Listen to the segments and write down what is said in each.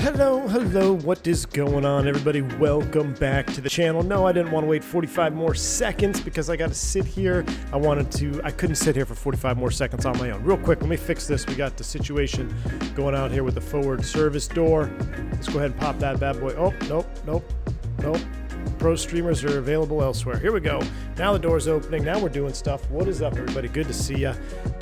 Hello, what is going on, everybody? Welcome back to the channel. No, I didn't want to wait 45 more seconds because I got to sit here. I couldn't sit here for 45 more seconds on my own. Real quick, let me fix this. We got the situation going out here with the forward service door. Let's go ahead and pop that bad boy. Oh, nope. Pro streamers are available elsewhere. Here we go. Now the door's opening. Now we're doing stuff. What is up, everybody? Good to see ya.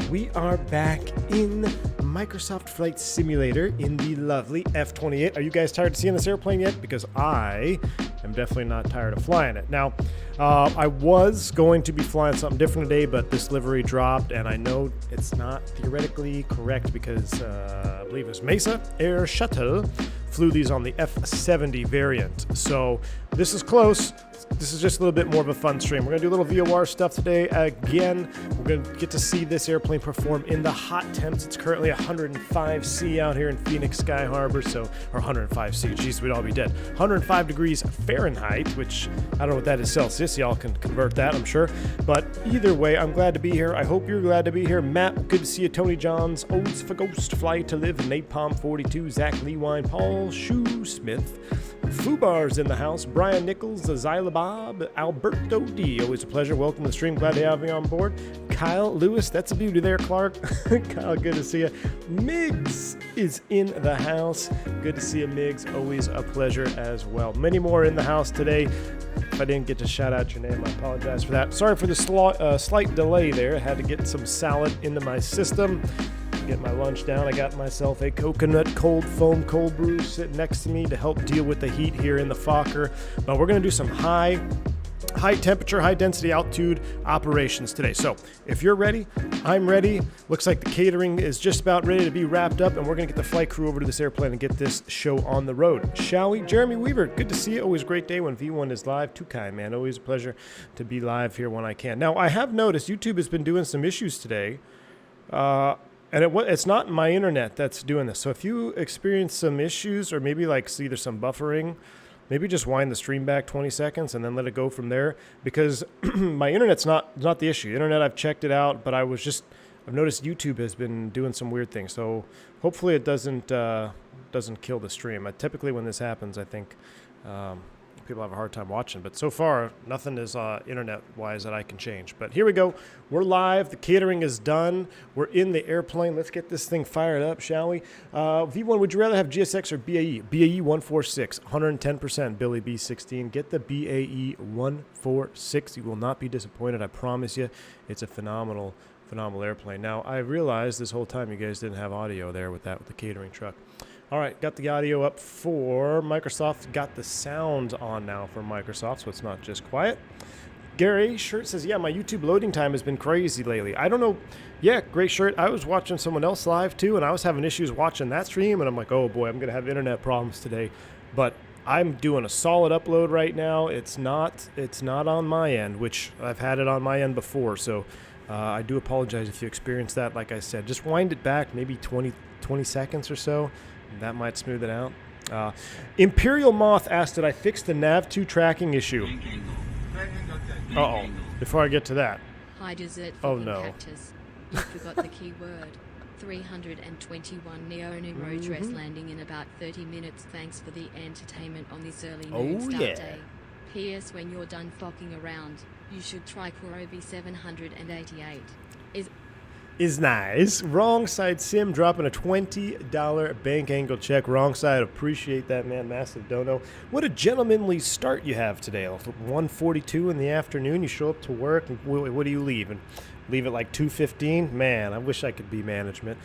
We are back in Microsoft Flight Simulator in the lovely F-28. Are you guys tired of seeing this airplane yet? Because I am definitely not tired of flying it. Now, I was going to be flying something different today, but this livery dropped, and I know it's not theoretically correct because I believe it was Mesa Air Shuttle flew these on the F-70 variant. So this is close. This is just a little bit more of a fun stream. We're going to do a little VOR stuff today. Again, we're going to get to see this airplane perform in the hot temps. It's currently 105 C out here in Phoenix Sky Harbor, or 105 C, geez, we'd all be dead. 105 degrees Fahrenheit, which I don't know what that is Celsius. Y'all can convert that, I'm sure. But either way, I'm glad to be here. I hope you're glad to be here. Matt, good to see you. Tony Johns, Odes for Ghost, Fly to Live, Napalm 42, Zach Lewine, Paul Shoesmith, Fubar's in the house, Brian Nichols, Zyla Bob, Alberto D. Always a pleasure. Welcome to the stream. Glad to have you on board. Kyle Lewis, that's a beauty there, Clark. Kyle, good to see you. Miggs is in the house. Good to see you, Miggs. Always a pleasure as well. Many more in the house today. If I didn't get to shout out your name, I apologize for that. Sorry for the slight delay there. I had to get some salad into my system. Get my lunch down. I got myself a coconut cold foam cold brew sitting next to me to help deal with the heat here in the Fokker. But we're going to do some high temperature, high density altitude operations today. So if you're ready, I'm ready. Looks like the catering is just about ready to be wrapped up, and we're going to get the flight crew over to this airplane and get this show on the road. Shall we? Jeremy Weaver, good to see you. Always a great day when V1 is live. Too kind, man. Always a pleasure to be live here when I can. Now, I have noticed YouTube has been doing some issues today. And it's not my internet that's doing this. So if you experience some issues or maybe like either some buffering, maybe just wind the stream back 20 seconds and then let it go from there, because my internet's not the issue. Internet, I've checked it out, but I've noticed YouTube has been doing some weird things. So hopefully it doesn't kill the stream. Typically when this happens, I think people have a hard time watching, but so far nothing is internet-wise that I can change. But here we go. We're live. The catering is done. We're in the airplane. Let's get this thing fired up, shall we? V1, would you rather have GSX or BAE? BAE 146, 110%. Billy B16. Get the BAE 146. You will not be disappointed. I promise you. It's a phenomenal airplane. Now, I realized this whole time you guys didn't have audio there with the catering truck. All right, got the audio up for Microsoft. Got the sound on now for Microsoft, so it's not just quiet. Gary Shirt says, yeah, my YouTube loading time has been crazy lately. I don't know. Yeah, great shirt. I was watching someone else live, too, and I was having issues watching that stream, and I'm like, oh, boy, I'm going to have internet problems today. But I'm doing a solid upload right now. It's not on my end, which I've had it on my end before, so I do apologize if you experienced that. Like I said, just wind it back maybe 20 seconds or so. That might smooth it out. Imperial Moth asked, did I fix the Nav2 tracking issue? Uh-oh. Before I get to that. High desert. Oh, no. Cactus. You forgot the key word. 321 Neo dress landing in about 30 minutes. Thanks for the entertainment on this early noon start day. P.S. When you're done fucking around, you should try Korobi 788. Is nice. Wrong side sim dropping a $20 bank angle check. Wrong side, appreciate that, man. Massive dono. What a gentlemanly start you have today. 1:42 in the afternoon, you show up to work, and what do you leave? And leave at like 2:15? Man, I wish I could be management.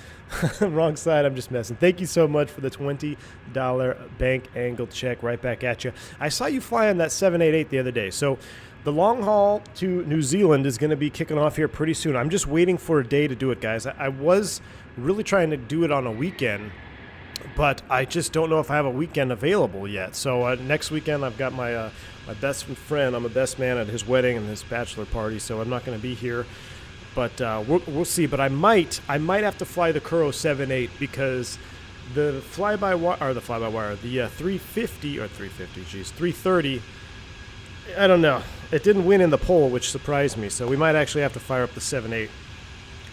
Wrong side, I'm just messing. Thank you so much for the $20 bank angle check. Right back at you. I saw you fly on that 788 the other day. So the long haul to New Zealand is going to be kicking off here pretty soon. I'm just waiting for a day to do it, guys. I was really trying to do it on a weekend, but I just don't know if I have a weekend available yet. So next weekend I've got my best friend. I'm a best man at his wedding and his bachelor party, so I'm not going to be here. But we'll see. But I might have to fly the Kuro 78 because the the 330. I don't know. It didn't win in the poll, which surprised me. So we might actually have to fire up the 7.8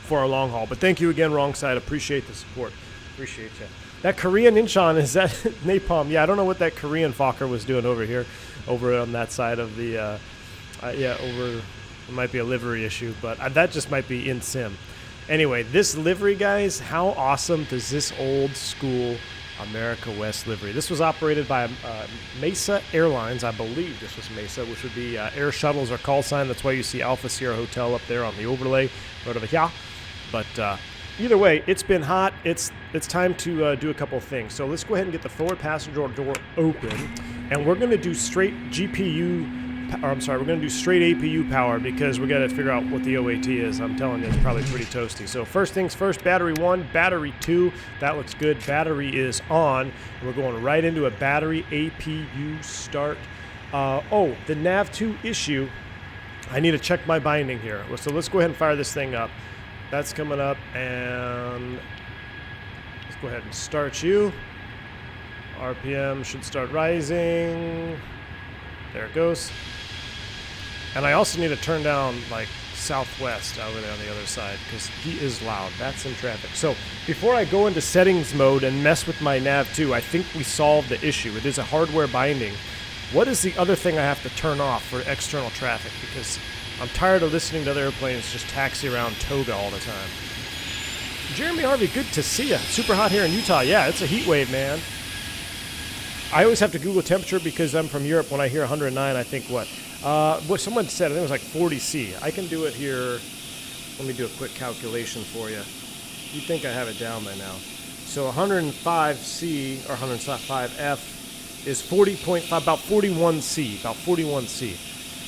for our long haul. But thank you again, Wrong Side. Appreciate the support. Appreciate you. That Korean Incheon, is that napalm? Yeah, I don't know what that Korean fokker was doing over here, over on that side of the, yeah, over, it might be a livery issue, but that just might be in sim. Anyway, this livery, guys, how awesome does this old school America West livery? This was operated by Mesa Airlines, I believe this was Mesa, which would be air shuttles or call sign. That's why you see Alpha Sierra Hotel up there on the overlay, right over here. But either way, it's been hot. It's time to do a couple of things. So let's go ahead and get the forward passenger door open, and we're going to do straight GPU. Or I'm sorry, we're going to do straight APU power because we got to figure out what the OAT is. I'm telling you, it's probably pretty toasty. So first things first, battery 1, battery 2. That looks good. Battery is on. We're going right into a battery APU start. Oh, the nav2 issue. I need to check my binding here. So let's go ahead and fire this thing up. That's coming up, and let's go ahead and start you. RPM should start rising. There it goes. And I also need to turn down, like, southwest over there on the other side because he is loud. That's in traffic. So before I go into settings mode and mess with my nav2, I think we solved the issue. It is a hardware binding. What is the other thing I have to turn off for external traffic? Because I'm tired of listening to other airplanes just taxi around Toga all the time. Jeremy Harvey, good to see you. Super hot here in Utah. Yeah, it's a heat wave, man. I always have to Google temperature because I'm from Europe. When I hear 109, I think what someone said, I think it was like 40 C. I can do it here. Let me do a quick calculation for you. You'd think I have it down by now. So 105 C or 105 F is 40.5, about 41 C, about 41 C.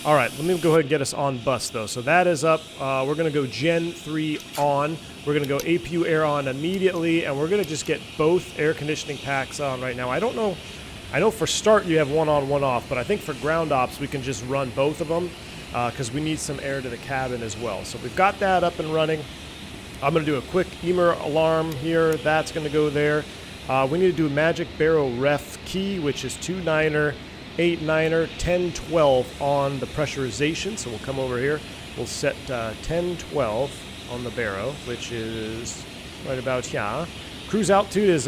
All right, let me go ahead and get us on bus though. So that is up. We're gonna go Gen 3 on. We're gonna go APU air on immediately, and we're gonna just get both air conditioning packs on right now. I don't know. I know for start you have one on, one off, but I think for ground ops we can just run both of them because we need some air to the cabin as well. So we've got that up and running. I'm going to do a quick EMER alarm here. That's going to go there. We need to do a magic barrel ref key, which is 2-9er, 8-9er, 10-12 on the pressurization. So we'll come over here. We'll set 10-12 on the barrow, which is right about here. Cruise altitude is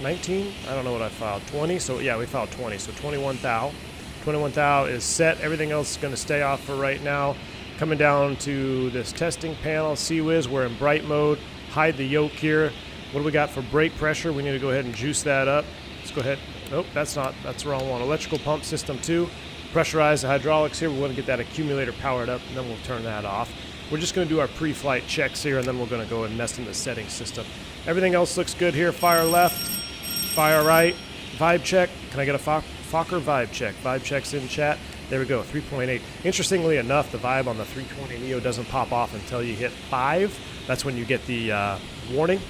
19? I don't know what I filed. 20? So yeah, we filed 20. So 21 thou. 21 thou is set. Everything else is going to stay off for right now. Coming down to this testing panel. CWIS, we're in bright mode. Hide the yoke here. What do we got for brake pressure? We need to go ahead and juice that up. Let's go ahead. Nope, that's the wrong one. Electrical pump system 2. Pressurize the hydraulics here. We're going to get that accumulator powered up, and then we'll turn that off. We're just going to do our pre-flight checks here, and then we're going to go and mess in the settings system. Everything else looks good here. Fire left, fire right, vibe check. Can I get a Fokker vibe check? Vibe check's in chat. There we go, 3.8. Interestingly enough, the vibe on the 320 Neo doesn't pop off until you hit 5. That's when you get the warning.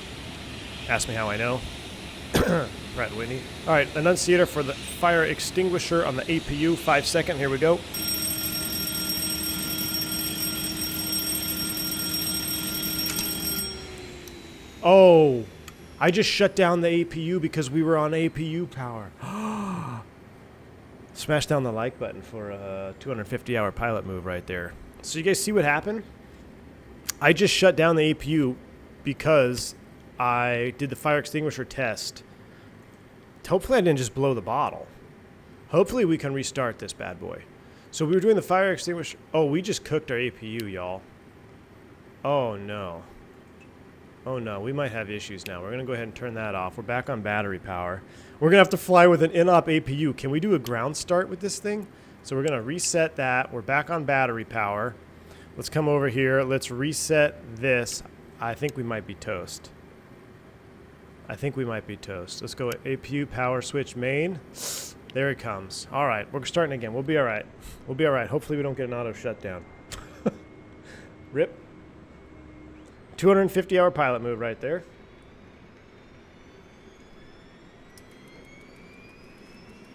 Ask me how I know. Pratt & Whitney. All right, annunciator for the fire extinguisher on the APU. 5 second, here we go. Oh, I just shut down the APU because we were on APU power. Smash down the like button for a 250-hour pilot move right there. So you guys see what happened? I just shut down the APU because I did the fire extinguisher test. Hopefully I didn't just blow the bottle. Hopefully we can restart this bad boy. So we were doing the fire extinguisher. Oh, we just cooked our APU, y'all. Oh, no. Oh no, we might have issues now. We're going to go ahead and turn that off. We're back on battery power. We're going to have to fly with an in-op APU. Can we do a ground start with this thing? So we're going to reset that. We're back on battery power. Let's come over here. Let's reset this. I think we might be toast. Let's go with APU power switch main. There it comes. All right, we're starting again. We'll be all right. Hopefully we don't get an auto shutdown. Rip. 250-hour pilot move right there.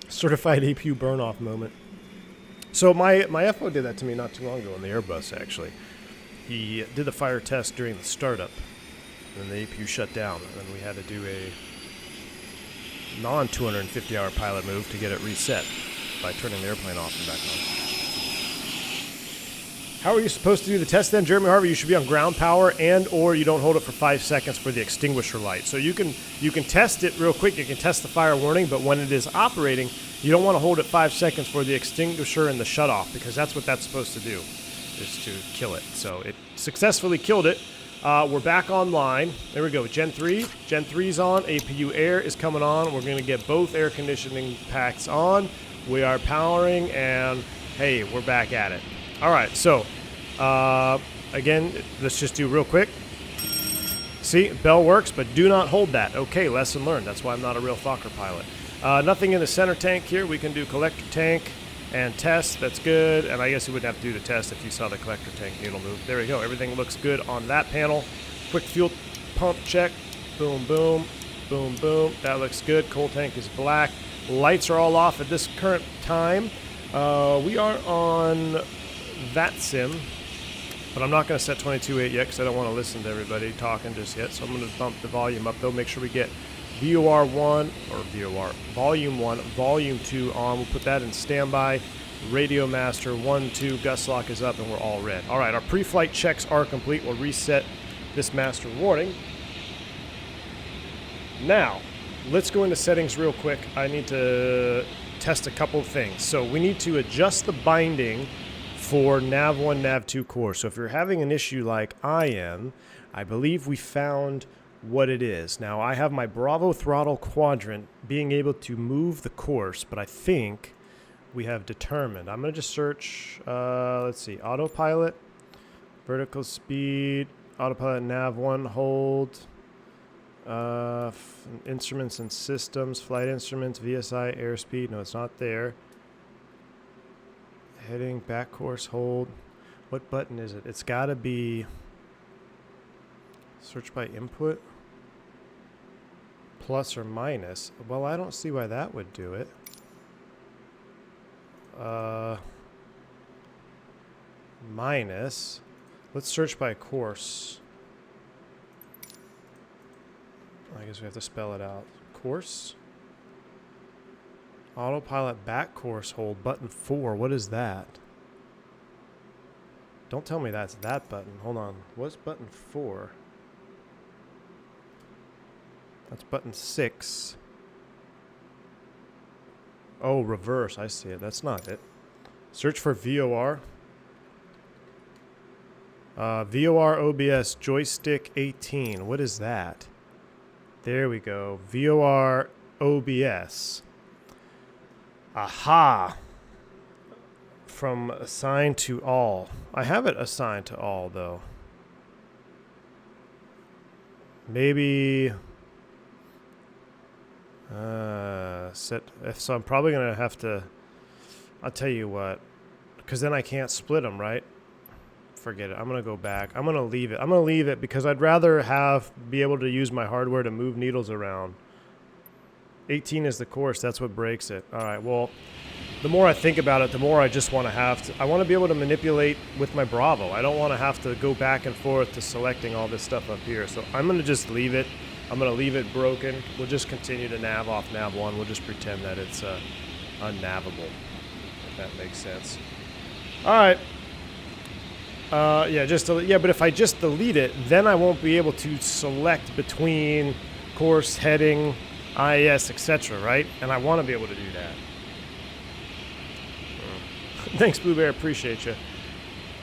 Certified APU burn-off moment. So my FO did that to me not too long ago on the Airbus, actually. He did the fire test during the startup, and then the APU shut down, and then we had to do a non-250-hour pilot move to get it reset by turning the airplane off and back on. How are you supposed to do the test then, Jeremy Harvey? You should be on ground power and or you don't hold it for 5 seconds for the extinguisher light. So you can test it real quick. You can test the fire warning, but when it is operating, you don't want to hold it 5 seconds for the extinguisher and the shutoff, because that's what that's supposed to do, is to kill it. So it successfully killed it. We're back online. There we go. Gen 3. Gen 3's on. APU air is coming on. We're going to get both air conditioning packs on. We are powering, and hey, we're back at it. All right, so again, let's just do real quick. See, bell works, but do not hold that. Okay, lesson learned. That's why I'm not a real Fokker pilot. Nothing in the center tank here. We can do collector tank and test. That's good. And I guess you wouldn't have to do the test if you saw the collector tank needle move. There we go. Everything looks good on that panel. Quick fuel pump check. Boom, boom, boom, boom. That looks good. Coal tank is black. Lights are all off at this current time. We are on that sim, but I'm not going to set 22.8 yet because I don't want to listen to everybody talking just yet. So I'm going to bump the volume up, though. Make sure we get VOR 1, or VOR, Volume 1, Volume 2 on. We'll put that in standby. Radio Master 1, 2, gust lock is up, and we're all red. All right, our pre-flight checks are complete. We'll reset this master warning. Now, let's go into settings real quick. I need to test a couple of things. So we need to adjust the binding for nav1, nav2 core. So if you're having an issue like I am, I believe we found what it is. Now, I have my Bravo throttle quadrant being able to move the course, but I think we have determined. I'm going to just search, let's see, autopilot, vertical speed, autopilot nav1 hold, instruments and systems, flight instruments, VSI, airspeed. No, it's not there. Heading, back course, hold. What button is it? It's got to be search by input, plus or minus. Well, I don't see why that would do it. Minus. Let's search by course. I guess we have to spell it out. Course. Autopilot back course hold, button 4. What is that? Don't tell me that's that button. Hold on. What's button 4? That's button 6. Oh, reverse. I see it. That's not it. Search for VOR. VOR OBS joystick 18. What is that? There we go. VOR OBS. Aha! From assigned to all. I have it assigned to all, though. Maybe set. So I'm probably gonna have to. I'll tell you what, because then I can't split them, right? Forget it. I'm gonna go back. I'm gonna leave it. I'm gonna leave it because I'd rather be able to use my hardware to move needles around. 18 is the course. That's what breaks it. All right. Well, the more I think about it, the more I just want to I want to be able to manipulate with my Bravo. I don't want to have to go back and forth to selecting all this stuff up here. So I'm going to just leave it. I'm going to leave it broken. We'll just continue to nav off nav 1. We'll just pretend that it's unnavable, if that makes sense. All right. Yeah, but if I just delete it, then I won't be able to select between course, heading, IAS, etc., right? And I want to be able to do that. Thanks, Blue Bear. Appreciate you.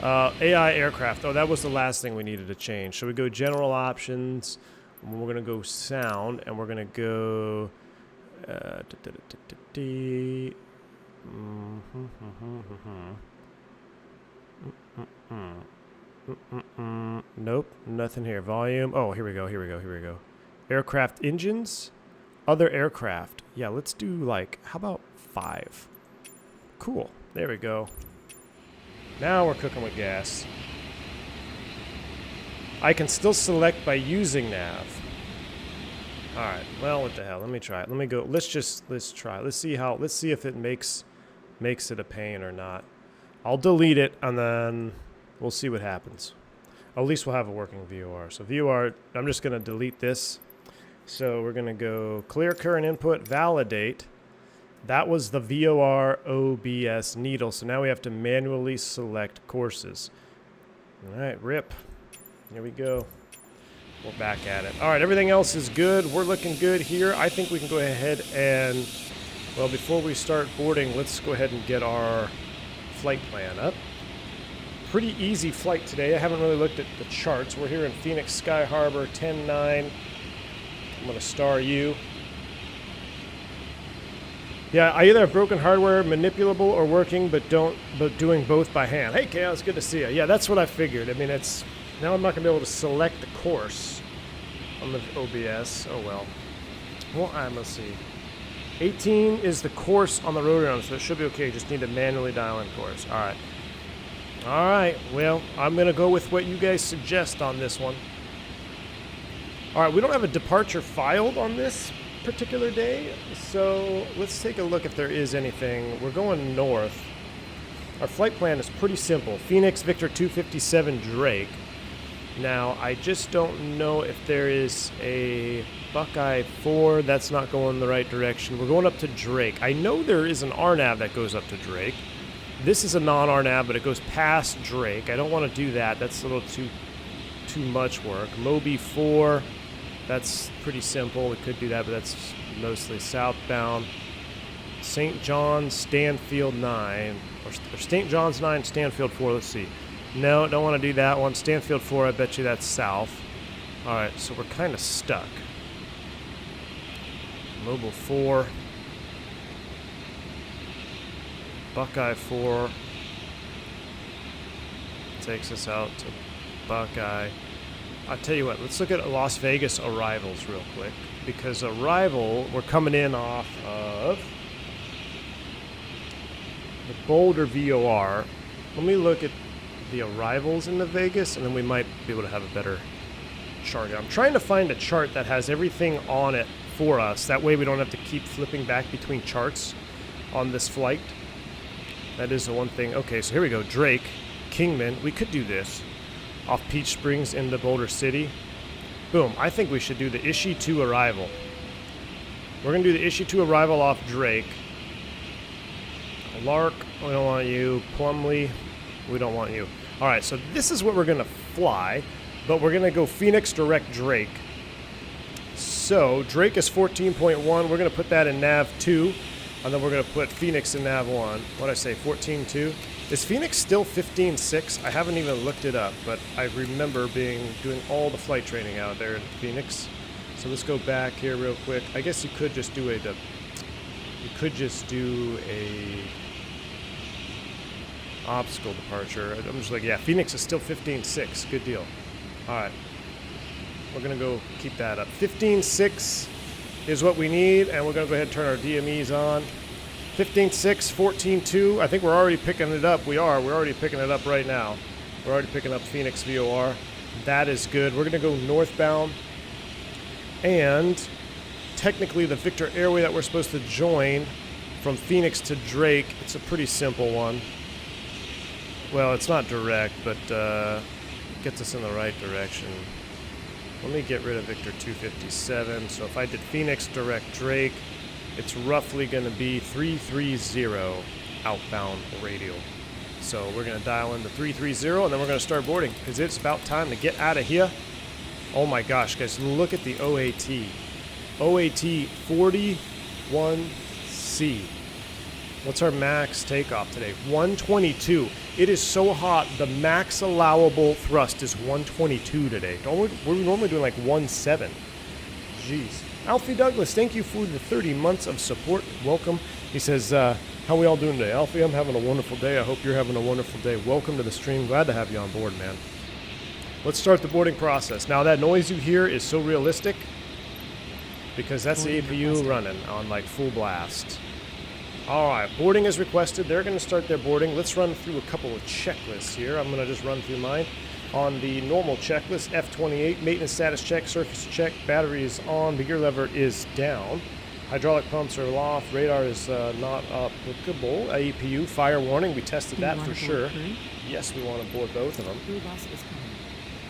AI aircraft. Oh, that was the last thing we needed to change. So we go general options. And we're going to go sound, and we're going to go... Nope, nothing here. Volume. Oh, here we go. Aircraft engines. Other aircraft. Yeah, let's do how about 5? Cool. There we go. Now we're cooking with gas. I can still select by using nav. Alright, well, what the hell? Let me try it. Let me go. Let's try it. Let's see if it makes it a pain or not. I'll delete it and then we'll see what happens. At least we'll have a working VOR. So VOR, I'm just going to delete this. So we're going to go clear current input, validate. That was the VOR OBS needle. So now we have to manually select courses. All right, rip. Here we go. We're back at it. All right, everything else is good. We're looking good here. I think we can go ahead and, well, before we start boarding, let's go ahead and get our flight plan up. Pretty easy flight today. I haven't really looked at the charts. We're here in Phoenix Sky Harbor, 10-9. I'm going to star you. Yeah, I either have broken hardware, manipulable, or working, but doing both by hand. Hey, Chaos, good to see you. Yeah, that's what I figured. I mean, it's now I'm not going to be able to select the course on the OBS. Oh, well. Well, let's see. 18 is the course on the rotary, so it should be okay. Just need to manually dial in course. All right. All right. Well, I'm going to go with what you guys suggest on this one. All right, we don't have a departure filed on this particular day, so let's take a look if there is anything. We're going north. Our flight plan is pretty simple. Phoenix Victor 257 Drake. Now, I just don't know if there is a Buckeye 4. That's not going the right direction. We're going up to Drake. I know there is an RNAV that goes up to Drake. This is a non-RNAV, but it goes past Drake. I don't want to do that. That's a little too much work. Moby 4. That's pretty simple. We could do that, but that's mostly southbound. St. John's, Stanfield 9. Or St. John's 9, Stanfield 4. Let's see. No, don't want to do that one. Stanfield 4, I bet you that's south. All right, so we're kind of stuck. Mobile 4. Buckeye 4. Takes us out to Buckeye. I'll tell you what, let's look at Las Vegas arrivals real quick. Because arrival, we're coming in off of the Boulder VOR. Let me look at the arrivals into Vegas, and then we might be able to have a better chart. I'm trying to find a chart that has everything on it for us. That way we don't have to keep flipping back between charts on this flight. That is the one thing. Okay, so here we go. Drake, Kingman. We could do this. Off Peach Springs into Boulder City. Boom. I think we should do the Ishii 2 arrival. We're going to do the Ishii 2 arrival off Drake. Lark, we don't want you. Plumley, we don't want you. All right, so this is what we're going to fly, but we're going to go Phoenix direct Drake. So Drake is 14.1. We're going to put that in nav 2, and then we're going to put Phoenix in nav 1. What did I say, 14.2? Is Phoenix still 15.6? I haven't even looked it up, but I remember doing all the flight training out there in Phoenix. So let's go back here real quick. I guess you could just do a obstacle departure. I'm just like, yeah, Phoenix is still 15.6. Good deal. All right. We're going to go keep that up. 15.6 is what we need, and we're going to go ahead and turn our DMEs on. 15.6, 14.2. I think we're already picking it up. We're already picking it up right now. We're already picking up Phoenix VOR. That is good. We're going to go northbound. And technically the Victor Airway that we're supposed to join from Phoenix to Drake, it's a pretty simple one. Well, it's not direct, but gets us in the right direction. Let me get rid of Victor 257. So if I did Phoenix direct Drake, it's roughly going to be 330 outbound radial. So we're going to dial in the 330, and then we're going to start boarding because it's about time to get out of here. Oh my gosh, guys, look at the OAT. OAT 41C. What's our max takeoff today? 122. It is so hot, the max allowable thrust is 122 today. We're normally doing like 17. Jeez. Alfie Douglas, thank you for the 30 months of support. Welcome. He says, how we all doing today? Alfie, I'm having a wonderful day. I hope you're having a wonderful day. Welcome to the stream. Glad to have you on board, man. Let's start the boarding process. Now, that noise you hear is so realistic because that's the APU running on like full blast. All right, boarding is requested. They're going to start their boarding. Let's run through a couple of checklists here. I'm going to just run through mine. On the normal checklist, F28, maintenance status check, surface check, battery is on, the gear lever is down. Hydraulic pumps are off, radar is not applicable. APU, fire warning, we tested that for sure. Yes, we want to board both of them.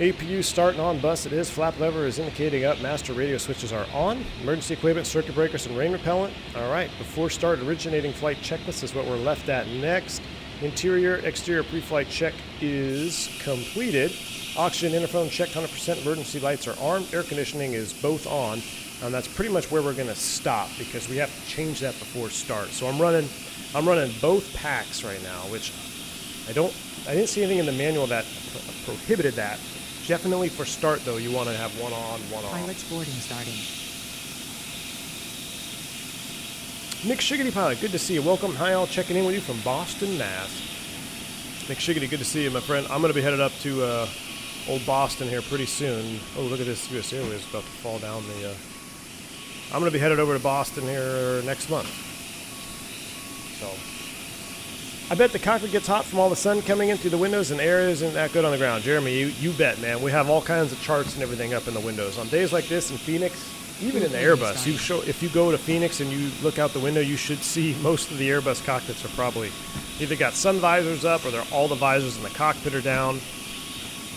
APU starting on bus, it is. Flap lever is indicating up. Master radio switches are on. Emergency equipment, circuit breakers, and rain repellent. All right, before start, originating flight checklist is what we're left at next. Interior, exterior pre-flight check is completed. Oxygen interphone checked 100%. Emergency lights are armed. Air conditioning is both on. And that's pretty much where we're going to stop because we have to change that before start. So I'm running both packs right now, which I didn't see anything in the manual that prohibited that. Definitely for start though, you want to have one on, one off. Pilot's boarding starting. Nick Shiggity Pilot, good to see you. Welcome. Hi, all. Checking in with you from Boston, Mass. Nick Shiggity, good to see you, my friend. I'm going to be headed up to old Boston here pretty soon. Oh, look at this US Airways about to fall down the... I'm going to be headed over to Boston here next month. So, I bet the cockpit gets hot from all the sun coming in through the windows and air isn't that good on the ground. Jeremy, you bet, man. We have all kinds of charts and everything up in the windows. On days like this in Phoenix, even in the Airbus, if you go to Phoenix and you look out the window, you should see most of the Airbus cockpits are probably either got sun visors up or all the visors in the cockpit are down.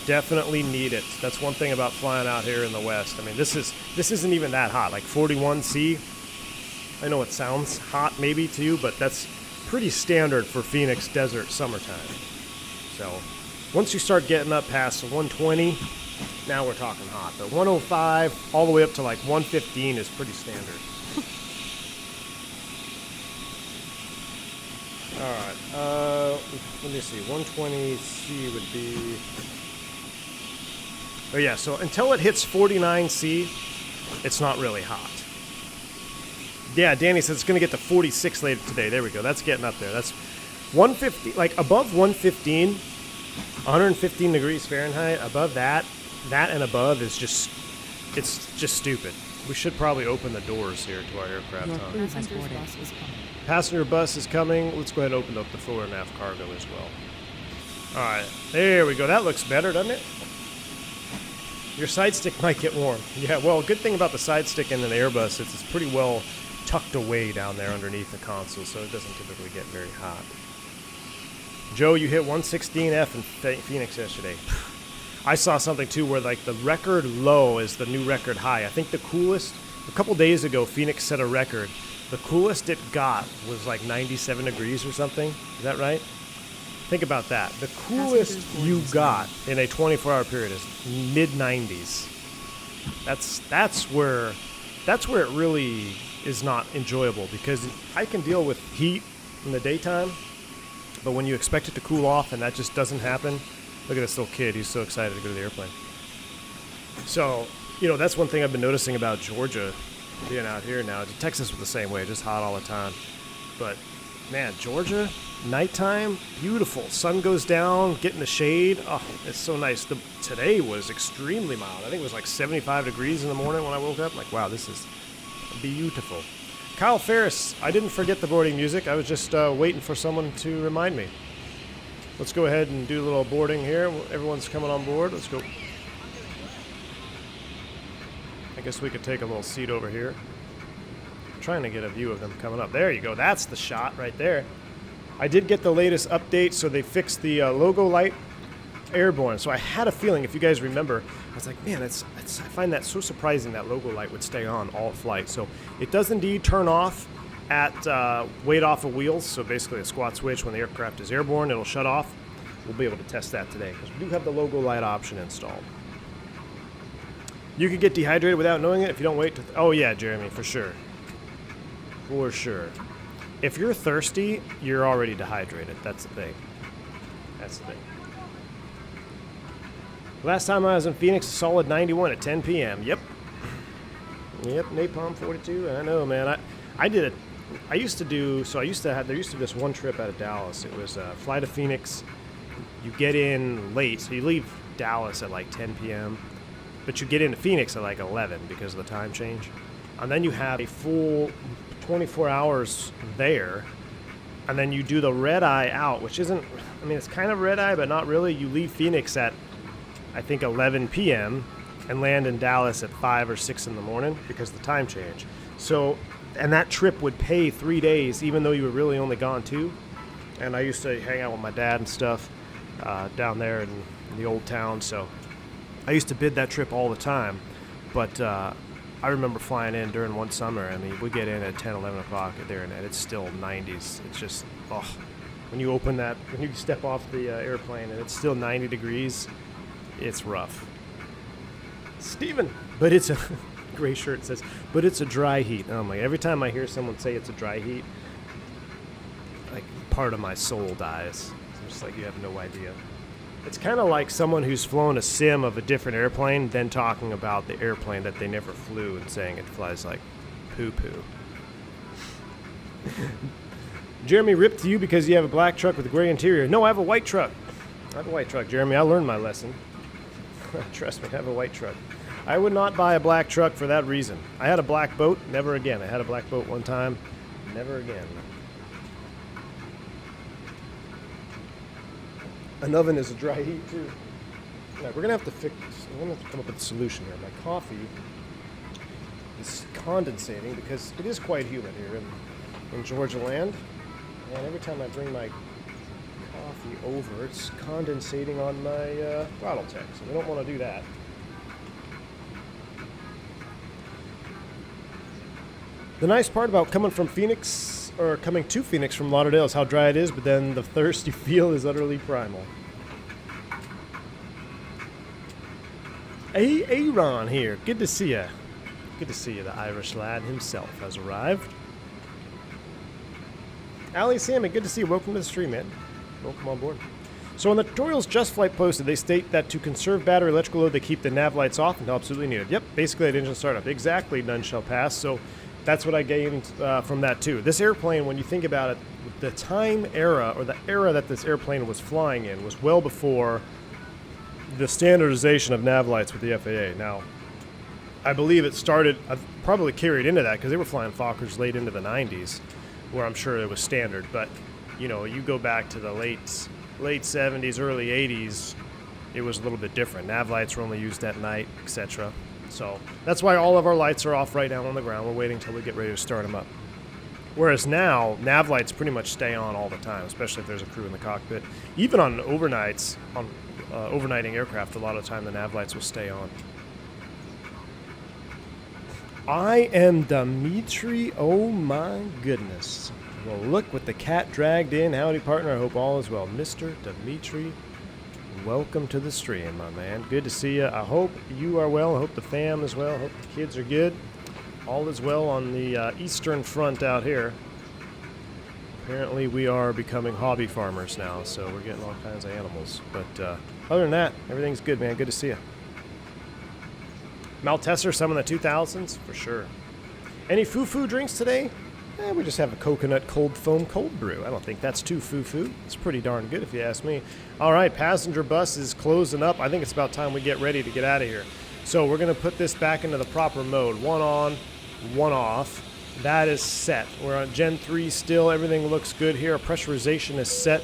Definitely need it. That's one thing about flying out here in the West. I mean, this isn't even that hot, like 41°C. I know it sounds hot maybe to you, but that's pretty standard for Phoenix desert summertime. So once you start getting up past 120, now we're talking hot. But 105 all the way up to like 115 is pretty standard. All right. Let me see. 120°C would be... Oh yeah, so until it hits 49°C, it's not really hot. Yeah, Danny says it's going to get to 46 later today. There we go. That's getting up there. That's 150, like above 115, 115 degrees Fahrenheit. Above that and above is just, it's just stupid. We should probably open the doors here to our aircraft. Passenger bus is coming. Let's go ahead and open up the forward and aft cargo as well. All right, there we go. That looks better, doesn't it? Your side stick might get warm. Yeah, well, good thing about the side stick in an Airbus, it's pretty well tucked away down there underneath the console, so it doesn't typically get very hot. Joe, you hit 116F in Phoenix yesterday. I saw something, too, where, like, the record low is the new record high. I think the coolest, a couple days ago, Phoenix set a record. The coolest it got was, like, 97 degrees or something. Is that right? Think about that. The coolest you got in a 24-hour period is mid-90s. That's where it really is not enjoyable, because I can deal with heat in the daytime, but when you expect it to cool off and that just doesn't happen, look at this little kid. He's so excited to go to the airplane. So, that's one thing I've been noticing about Georgia being out here now. Texas was the same way, just hot all the time. But, man, Georgia... nighttime, beautiful. Sun goes down, get in the shade. Oh, it's so nice. Today was extremely mild. I think it was like 75 degrees in the morning when I woke up. Like, wow, this is beautiful. Kyle Ferris, I didn't forget the boarding music. I was just waiting for someone to remind me. Let's go ahead and do a little boarding here. Everyone's coming on board. Let's go. I guess we could take a little seat over here. I'm trying to get a view of them coming up. There you go. That's the shot right there. I did get the latest update, so they fixed the logo light airborne. So I had a feeling, if you guys remember, I was like, man, I find that so surprising that logo light would stay on all flight. So it does indeed turn off at weight off of wheels. So basically a squat switch when the aircraft is airborne, it'll shut off. We'll be able to test that today because we do have the logo light option installed. You could get dehydrated without knowing it if you don't wait to... oh yeah, Jeremy, for sure. For sure. If you're thirsty, you're already dehydrated. That's the thing. That's the thing. Last time I was in Phoenix, a solid 91 at 10 p.m. Yep, Napalm 42. I know, man. There used to be this one trip out of Dallas. It was a fly to Phoenix. You get in late, so you leave Dallas at like 10 p.m., but you get into Phoenix at like 11 because of the time change. And then you have a full 24 hours there, and then you do the red eye out, which isn't, I mean, it's kind of red eye, but not really. You leave Phoenix at, I think, 11 p.m. and land in Dallas at 5 or 6 in the morning because of the time change. So, and that trip would pay 3 days, even though you were really only gone 2. And I used to hang out with my dad and stuff down there in the old town, so I used to bid that trip all the time. But I remember flying in during one summer. I mean, we get in at 10, 11 o'clock there, and it's still 90s. It's just, when you open that, when you step off the airplane and it's still 90 degrees, it's rough. Steven, but it's a gray shirt says, but it's a dry heat. Oh my, every time I hear someone say it's a dry heat, like part of my soul dies. It's just like, you have no idea. It's kind of like someone who's flown a sim of a different airplane, then talking about the airplane that they never flew and saying it flies like poo-poo. Jeremy, ripped to you because you have a black truck with a gray interior. No, I have a white truck. I have a white truck, Jeremy. I learned my lesson. Trust me, I have a white truck. I would not buy a black truck for that reason. I had a black boat, never again. I had a black boat one time, never again. An oven is a dry heat too. Now, we're gonna have to come up with a solution here. My coffee is condensating because it is quite humid here in Georgia land. And every time I bring my coffee over, it's condensating on my Throttletek. So we don't want to do that. The nice part about coming from Phoenix, or coming to Phoenix from Lauderdale, is how dry it is, but then the thirst you feel is utterly primal. Hey, Aaron here. Good to see you. Good to see you. The Irish lad himself has arrived. Ali Sammy, good to see you. Welcome to the stream, man. Welcome on board. So on the tutorials JustFlight posted, they state that to conserve battery electrical load, they keep the nav lights off until absolutely needed. Yep, basically at engine startup. Exactly, none shall pass. So that's what I gained from that too. This airplane, when you think about it, the time era, or the era that this airplane was flying in, was well before the standardization of nav lights with the FAA. Now, I believe it started, probably carried into that because they were flying Fokkers late into the 90s, where I'm sure it was standard. But, you know, you go back to the late 70s, early 80s, it was a little bit different. Nav lights were only used at night, etc. So that's why all of our lights are off right now on the ground. We're waiting until we get ready to start them up. Whereas now, nav lights pretty much stay on all the time, especially if there's a crew in the cockpit. Even on overnights, on overnighting aircraft, a lot of the time the nav lights will stay on. I am Dimitri. Oh my goodness. Well, look with the cat dragged in. Howdy, partner. I hope all is well. Mr. Dimitri, welcome to the stream, my man. Good to see you. I hope you are well. I hope the fam is well. I hope the kids are good. All is well on the eastern front out here. Apparently we are becoming hobby farmers now, so we're getting all kinds of animals. But other than that, everything's good, man. Good to see you. Malteser, some in the 2000s? For sure. Any foo-foo drinks today? We just have a coconut cold foam cold brew. I don't think that's too foo-foo. It's pretty darn good if you ask me. All right, passenger bus is closing up. I think it's about time we get ready to get out of here. So we're going to put this back into the proper mode. One on, one off. That is set. We're on Gen 3 still. Everything looks good here. Pressurization is set.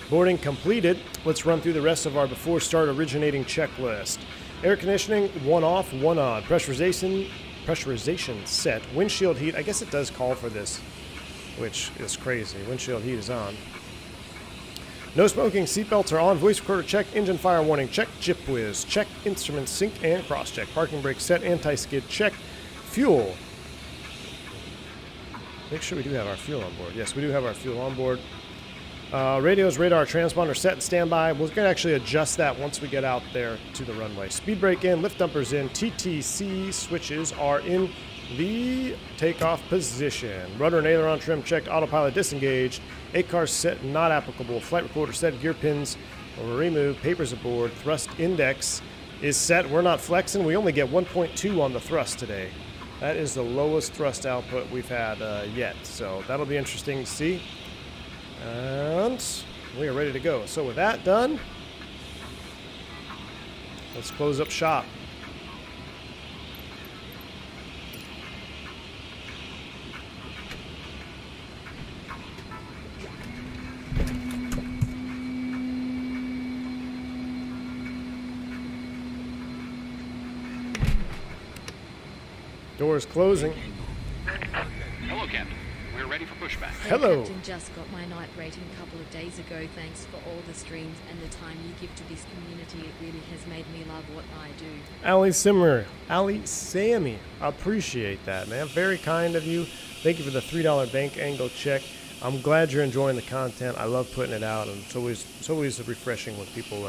Boarding completed. Let's run through the rest of our before start originating checklist. Air conditioning, one off, one on. Pressurization set. Windshield heat, I guess it does call for this, which is crazy. Windshield heat is on. No smoking, seatbelts are on. Voice recorder check. Engine fire warning check. Chip whiz check. Instruments sync and cross check. Parking brake set. Anti-skid check. Fuel. Make sure we do have our fuel on board. Yes, we do have our fuel on board. Radios, radar, transponder set and standby. We're going to actually adjust that once we get out there to the runway. Speed brake in, lift dumpers in, TTC switches are in the takeoff position. Rudder and aileron trim checked, autopilot disengaged, ACAR set not applicable, flight recorder set, gear pins removed, papers aboard, thrust index is set. We're not flexing. We only get 1.2 on the thrust today. That is the lowest thrust output we've had yet, so that'll be interesting to see. And we are ready to go. So with that done, let's close up shop. Doors closing. Hello, Captain. We're ready for pushback. Hello. Captain just got my night rating a couple of days ago. Thanks for all the streams and the time you give to this community. It really has made me love what I do. Ali Simmer, Ali Sammy, I appreciate that, man. Very kind of you. Thank you for the $3 bank angle check. I'm glad you're enjoying the content. I love putting it out, and it's always refreshing when people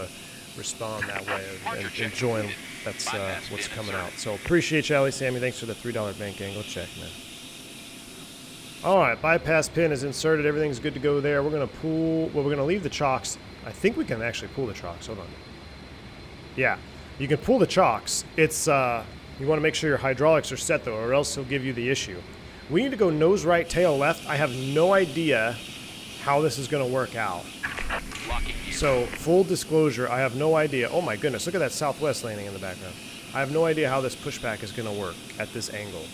respond that way and enjoying that's what's coming out. So appreciate you, Ali Sammy. Thanks for the $3 bank angle check, man. All right, bypass pin is inserted. Everything's good to go there. We're gonna pull. Well, we're gonna leave the chocks. I think we can actually pull the chocks. Hold on. Yeah, you can pull the chocks. It's you want to make sure your hydraulics are set though, or else he'll give you the issue. We need to go nose right, tail left. I have no idea how this is going to work out. So, full disclosure, I have no idea. Oh my goodness, look at that Southwest landing in the background. I have no idea how this pushback is going to work at this angle.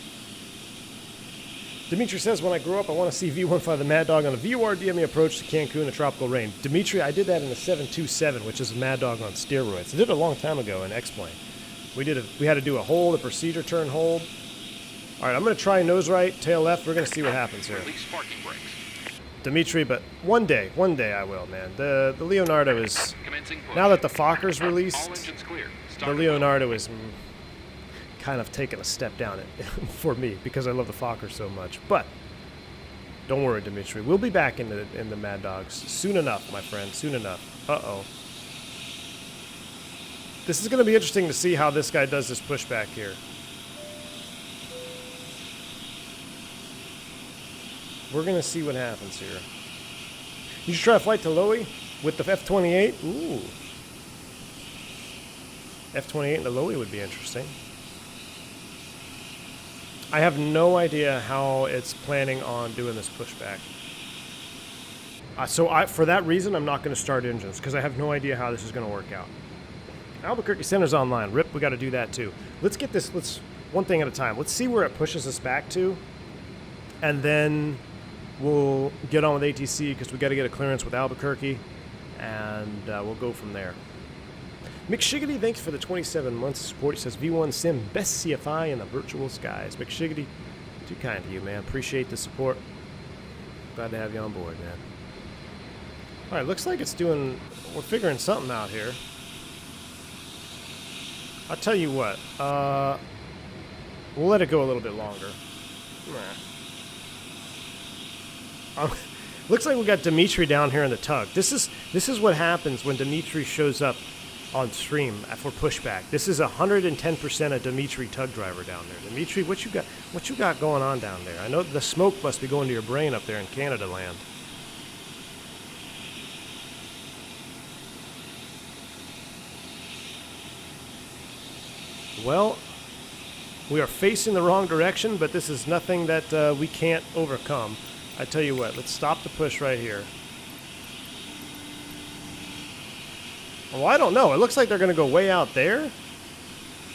Dimitri says, when I grow up, I want to see V1 fly the Mad Dog on a VOR DME approach to Cancun in a tropical rain. Dimitri, I did that in the 727, which is a Mad Dog on steroids. I did it a long time ago in X-Plane. We had to do a hold, a procedure turn hold. All right, I'm going to try nose right, tail left. We're going to see what happens here. Dimitri, but one day I will, man. The Leonardo is, now that the Fokker's released, the Leonardo is kind of taking a step down for me because I love the Fokker so much. But don't worry, Dimitri. We'll be back in the Mad Dogs soon enough, my friend, soon enough. Uh-oh. This is going to be interesting to see how this guy does this pushback here. We're going to see what happens here. You should try a flight to Lowy with the F-28. Ooh. F-28 and the Lowy would be interesting. I have no idea how it's planning on doing this pushback. For that reason, I'm not going to start engines because I have no idea how this is going to work out. Albuquerque Center's online. Rip, we got to do that too. Let's get this, one thing at a time. Let's see where it pushes us back to. And then we'll get on with ATC because we got to get a clearance with Albuquerque. And we'll go from there. McShiggity, thanks for the 27 months of support. He says, V1 Sim, best CFI in the virtual skies. McShiggity, too kind to you, man. Appreciate the support. Glad to have you on board, man. All right, looks like it's doing, we're figuring something out here. I'll tell you what, we'll let it go a little bit longer. Looks like we got Dimitri down here in the tug. This is what happens when Dimitri shows up on stream for pushback. This is 110% a Dimitri tug driver down there. Dimitri, what you got going on down there? I know the smoke must be going to your brain up there in Canada land. Well, we are facing the wrong direction, but this is nothing that we can't overcome. I tell you what, let's stop the push right here. Well, I don't know. It looks like they're going to go way out there.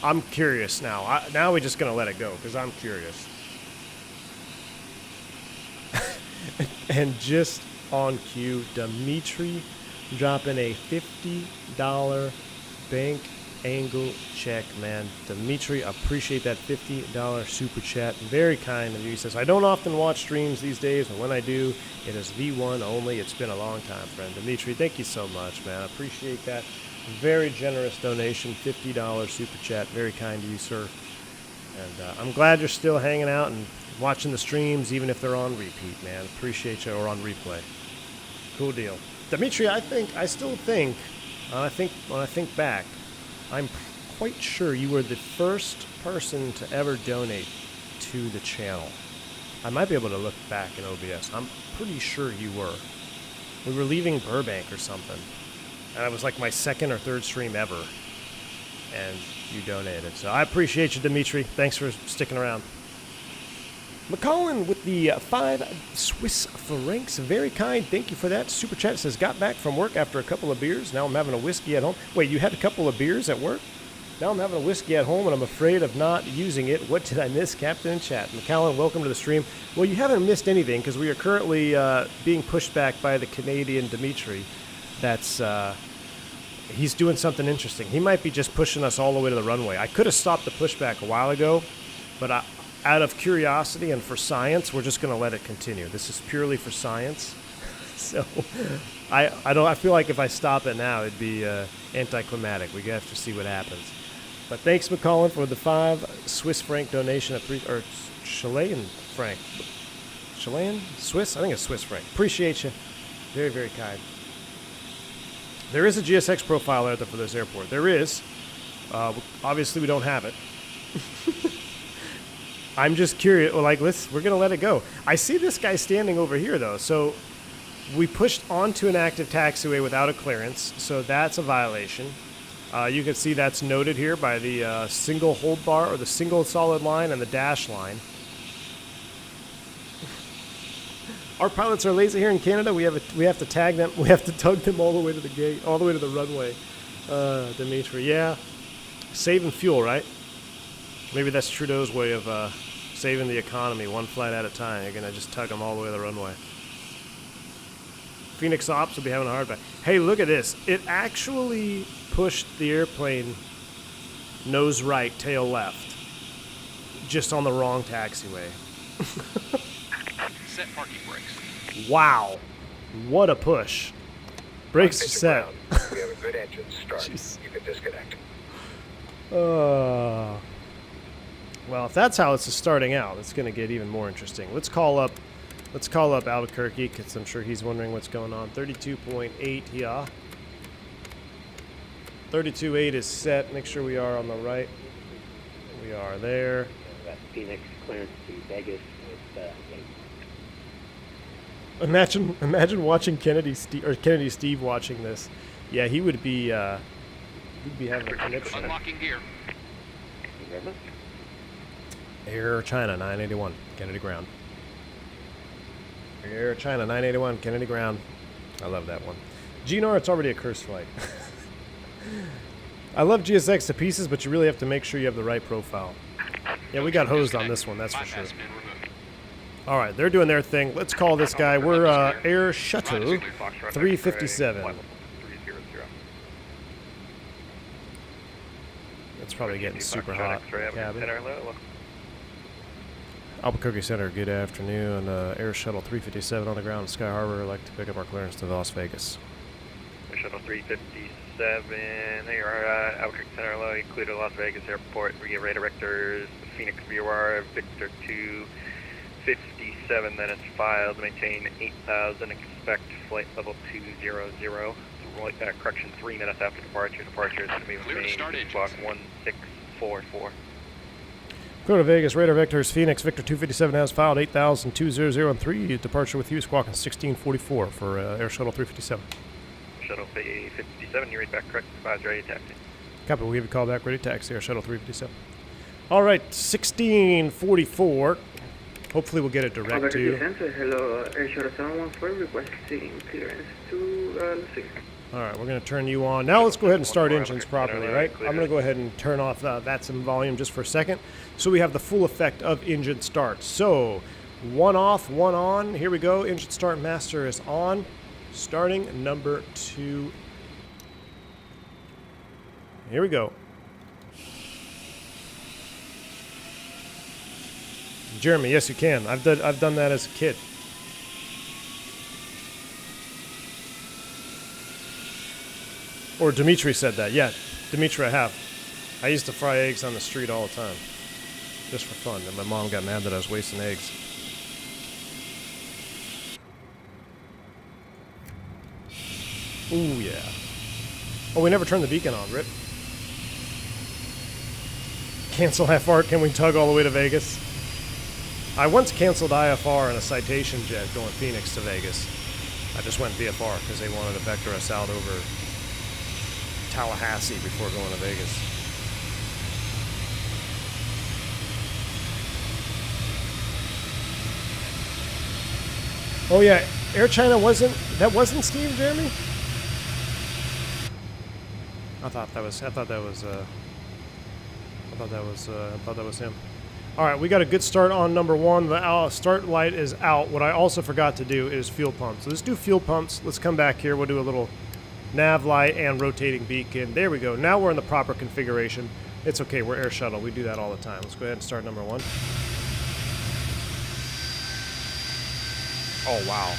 I'm curious now. Now we're just going to let it go because I'm curious. And just on cue, Dimitri dropping a $50 bank angle check, man. Dimitri, appreciate that $50 super chat. Very kind of you. He says, I don't often watch streams these days, but when I do, it is V1 only. It's been a long time, friend. Dimitri, thank you so much, man. I appreciate that. Very generous donation, $50 super chat. Very kind to you, sir. And I'm glad you're still hanging out and watching the streams, even if they're on repeat, man. Appreciate you, or on replay. Cool deal. Dimitri, I still think, when I think back, I'm quite sure you were the first person to ever donate to the channel. I might be able to look back in OBS. I'm pretty sure you were. We were leaving Burbank or something. And it was like my second or third stream ever. And you donated. So I appreciate you, Dimitri. Thanks for sticking around. McCollin with the 5 Swiss francs. Very kind. Thank you for that. Super chat says, got back from work after a couple of beers. Now I'm having a whiskey at home. Wait, you had a couple of beers at work? Now I'm having a whiskey at home and I'm afraid of not using it. What did I miss, Captain in chat? McCollin, welcome to the stream. Well, you haven't missed anything because we are currently being pushed back by the Canadian Dimitri. That's, he's doing something interesting. He might be just pushing us all the way to the runway. I could have stopped the pushback a while ago, but out of curiosity and for science, we're just going to let it continue. This is purely for science. So I feel like if I stop it now, it'd be anticlimactic. We have to see what happens. But thanks, McCollin, for the 5 Swiss franc donation, or Chilean franc. Chilean? Swiss? I think it's Swiss franc. Appreciate you. Very, very kind. There is a GSX profile out there for this airport. There is. Obviously, we don't have it. I'm just curious. Well, like, we're going to let it go. I see this guy standing over here, though. So we pushed onto an active taxiway without a clearance. So that's a violation. You can see that's noted here by the single hold bar or the single solid line and the dash line. Our pilots are lazy here in Canada. We have to tag them. We have to tug them all the way to the gate, all the way to the runway. Dimitri, yeah, saving fuel, right? Maybe that's Trudeau's way of saving the economy, one flight at a time. You're gonna just tug them all the way to the runway. Phoenix Ops will be having a hard time. Hey, look at this! It actually pushed the airplane nose right, tail left, just on the wrong taxiway. Set parking brakes. Wow, what a push! Brakes are set. We have a good engine start. Jeez. You can disconnect. Well, if that's how it's starting out, it's going to get even more interesting. Let's call up Albuquerque, because I'm sure he's wondering what's going on. 32.8, yeah. 32.8 is set. Make sure we are on the right. We are there. That Phoenix clearance to Vegas with Imagine watching Kennedy Steve watching this. Yeah, he would be he'd be having a conniption. Unlocking gear. Air China 981, Kennedy ground. Air China 981, Kennedy ground. I love that one. GNR, it's already a cursed flight. I love GSX to pieces, but you really have to make sure you have the right profile. Yeah, we got hosed on this one, that's for sure. All right, they're doing their thing. Let's call this guy. We're Air Shuttle 357. It's probably getting super hot in the cabin. Albuquerque Center, good afternoon. Air Shuttle 357 on the ground in Sky Harbor. I'd like to pick up our clearance to Las Vegas. Air Shuttle 357, there you are, Albuquerque Center, hello, included Las Vegas Airport. We get radar directors, Phoenix VOR, Victor 257, then it's filed, maintain 8,000, expect flight level 200. Correction, 3 minutes after departure. Departure is going to be maintained clock 1644. Go to Vegas, radar vectors, Phoenix, Victor 257 has filed 8,200 departure with you, squawking 1644 for Air Shuttle 357. Shuttle 357, you read back correct, advise ready taxi. Copy, we'll give you a call back, ready taxi, Air Shuttle 357. All right, 1644. Hopefully we'll get it direct to you. Hello, Air Shuttle 714, requesting clearance to Las Vegas. All right, we're going to turn you on. Now let's go ahead and start engines properly, right? I'm going to go ahead and turn off that's in volume just for a second so we have the full effect of engine start. So, one off, one on. Here we go. Engine start master is on. Starting number 2. Here we go. Jeremy, yes you can. I've done that as a kid. Or Dimitri said that. Yeah, Dimitri, I have. I used to fry eggs on the street all the time. Just for fun. And my mom got mad that I was wasting eggs. Ooh, yeah. Oh, we never turned the beacon on, Rip. Cancel FR. Can we tug all the way to Vegas? I once canceled IFR in a Citation jet going Phoenix to Vegas. I just went VFR because they wanted to vector us out over Tallahassee before going to Vegas. Oh yeah, Air China wasn't Steve, Jeremy? I thought that was him. All right, we got a good start on number 1. The start light is out. What I also forgot to do is fuel pumps. So let's do fuel pumps. Let's come back here. We'll do a little nav light and rotating beacon. There we go. Now we're in the proper configuration. It's okay. We're Air Shuttle. We do that all the time. Let's go ahead and start number 1. Oh, wow.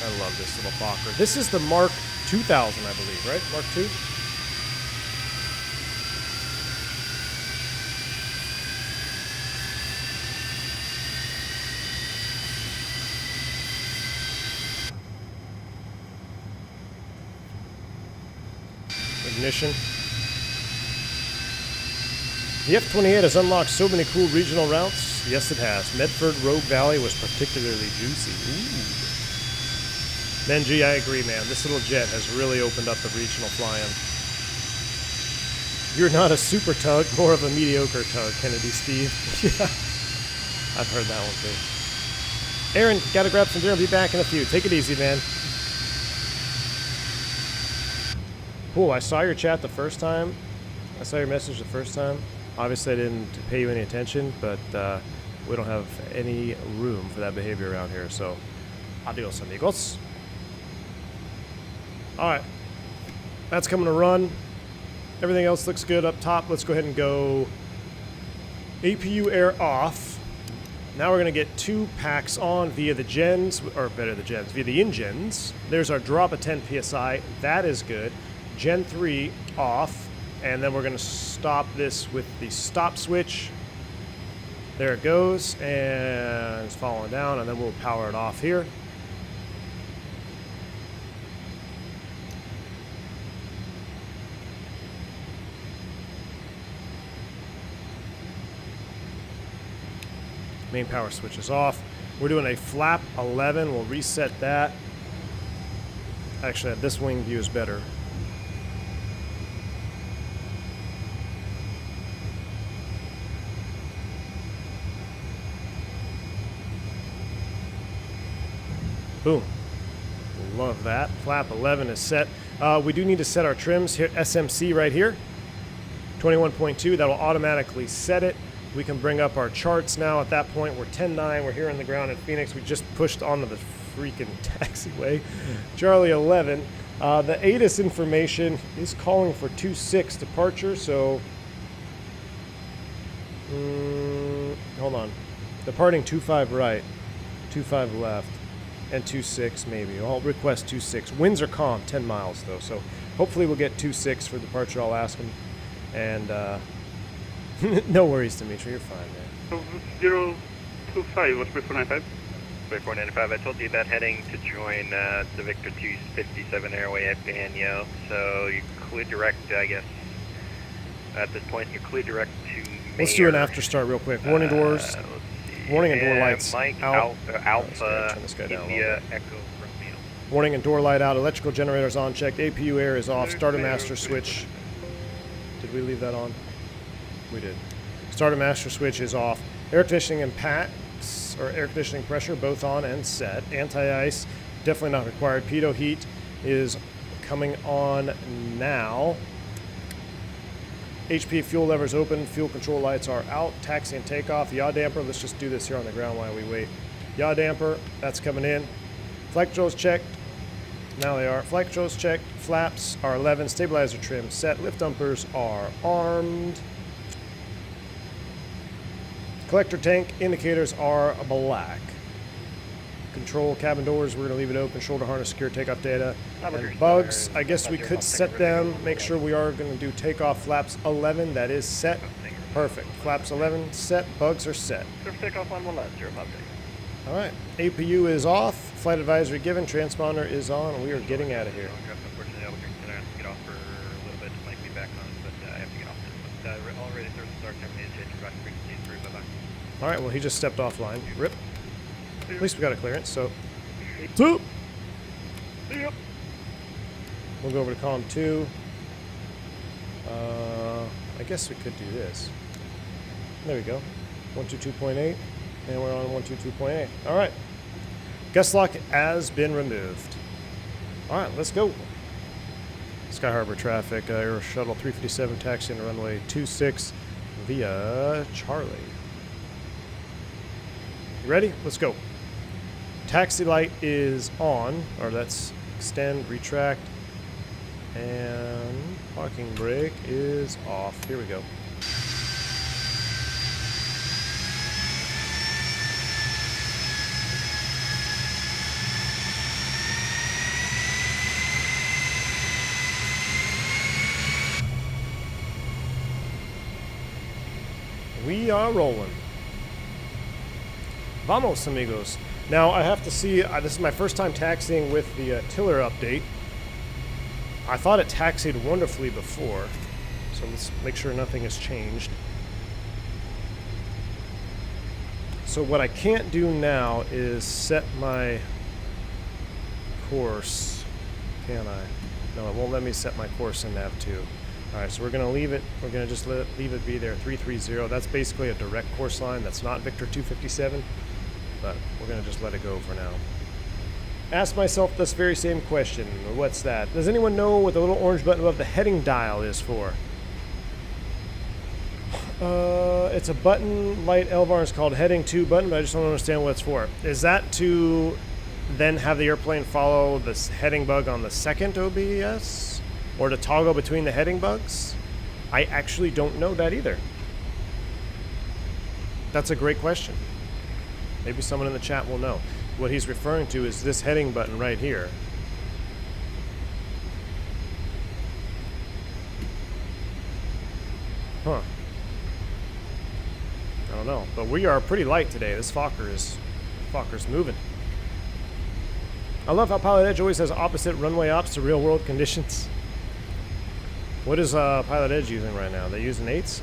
I love this little Fokker. This is the Mark 2000, I believe, right? Mark 2? ignition. The F-28 has unlocked so many cool regional routes. Yes, it has. Medford Rogue Valley was particularly juicy. Ooh. Benji, I agree, man. This little jet has really opened up the regional flying. You're not a super tug, more of a mediocre tug, Kennedy Steve. Yeah, I've heard that one too. Aaron, gotta grab some dinner. I'll be back in a few. Take it easy, man. Cool, I saw your chat the first time. I saw your message the first time. Obviously, I didn't pay you any attention, but we don't have any room for that behavior around here, so adios, amigos. Alright, that's coming to run. Everything else looks good up top. Let's go ahead and go APU air off. Now we're going to get 2 packs on via the gens, or better the gens, via the InGens. There's our drop of 10 PSI. That is good. Gen 3 off. And then we're going to stop this with the stop switch. There it goes. And it's falling down. And then we'll power it off here. Main power switch is off. We're doing a flap 11. We'll reset that. Actually, this wing view is better. Boom. Love that. Flap 11 is set. We do need to set our trims here. SMC right here. 21.2. That will automatically set it. We can bring up our charts now. At that point, we're 10-9. We're here on the ground in Phoenix. We just pushed onto the freaking taxiway. Charlie 11. The ATIS information is calling for 2-6 departure, so... hold on. Departing 2-5 right, 2-5 left, and 2-6 maybe. I'll request 2-6. Winds are calm, 10 miles though, so hopefully we'll get 2-6 for departure. I'll ask them. And, no worries, Dimitri. You're fine, man. 025, what's 3495? 3495, I told you about heading to join the Victor 257 Airway at Banyo. So you clear direct, I guess, at this point, you clear direct to Mayor. Let's do an after start real quick. Warning doors. Warning and door lights Mike, out. Alpha, this guy down India, Echo, Romeo. Warning and door light out. Electrical generators on. Checked. APU air is off. Starter master switch. Did we leave that on? We did. Starter master switch is off. Air conditioning and packs, or air conditioning pressure, both on and set. Anti-ice, definitely not required. Pitot heat is coming on now. HP fuel levers open. Fuel control lights are out. Taxi and takeoff. Yaw damper. Let's just do this here on the ground while we wait. Yaw damper, that's coming in. Flight controls checked. Now they are. Flight controls checked. Flaps are 11. Stabilizer trim set. Lift dumpers are armed. Collector tank indicators are black. Control cabin doors, we're going to leave it open. Shoulder harness secure, takeoff data. And bugs, I guess we could set them. Make sure we are going to do takeoff flaps 11. That is set. Perfect. Flaps 11 set. Bugs are set. Takeoff on the left, 058. All right. APU is off. Flight advisory given. Transponder is on. We are getting out of here. Unfortunately, I'm going to get off for a little bit. Might be back on, but I have to get off this. But already there's a start terminated. All right, well, he just stepped offline. Rip. At least we got a clearance, so. 2. We'll go over to column 2. I guess we could do this. There we go. 122.8. And we're on 122.8. All right. Gust lock has been removed. All right, let's go. Sky Harbor traffic. Air Shuttle 357 taxiing to runway 26 via Charlie. You ready? Let's go. Taxi light is on, or that's extend, retract, and parking brake is off. Here we go. We are rolling. Vamos, amigos. Now, I have to see, this is my first time taxiing with the Tiller update. I thought it taxied wonderfully before, so let's make sure nothing has changed. So what I can't do now is set my course, can I? No, it won't let me set my course in nav2. Alright, so we're going to leave it, we're going to just leave it be there, 330. That's basically a direct course line. That's not Victor 257, but we're going to just let it go for now. Ask myself this very same question. What's that? Does anyone know what the little orange button above the heading dial is for? It's a button, light Elvar's called heading 2 button, but I just don't understand what it's for. Is that to then have the airplane follow this heading bug on the second OBS? Or to toggle between the heading bugs? I actually don't know that either. That's a great question. Maybe someone in the chat will know. What he's referring to is this heading button right here. Huh. I don't know. But we are pretty light today. This Fokker's moving. I love how Pilot Edge always has opposite runway ops to real world conditions. What is Pilot Edge using right now? They using 8s?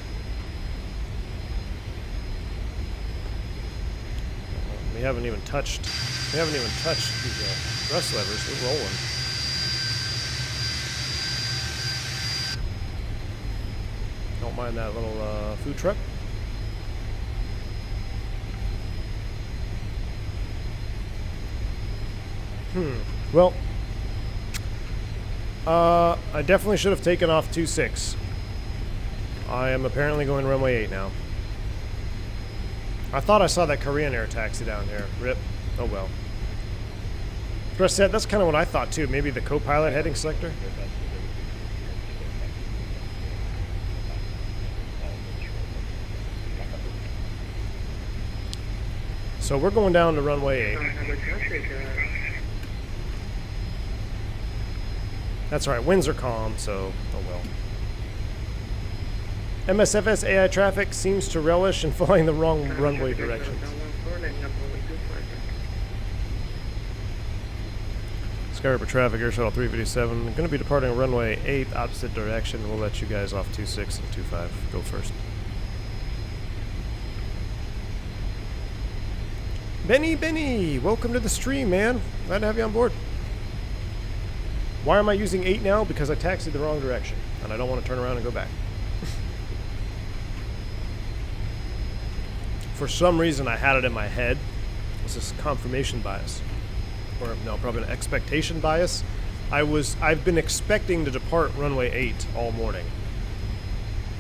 We haven't even touched the thrust levers. We're rolling. Don't mind that little food truck. Well, I definitely should have taken off 26. I am apparently going runway 8 now. I thought I saw that Korean air taxi down here. Rip. Oh well. Thrust said that's kind of what I thought too. Maybe the co-pilot heading selector. So we're going down to runway 8. That's right, winds are calm, so oh well. MSFS AI traffic seems to relish in following the wrong runway directions. Skyriver traffic, Air Shuttle 357. Going to be departing runway 8, opposite direction. We'll let you guys off 26 and 25 go first. Benny, welcome to the stream, man. Glad to have you on board. Why am I using 8 now? Because I taxied the wrong direction, and I don't want to turn around and go back. For some reason, I had it in my head. This is confirmation bias. Or, no, probably an expectation bias. I've been expecting to depart runway 8 all morning.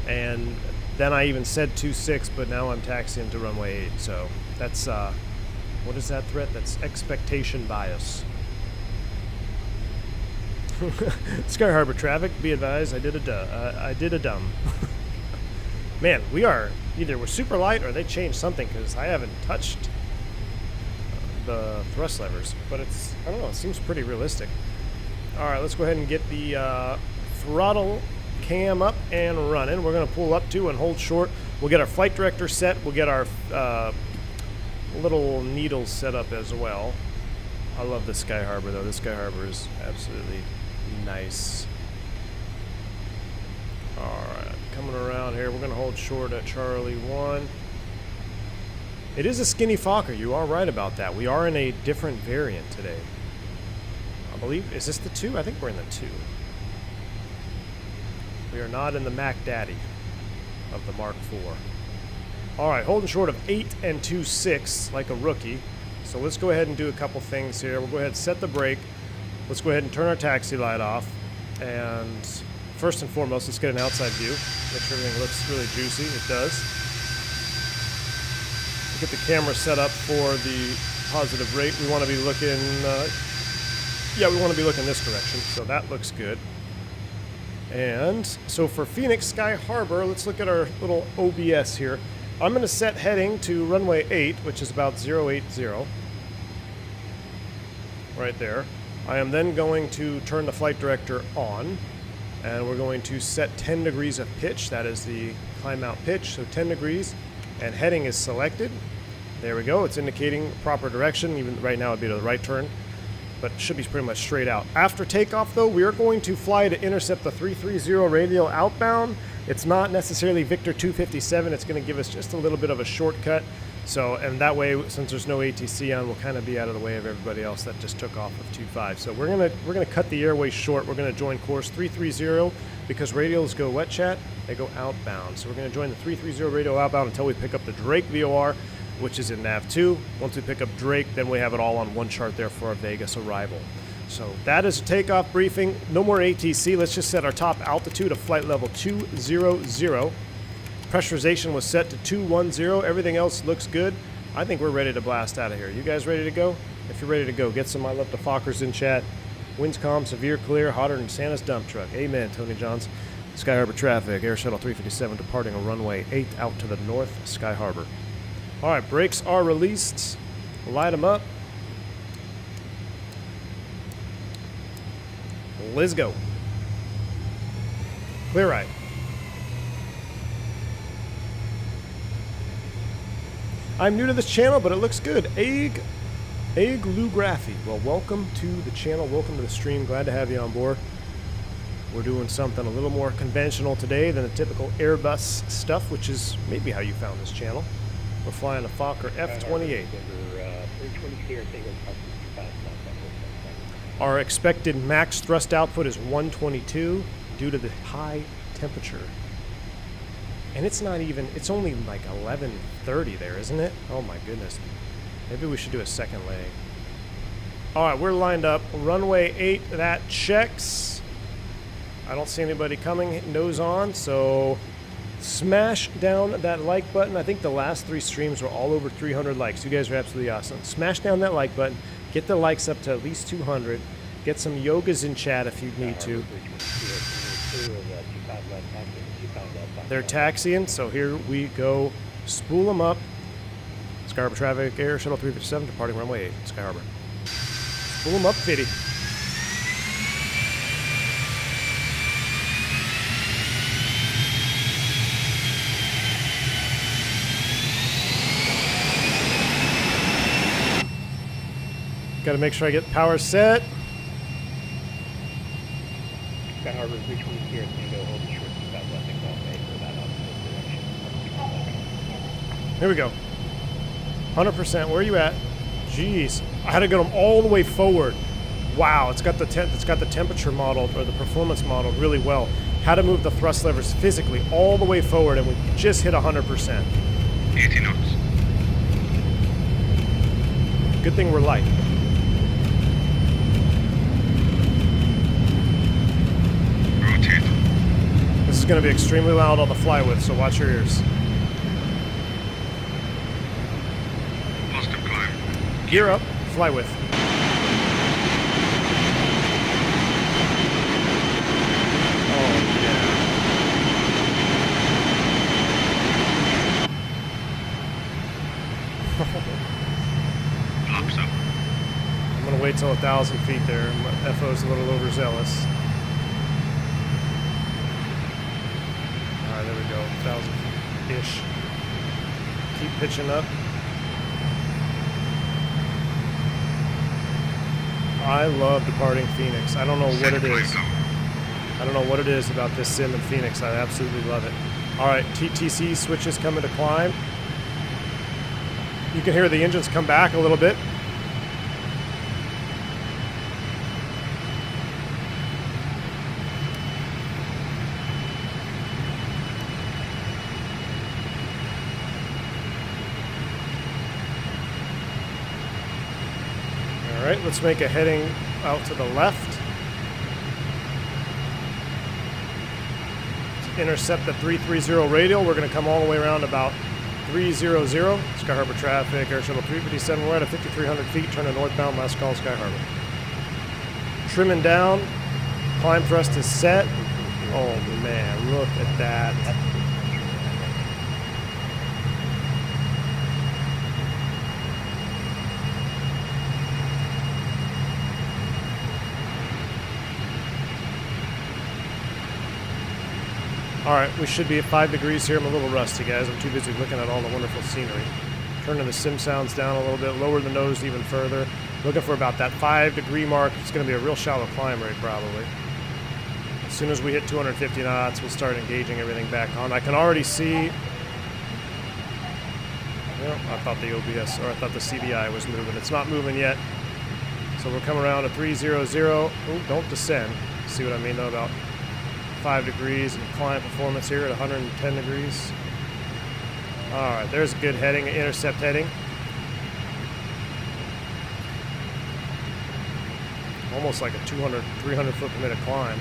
And then I even said 26, but now I'm taxiing to runway 8. So that's, what is that threat? That's expectation bias. Sky Harbor traffic, be advised, I did a dumb. Man, we're super light or they changed something because I haven't touched the thrust levers, but it's, I don't know, it seems pretty realistic. All right, let's go ahead and get the throttle cam up and running. We're going to pull up to and hold short. We'll get our flight director set. We'll get our little needles set up as well. I love this Sky Harbor though. This Sky Harbor is absolutely nice. Alright, coming around here. We're going to hold short at Charlie 1. It is a skinny Fokker. You are right about that. We are in a different variant today. I believe, is this the 2? I think we're in the 2. We are not in the Mac Daddy of the Mark IV. Alright, holding short of 8 and 2.6 like a rookie. So let's go ahead and do a couple things here. We'll go ahead and set the brake. Let's go ahead and turn our taxi light off. And first and foremost, let's get an outside view. Make sure everything looks really juicy. It does. Get the camera set up for the positive rate. We want to be looking, we want to be looking this direction. So that looks good. And so for Phoenix Sky Harbor, let's look at our little OBS here. I'm going to set heading to runway 8, which is about 080. Right there. I am then going to turn the flight director on, and we're going to set 10 degrees of pitch. That is the climb out pitch, so 10 degrees, and heading is selected. There we go. It's indicating proper direction. Even right now, it'd be to the right turn. but it should be pretty much straight out. After takeoff, though, we are going to fly to intercept the 330 radial outbound. It's not necessarily Victor 257. It's going to give us just a little bit of a shortcut. So, and that way, since there's no ATC on, we'll kind of be out of the way of everybody else that just took off with 25. So we're gonna cut the airway short. We're gonna join course 330 because radials go wet chat, they go outbound. So we're gonna join the 330 radial outbound until we pick up the Drake VOR, which is in nav 2. Once we pick up Drake, then we have it all on one chart there for our Vegas arrival. So that is a takeoff briefing. No more ATC. Let's just set our top altitude of flight level 200. Pressurization was set to 210. Everything else looks good. I think we're ready to blast out of here. You guys ready to go? If you're ready to go, get some I love the Fokkers in chat. Winds calm, severe clear, hotter than Santa's dump truck. Amen, Tony Johns. Sky Harbor traffic, Air Shuttle 357 departing on runway 8 out to the north, Sky Harbor. All right, brakes are released. Light them up. Let's go. Clear right. I'm new to this channel, but it looks good. Egg Lugraphy. Well, welcome to the channel. Welcome to the stream. Glad to have you on board. We're doing something a little more conventional today than the typical Airbus stuff, which is maybe how you found this channel. We're flying a Fokker F-28. Our expected max thrust output is 122 due to the high temperature. And it's not even, it's only like 11:30 there, isn't it? Oh my goodness. Maybe we should do a second leg. All right, we're lined up. Runway 8, that checks. I don't see anybody coming, nose on, so smash down that like button. I think the last 3 streams were all over 300 likes. You guys are absolutely awesome. Smash down that like button. Get the likes up to at least 200. Get some yogas in chat if you need to. They're taxiing, so here we go. Spool them up. Sky Harbor traffic, Air Shuttle 357 departing runway 8, Sky Harbor. Spool them up, Fitty. Got to make sure I get power set. Sky Harbor 320 here, it's going to go over short to about left and runway for that opposite direction. Here we go. 100%. Where are you at? Jeez, I had to get them all the way forward. Wow, it's got the temperature modeled or the performance modeled really well. How to move the thrust levers physically all the way forward, and we just hit 100%. 80 knots. Good thing we're light. Rotate. This is going to be extremely loud on the fly with, so watch your ears. Positive climb. Gear up, fly with. Oh, yeah. Flaps up. I'm going to wait till 1,000 feet there. My FO's a little overzealous. Alright, there we go. 1,000-ish. Keep pitching up. I love departing Phoenix. I don't know what it is. I don't know what it is about this sim in Phoenix. I absolutely love it. Alright, TTC switches coming to climb. You can hear the engines come back a little bit. All right, let's make a heading out to the left. To intercept the 330 radial, we're going to come all the way around about 300. Sky Harbor traffic, Air Shuttle 357. We're at 5,300 feet, turning northbound, last call, Sky Harbor. Trimming down, climb thrust is set. Oh man, look at that. All right, we should be at 5 degrees here. I'm a little rusty, guys. I'm too busy looking at all the wonderful scenery. Turning the sim sounds down a little bit, lower the nose even further. Looking for about that 5 degree mark. It's going to be a real shallow climb rate probably. As soon as we hit 250 knots, we'll start engaging everything back on. I can already see... Well, I thought the OBS, or I thought the CDI was moving. It's not moving yet. So we're coming around to 300. Oh, don't descend. See what I mean though about 5 degrees and climb performance here at 110 degrees. Alright, there's a good heading, intercept heading. Almost like a 200, 300 foot per minute climb.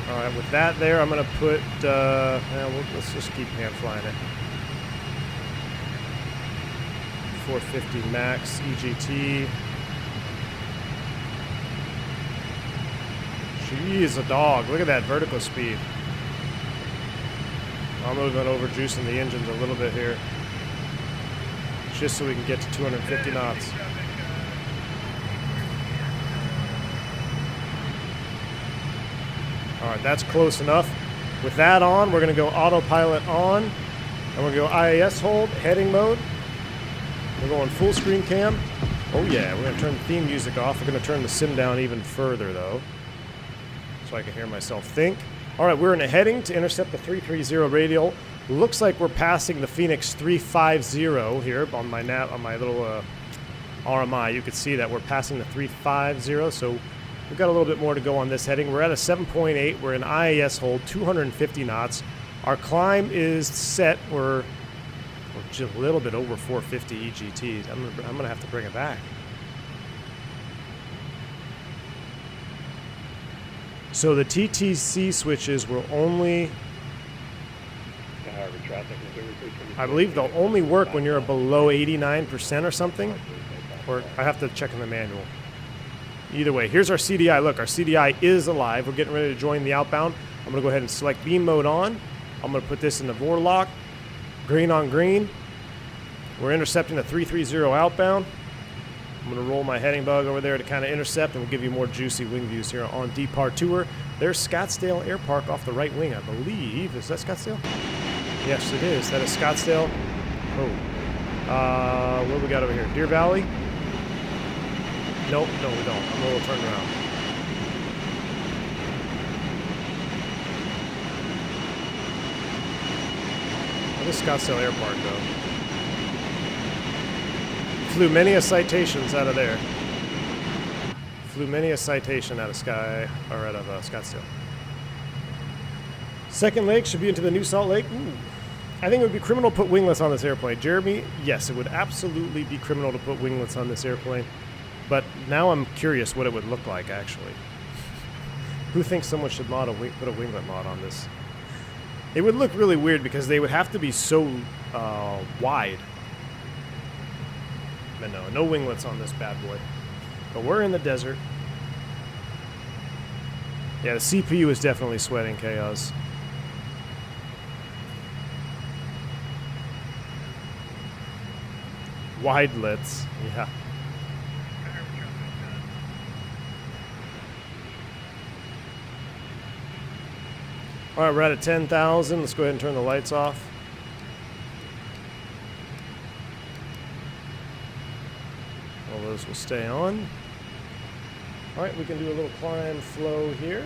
Alright, with that there, I'm going to put, let's just keep hand flying it. 450 max EGT. She's a dog. Look at that vertical speed. I'm moving over, juicing the engines a little bit here. Just so we can get to 250 knots. Alright, that's close enough. With that on, we're going to go autopilot on. And we're going to go IAS hold, heading mode. We're going full screen cam. Oh yeah, we're going to turn the theme music off. We're going to turn the sim down even further though, so I can hear myself think. Alright, we're in a heading to intercept the 330 radial. Looks like we're passing the Phoenix 350 here on my on my little RMI. You can see that we're passing the 350, so we've got a little bit more to go on this heading. We're at a 7.8. We're in IAS hold, 250 knots. Our climb is set. We're just a little bit over 450 EGT. I'm gonna have to bring it back. So the TTC switches will only, I believe they'll only work when you're below 89% or something. Or I have to check in the manual. Either way, here's our CDI. Look, our CDI is alive. We're getting ready to join the outbound. I'm gonna go ahead and select beam mode on. I'm gonna put this in the Vorlock. Green on green. We're intercepting the 330 outbound. I'm going to roll my heading bug over there to kind of intercept, and we'll give you more juicy wing views here on Departure. There's Scottsdale Air Park off the right wing, I believe. Is that Scottsdale? Yes, it is. That is Scottsdale. Oh. What do we got over here? Deer Valley? Nope, no, we don't. I'm going to turn around. What is Scottsdale Air Park, though? Flew many a citations out of there. Flew many a citation out of Scottsdale. Second leg should be into the New Salt Lake. Ooh. I think it would be criminal to put winglets on this airplane. Jeremy, yes, it would absolutely be criminal to put winglets on this airplane. But now I'm curious what it would look like, actually. Who thinks someone should put a winglet mod on this? It would look really weird because they would have to be so wide. But no winglets on this bad boy. But we're in the desert. Yeah, the CPU is definitely sweating chaos. Widelets, yeah. All right, we're at 10,000. Let's go ahead and turn the lights off. All those will stay on. All right, we can do a little climb flow here.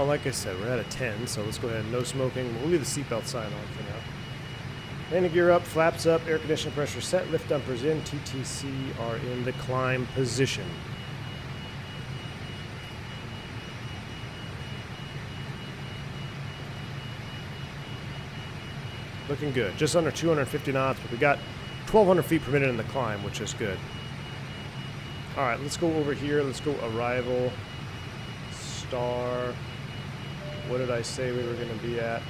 Like I said, we're at a 10, so let's go ahead and no smoking. We'll leave the seatbelt sign on for now. Landing gear up, flaps up, air conditioning pressure set, lift dumpers in, TTC are in the climb position. Looking good. Just under 250 knots, but we got 1,200 feet per minute in the climb, which is good. All right, let's go over here. Let's go arrival, star. What did I say we were going to be at?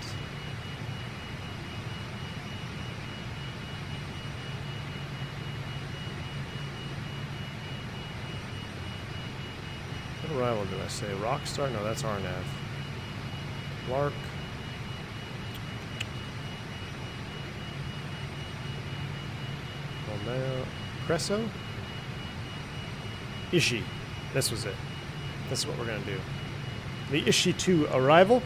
What arrival did I say? Rockstar? No, that's RNAV. Lark. Cresso? Ishi. This was it. This is what we're going to do. The Ishi 2 arrival.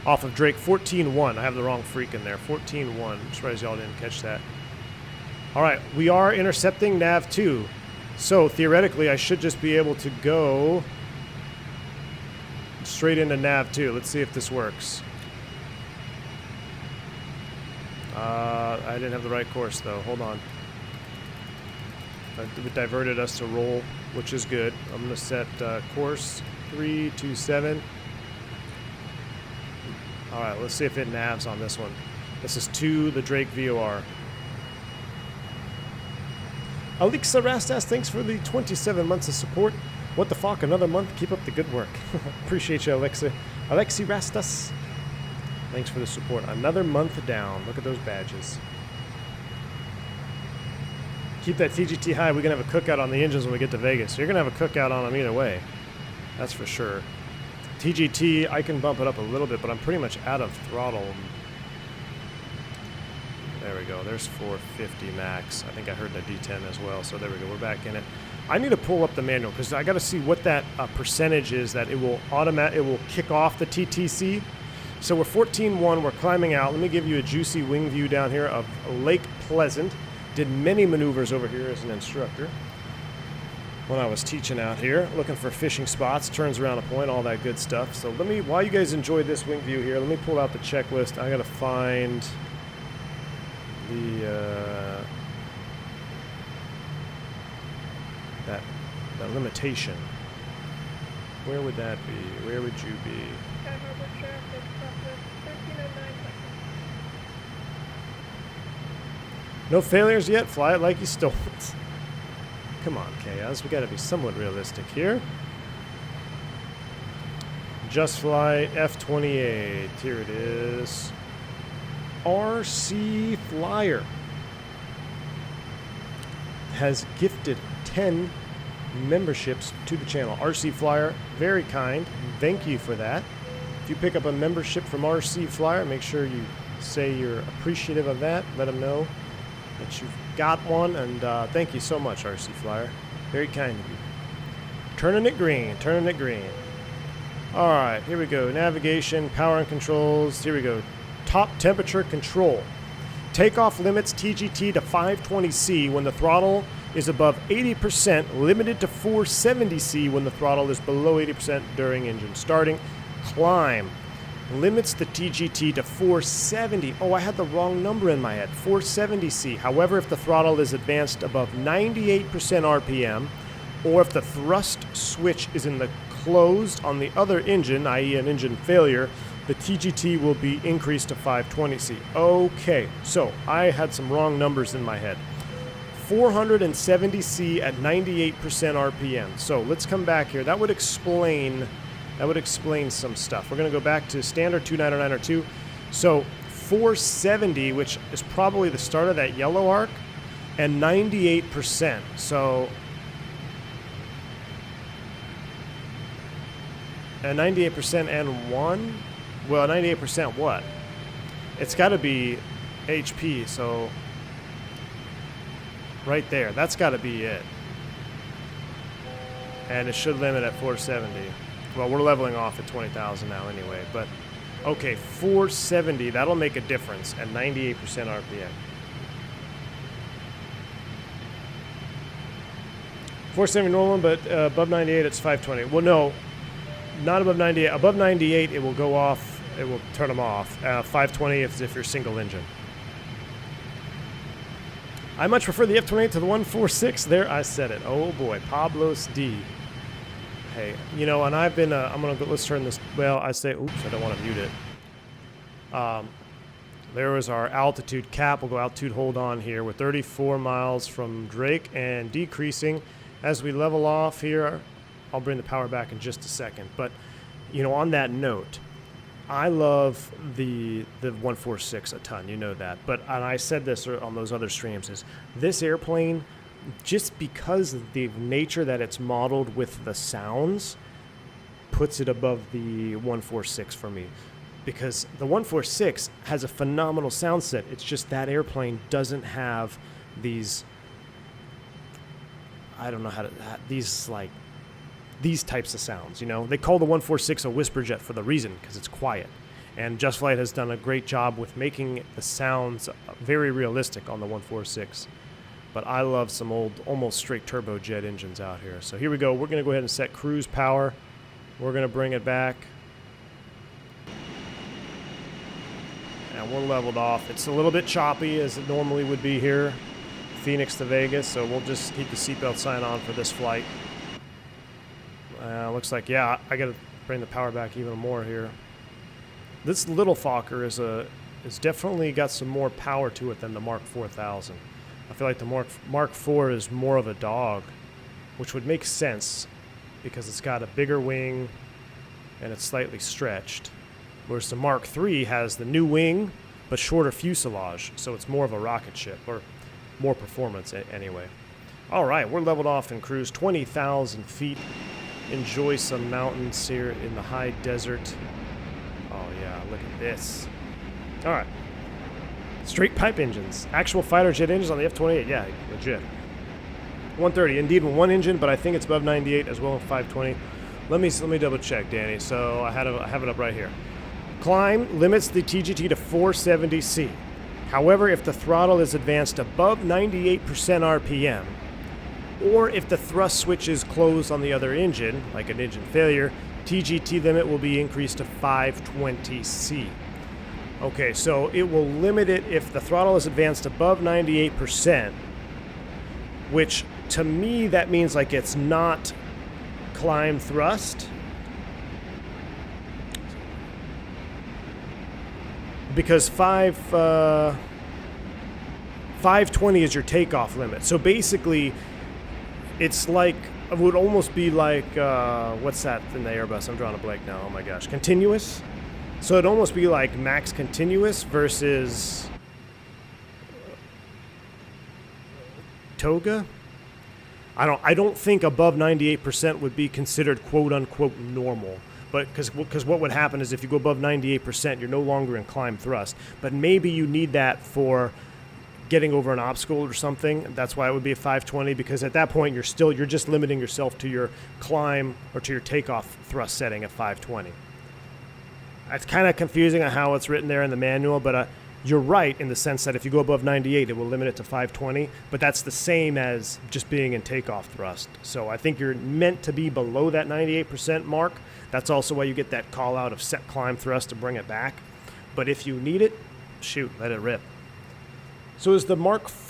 off of Drake. 14-1. I have the wrong freak in there. 14-1. I'm surprised y'all didn't catch that. All right, we are intercepting nav 2. So theoretically, I should just be able to go straight into nav 2. Let's see if this works. I didn't have the right course though. Hold on. It diverted us to roll, which is good. I'm going to set course 327. All right, let's see if it navs on this one. This is to the Drake VOR. Alexa Rastas, thanks for the 27 months of support. What the fuck, another month? Keep up the good work. Appreciate you, Alexa. Alexi Rastas, thanks for the support. Another month down. Look at those badges. Keep that TGT high. We're going to have a cookout on the engines when we get to Vegas. You're going to have a cookout on them either way. That's for sure. TGT, I can bump it up a little bit, but I'm pretty much out of throttle. There we go. There's 450 max. I think I heard the D10 as well. So there we go. We're back in it. I need to pull up the manual because I got to see what that percentage is that it will kick off the TTC. So we're 14-1. We're climbing out. Let me give you a juicy wing view down here of Lake Pleasant. Did many maneuvers over here as an instructor when I was teaching out here, looking for fishing spots, turns around a point, all that good stuff. So let me, while you guys enjoy this wing view here, let me pull out the checklist. I gotta find the that limitation. Where would that be? Where would you be? No failures yet. Fly it like you stole it. Come on, Chaos. We got to be somewhat realistic here. Just Flight F28. Here it is. RC Flyer has gifted 10 memberships to the channel. RC Flyer, very kind. Thank you for that. If you pick up a membership from RC Flyer, make sure you say you're appreciative of that. Let them know that you've got one, and thank you so much, RC Flyer. Very kind of you. Turning it green, turning it green. All right, here we go. Navigation, power and controls. Here we go. Top temperature control. Takeoff limits TGT to 520C when the throttle is above 80%, limited to 470C when the throttle is below 80% during engine starting. Climb. Limits the TGT to 470. Oh, I had the wrong number in my head. 470C. However, if the throttle is advanced above 98% RPM, or if the thrust switch is in the closed on the other engine, i.e. an engine failure, the TGT will be increased to 520C. Okay, so I had some wrong numbers in my head. 470C at 98% RPM. So let's come back here. That would explain some stuff. We're going to go back to standard 290902. So 470, which is probably the start of that yellow arc, and 98%. So and 98% and 1? Well, 98% what? It's got to be HP, so right there. That's got to be it. And it should limit at 470. Well, we're leveling off at 20,000 now anyway, but okay, 470, that'll make a difference at 98% RPM. .470 normal, but above 98 it's 520. Well, no, not above 98. Above 98 it will go off, it will turn them off. 520 if you're single engine. I much prefer the F28 to the 146. There, I said it. Oh boy, Pablos D. Hey, you know, and I've been, I'm going to go, let's turn this, well, I say, oops, I don't want to mute it. There was our altitude cap. We'll go altitude hold on here. We're 34 miles from Drake and decreasing. As we level off here, I'll bring the power back in just a second. But, you know, on that note, I love the 146 a ton, you know that. But, and I said this on those other streams, is this airplane, just because of the nature that it's modeled with the sounds, puts it above the 146 for me. Because the 146 has a phenomenal sound set. It's just that airplane doesn't have these, I don't know how to, these types of sounds, you know? They call the 146 a whisper jet for the reason, because it's quiet. And JustFlight has done a great job with making the sounds very realistic on the 146. But I love some old, almost straight turbojet engines out here. So here we go. We're going to go ahead and set cruise power. We're going to bring it back. And we're leveled off. It's a little bit choppy as it normally would be here, Phoenix to Vegas. So we'll just keep the seatbelt sign on for this flight. Looks like, yeah, I got to bring the power back even more here. This little Fokker is definitely got some more power to it than the Mark 4000. I feel like the Mark IV is more of a dog, which would make sense because it's got a bigger wing and it's slightly stretched. Whereas the Mark III has the new wing but shorter fuselage, so it's more of a rocket ship, or more performance anyway. All right, we're leveled off and cruise 20,000 feet. Enjoy some mountains here in the high desert. Oh yeah, look at this. All right. Straight pipe engines. Actual fighter jet engines on the F-28. Yeah, legit. 130. Indeed, one engine, but I think it's above 98 as well as 520. Let me double check, Danny. So I have it up right here. Climb limits the TGT to 470C. However, if the throttle is advanced above 98% RPM, or if the thrust switch is closed on the other engine, like an engine failure, TGT limit will be increased to 520C. Okay, so it will limit it if the throttle is advanced above 98%, which to me that means like it's not climb thrust. Because 520 is your takeoff limit. So basically, it's like, it would almost be like, what's that in the Airbus? I'm drawing a blank now. Oh my gosh. Continuous? So it'd almost be like max continuous versus Toga. I don't think above 98% would be considered quote unquote normal. But because what would happen is if you go above 98%, you're no longer in climb thrust. But maybe you need that for getting over an obstacle or something. That's why it would be a 520, because at that point you're just limiting yourself to your climb or to your takeoff thrust setting at 520. It's kind of confusing on how it's written there in the manual, but you're right in the sense that if you go above 98, it will limit it to 520, but that's the same as just being in takeoff thrust. So I think you're meant to be below that 98% mark. That's also why you get that call out of set climb thrust to bring it back. But if you need it, shoot, let it rip. So is the Mark IV,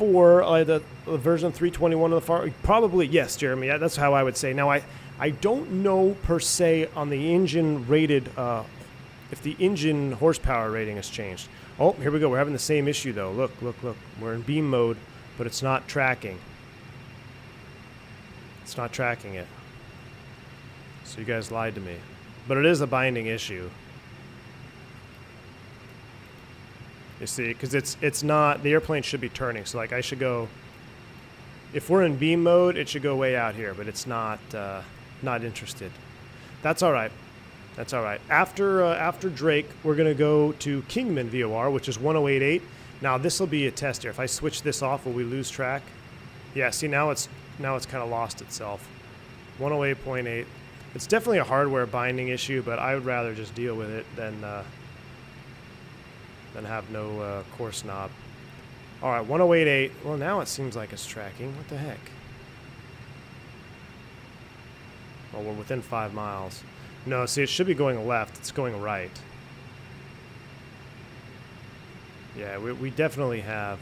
the version 321 of the far? Probably, yes, Jeremy. That's how I would say. Now, I don't know per se on the engine rated, if the engine horsepower rating has changed. Oh, here we go. We're having the same issue, though. Look. We're in beam mode, but it's not tracking. It's not tracking it. So you guys lied to me. But it is a binding issue. You see, because it's not, the airplane should be turning. So like I should go, if we're in beam mode, it should go way out here, but it's not interested. That's all right. That's all right. After Drake, we're going to go to Kingman VOR, which is 1088. Now this will be a test here. If I switch this off, will we lose track? Yeah, see now it's kind of lost itself. 108.8. It's definitely a hardware binding issue, but I would rather just deal with it than have no course knob. All right, 1088. Well, now it seems like it's tracking. What the heck? Well, we're within 5 miles. No, see, it should be going left. It's going right. Yeah, we definitely have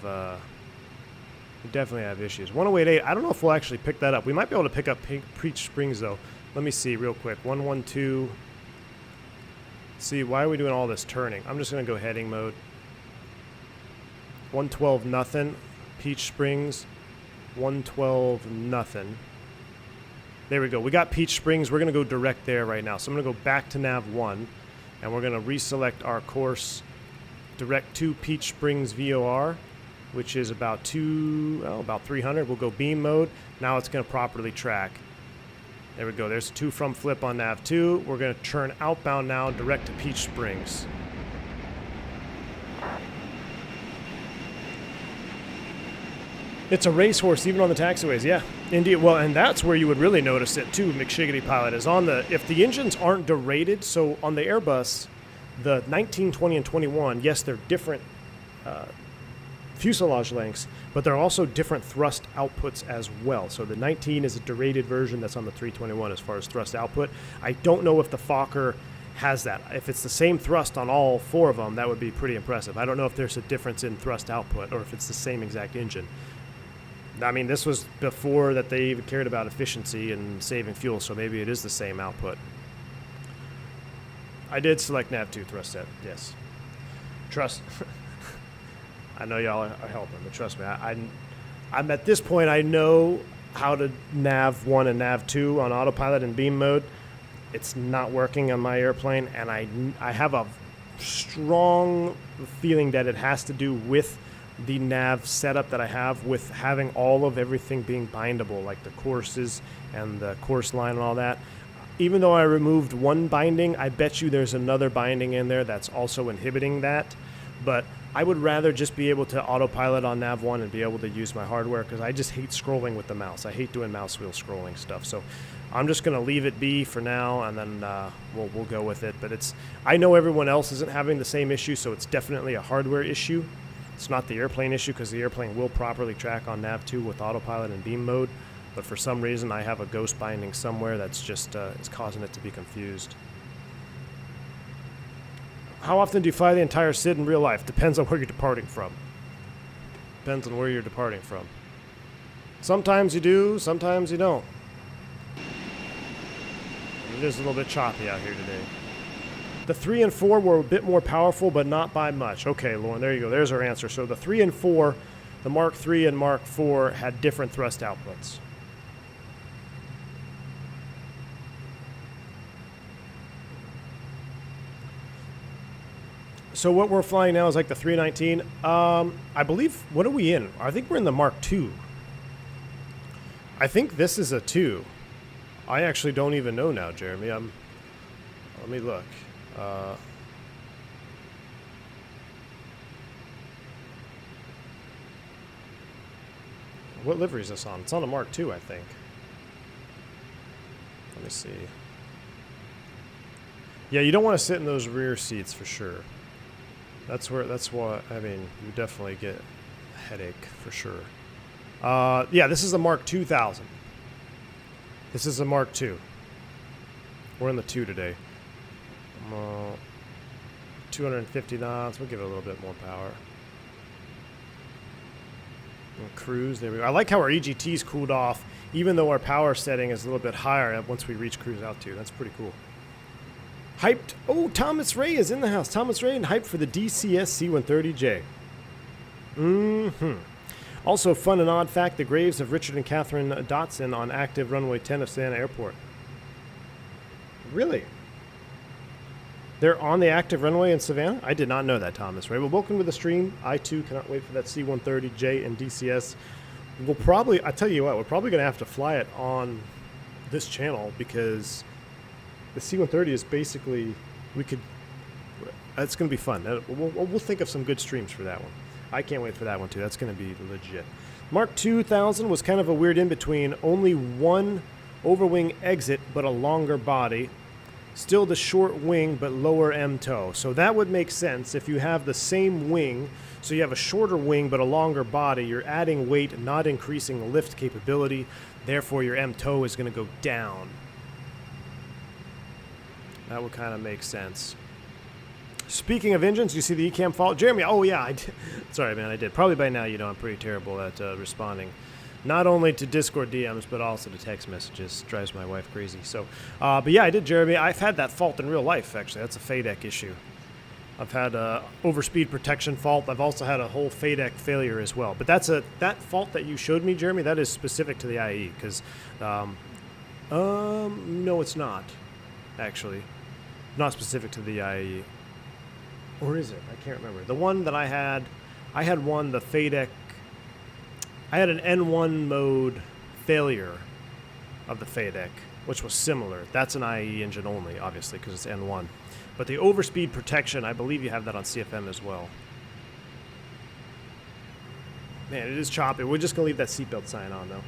issues. 1088. I don't know if we'll actually pick that up. We might be able to pick up Peach Springs though. Let me see real quick. 112. See, why are we doing all this turning? I'm just gonna go heading mode. 112 nothing. Peach Springs. 112 nothing. There we go. We got Peach Springs. We're going to go direct there right now. So I'm going to go back to nav 1, and we're going to reselect our course direct to Peach Springs VOR, which is about 300. We'll go beam mode. Now it's going to properly track. There we go. There's a to from flip on nav 2. We're going to turn outbound now direct to Peach Springs. It's a racehorse even on the taxiways, yeah. Indeed. Well, and that's where you would really notice it too, McShiggity pilot, is on the, if the engines aren't derated, so on the Airbus, The 19, 20, and 21, yes, they're different fuselage lengths, but they're also different thrust outputs as well. So the 19 is a derated version that's on the 321 as far as thrust output. I don't know if the Fokker has that. If it's the same thrust on all 4 of them, that would be pretty impressive. I don't know if there's a difference in thrust output or if it's the same exact engine. I mean, this was before that they even cared about efficiency and saving fuel, so maybe it is the same output. I did select nav2 thrust set, yes. Trust. I know y'all are helping, but trust me, I'm at this point, I know how to nav 1 and nav 2 on autopilot and beam mode. It's not working on my airplane, and I have a strong feeling that it has to do with the nav setup that I have, with having all of everything being bindable, like the courses and the course line and all that. Even though I removed one binding, I bet you there's another binding in there that's also inhibiting that. But I would rather just be able to autopilot on nav 1 and be able to use my hardware, because I just hate scrolling with the mouse. I hate doing mouse wheel scrolling stuff. So I'm just going to leave it be for now, and then we'll go with it. But I know everyone else isn't having the same issue, so it's definitely a hardware issue. It's not the airplane issue, because the airplane will properly track on nav 2 with autopilot and beam mode. But for some reason, I have a ghost binding somewhere that's just is causing it to be confused. How often do you fly the entire SID in real life? Depends on where you're departing from. Depends on where you're departing from. Sometimes you do, sometimes you don't. It is a little bit choppy out here today. The 3 and 4 were a bit more powerful, but not by much. Okay, Lauren, there you go. There's our answer. So the 3 and 4, the Mark 3 and Mark 4 had different thrust outputs. So what we're flying now is like the 319. I believe, what are we in? I think we're in the Mark II. I think this is a 2. I actually don't even know now, Jeremy. Let me look. What livery is this on? It's on a Mark II, I think. Let me see. Yeah, you don't want to sit in those rear seats for sure. That's what, I mean, you definitely get a headache for sure. Yeah, this is a Mark 2000. This is a Mark II. We're in the 2 today. 250 knots. We'll give it a little bit more power. And cruise. There we go. I like how our EGT's cooled off, even though our power setting is a little bit higher once we reach cruise altitude. That's pretty cool. Hyped. Oh, Thomas Ray is in the house. Thomas Ray and hyped for the DCS C-130J. Also, fun and odd fact, the graves of Richard and Catherine Dotson on active runway 10 of Savannah Airport. Really? They're on the active runway in Savannah? I did not know that, Thomas Ray. Well, welcome to the stream. I, too, cannot wait for that C-130J and DCS. We'll probably, I tell you what, we're probably going to have to fly it on this channel, because the C-130 is basically, it's going to be fun. We'll think of some good streams for that one. I can't wait for that one, too. That's going to be legit. Mark 2000 was kind of a weird in-between. Only one overwing exit, but a longer body. Still the short wing, but lower MTOW. So that would make sense if you have the same wing. So you have a shorter wing, but a longer body. You're adding weight, not increasing the lift capability. Therefore, your MTOW is going to go down. That would kind of make sense. Speaking of engines, you see the ECAM fault? Jeremy, oh yeah, I did. Sorry, man, I did. Probably by now you know I'm pretty terrible at responding. Not only to Discord DMs, but also to text messages. Drives my wife crazy. So, but yeah, I did, Jeremy. I've had that fault in real life, actually. That's a FADEC issue. I've had a overspeed protection fault. I've also had a whole FADEC failure as well. But that fault that you showed me, Jeremy, that is specific to the IE. Because, no, it's not, actually. Not specific to the IE. Or is it? I can't remember. The one that I had one, the FADEC. I had an N1 mode failure of the FADEC, which was similar. That's an IE engine only, obviously, because it's N1. But the overspeed protection, I believe you have that on CFM as well. Man, it is choppy. We're just going to leave that seatbelt sign on, though.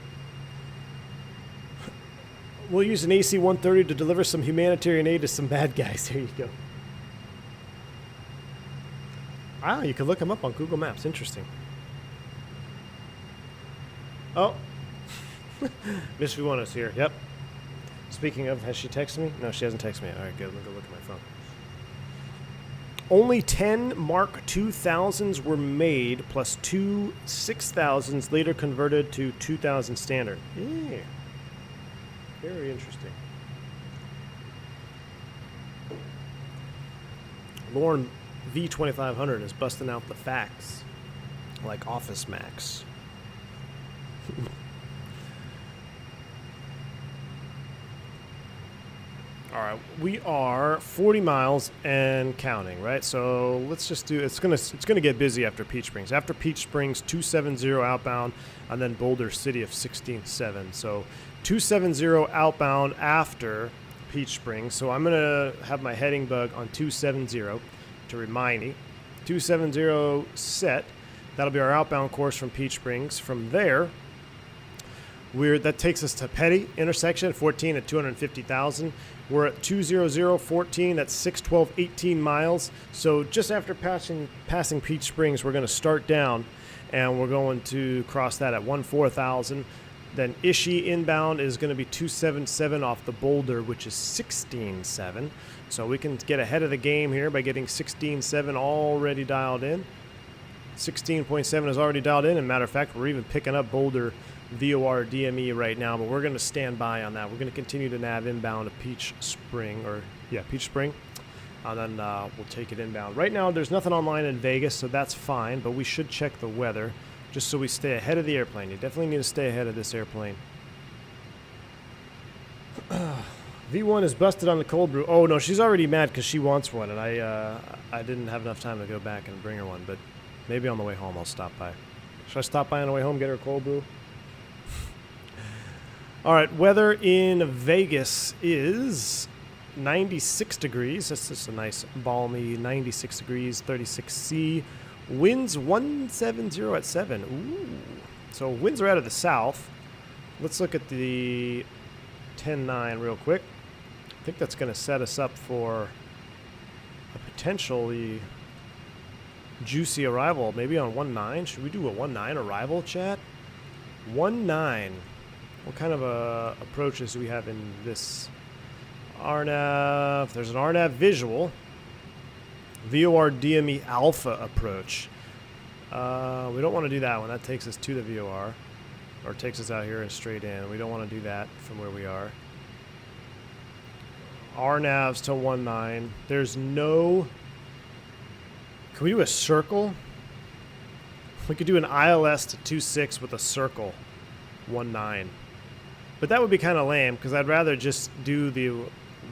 We'll use an AC-130 to deliver some humanitarian aid to some bad guys. There you go. Ah, you can look him up on Google Maps. Interesting. Oh. Miss V1 is here. Yep. Speaking of, has she texted me? No, she hasn't texted me yet. All right, good. Let me go look at my phone. Only 10 Mark 2000s were made, plus 2 6000s later converted to 2000 standard. Yeah. Very interesting. Lauren V2500 is busting out the facts like Office Max. All right, we are 40 miles and counting, right? So let's just do. It's gonna get busy after Peach Springs. After Peach Springs, 270 outbound, and then Boulder City of 16.7. So 270 outbound after Peach Springs. So I'm gonna have my heading bug on 270 to remind me. 270 set. That'll be our outbound course from Peach Springs. From there, that takes us to Petty intersection 14 at 250,000. We're at 20014. That's 612, 18 miles. So just after passing Peach Springs, we're going to start down, and we're going to cross that at 14,000. Then Ishii inbound is going to be 277 off the Boulder, which is 16.7. So we can get ahead of the game here by getting 16.7 already dialed in. 16.7 is already dialed in. And matter of fact, we're even picking up Boulder VOR DME right now, but we're going to stand by on that. We're going to continue to nav inbound to Peach Spring, and then we'll take it inbound. Right now, there's nothing online in Vegas, so that's fine, but we should check the weather just so we stay ahead of the airplane. You definitely need to stay ahead of this airplane. V1 is busted on the cold brew. Oh, no, she's already mad because she wants one, and I didn't have enough time to go back and bring her one, but maybe on the way home I'll stop by. Should I stop by on the way home, get her a cold brew? All right, weather in Vegas is 96 degrees. That's just a nice balmy 96 degrees, 36C. Winds 170 at 7. Ooh. So winds are out of the south. Let's look at the 10-9 real quick. I think that's going to set us up for a potentially juicy arrival, maybe on 1-9. Should we do a 1-9 arrival, chat? 1-9. What kind of approaches do we have in this RNAV? There's an RNAV visual. VOR DME alpha approach. We don't want to do that one. That takes us to the VOR. Or takes us out here and straight in. We don't want to do that from where we are. RNAVs to 1-9. There's no... Can we do a circle? We could do an ILS to 2.6 with a circle. 1-9. But that would be kind of lame because I'd rather just do the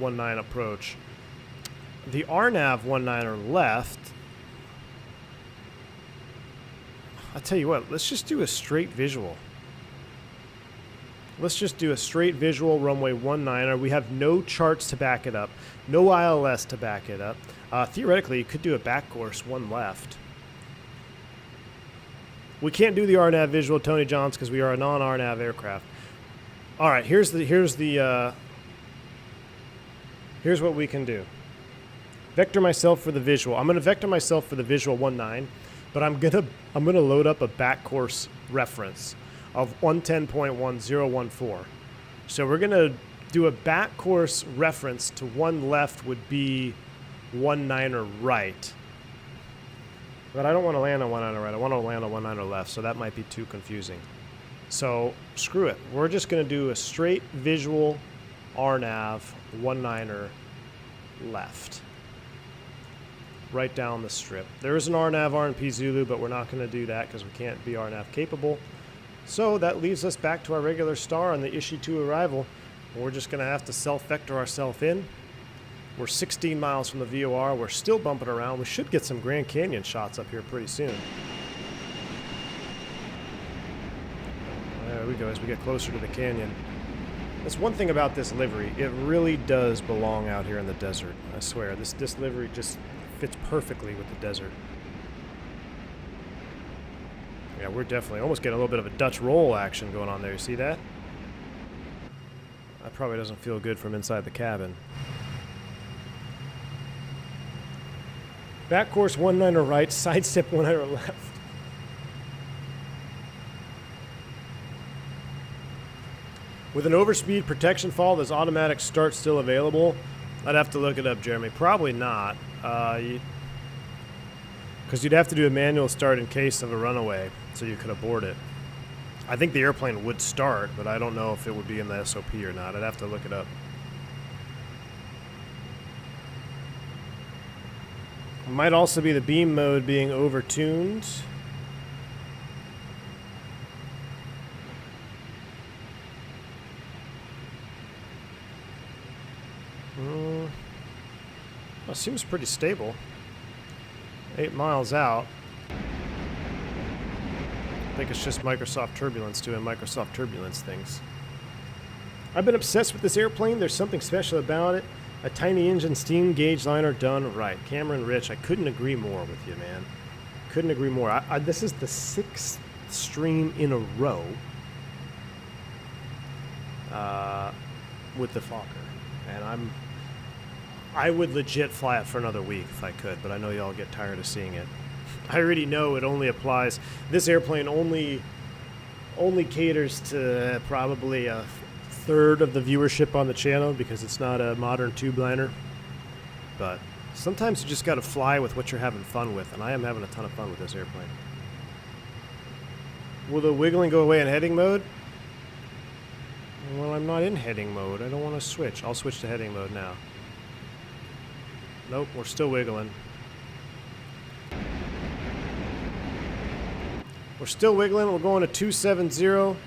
1-9 approach. The RNAV 1-9er left. I'll tell you what, let's just do a straight visual. Let's just do a straight visual runway 1-9er. We have no charts to back it up, no ILS to back it up. Theoretically, you could do a back course 1 left. We can't do the RNAV visual, Tony Johns, because we are a non-RNAV aircraft. All right, here's what we can do. Vector myself for the visual. I'm going to vector myself for the visual 1-9, but I'm gonna load up a back course reference of 110.1014. So we're gonna do a back course reference to 1 left would be 1-9er right. But I don't want to land on 1-9er right. I want to land on 1-9er left, so that might be too confusing. So screw it. We're just going to do a straight visual RNAV 1-9er left. Right down the strip. There is an RNAV RNP Zulu, but we're not going to do that because we can't be RNAV capable. So that leaves us back to our regular star on the Ishii 2 arrival. We're just going to have to self-vector ourselves in. We're 16 miles from the VOR. We're still bumping around. We should get some Grand Canyon shots up here pretty soon. There we go as we get closer to the canyon. That's one thing about this livery. It really does belong out here in the desert. I swear. This livery just fits perfectly with the desert. Yeah, we're definitely almost getting a little bit of a Dutch roll action going on there. You see that? That probably doesn't feel good from inside the cabin. Back course 19 right, sidestep 19 left. With an overspeed protection fall, does automatic start still available? I'd have to look it up, Jeremy. Probably not. Because you'd have to do a manual start in case of a runaway, so you could abort it. I think the airplane would start, but I don't know if it would be in the SOP or not. I'd have to look it up. It might also be the beam mode being overtuned. Well, seems pretty stable. 8 miles out. I think it's just Microsoft Turbulence doing Microsoft Turbulence things. I've been obsessed with this airplane. There's something special about it. A tiny engine, steam gauge liner done right. Cameron Rich, I couldn't agree more with you, man. Couldn't agree more. This is the 6th stream in a row with the Fokker. And I would legit fly it for another week if I could, but I know y'all get tired of seeing it. I already know it only applies. This airplane only caters to probably a third of the viewership on the channel because it's not a modern tube liner. But sometimes you just got to fly with what you're having fun with, and I am having a ton of fun with this airplane. Will the wiggling go away in heading mode? Well, I'm not in heading mode. I don't want to switch. I'll switch to heading mode now. Nope, we're still wiggling. We're still wiggling. We're going to 270.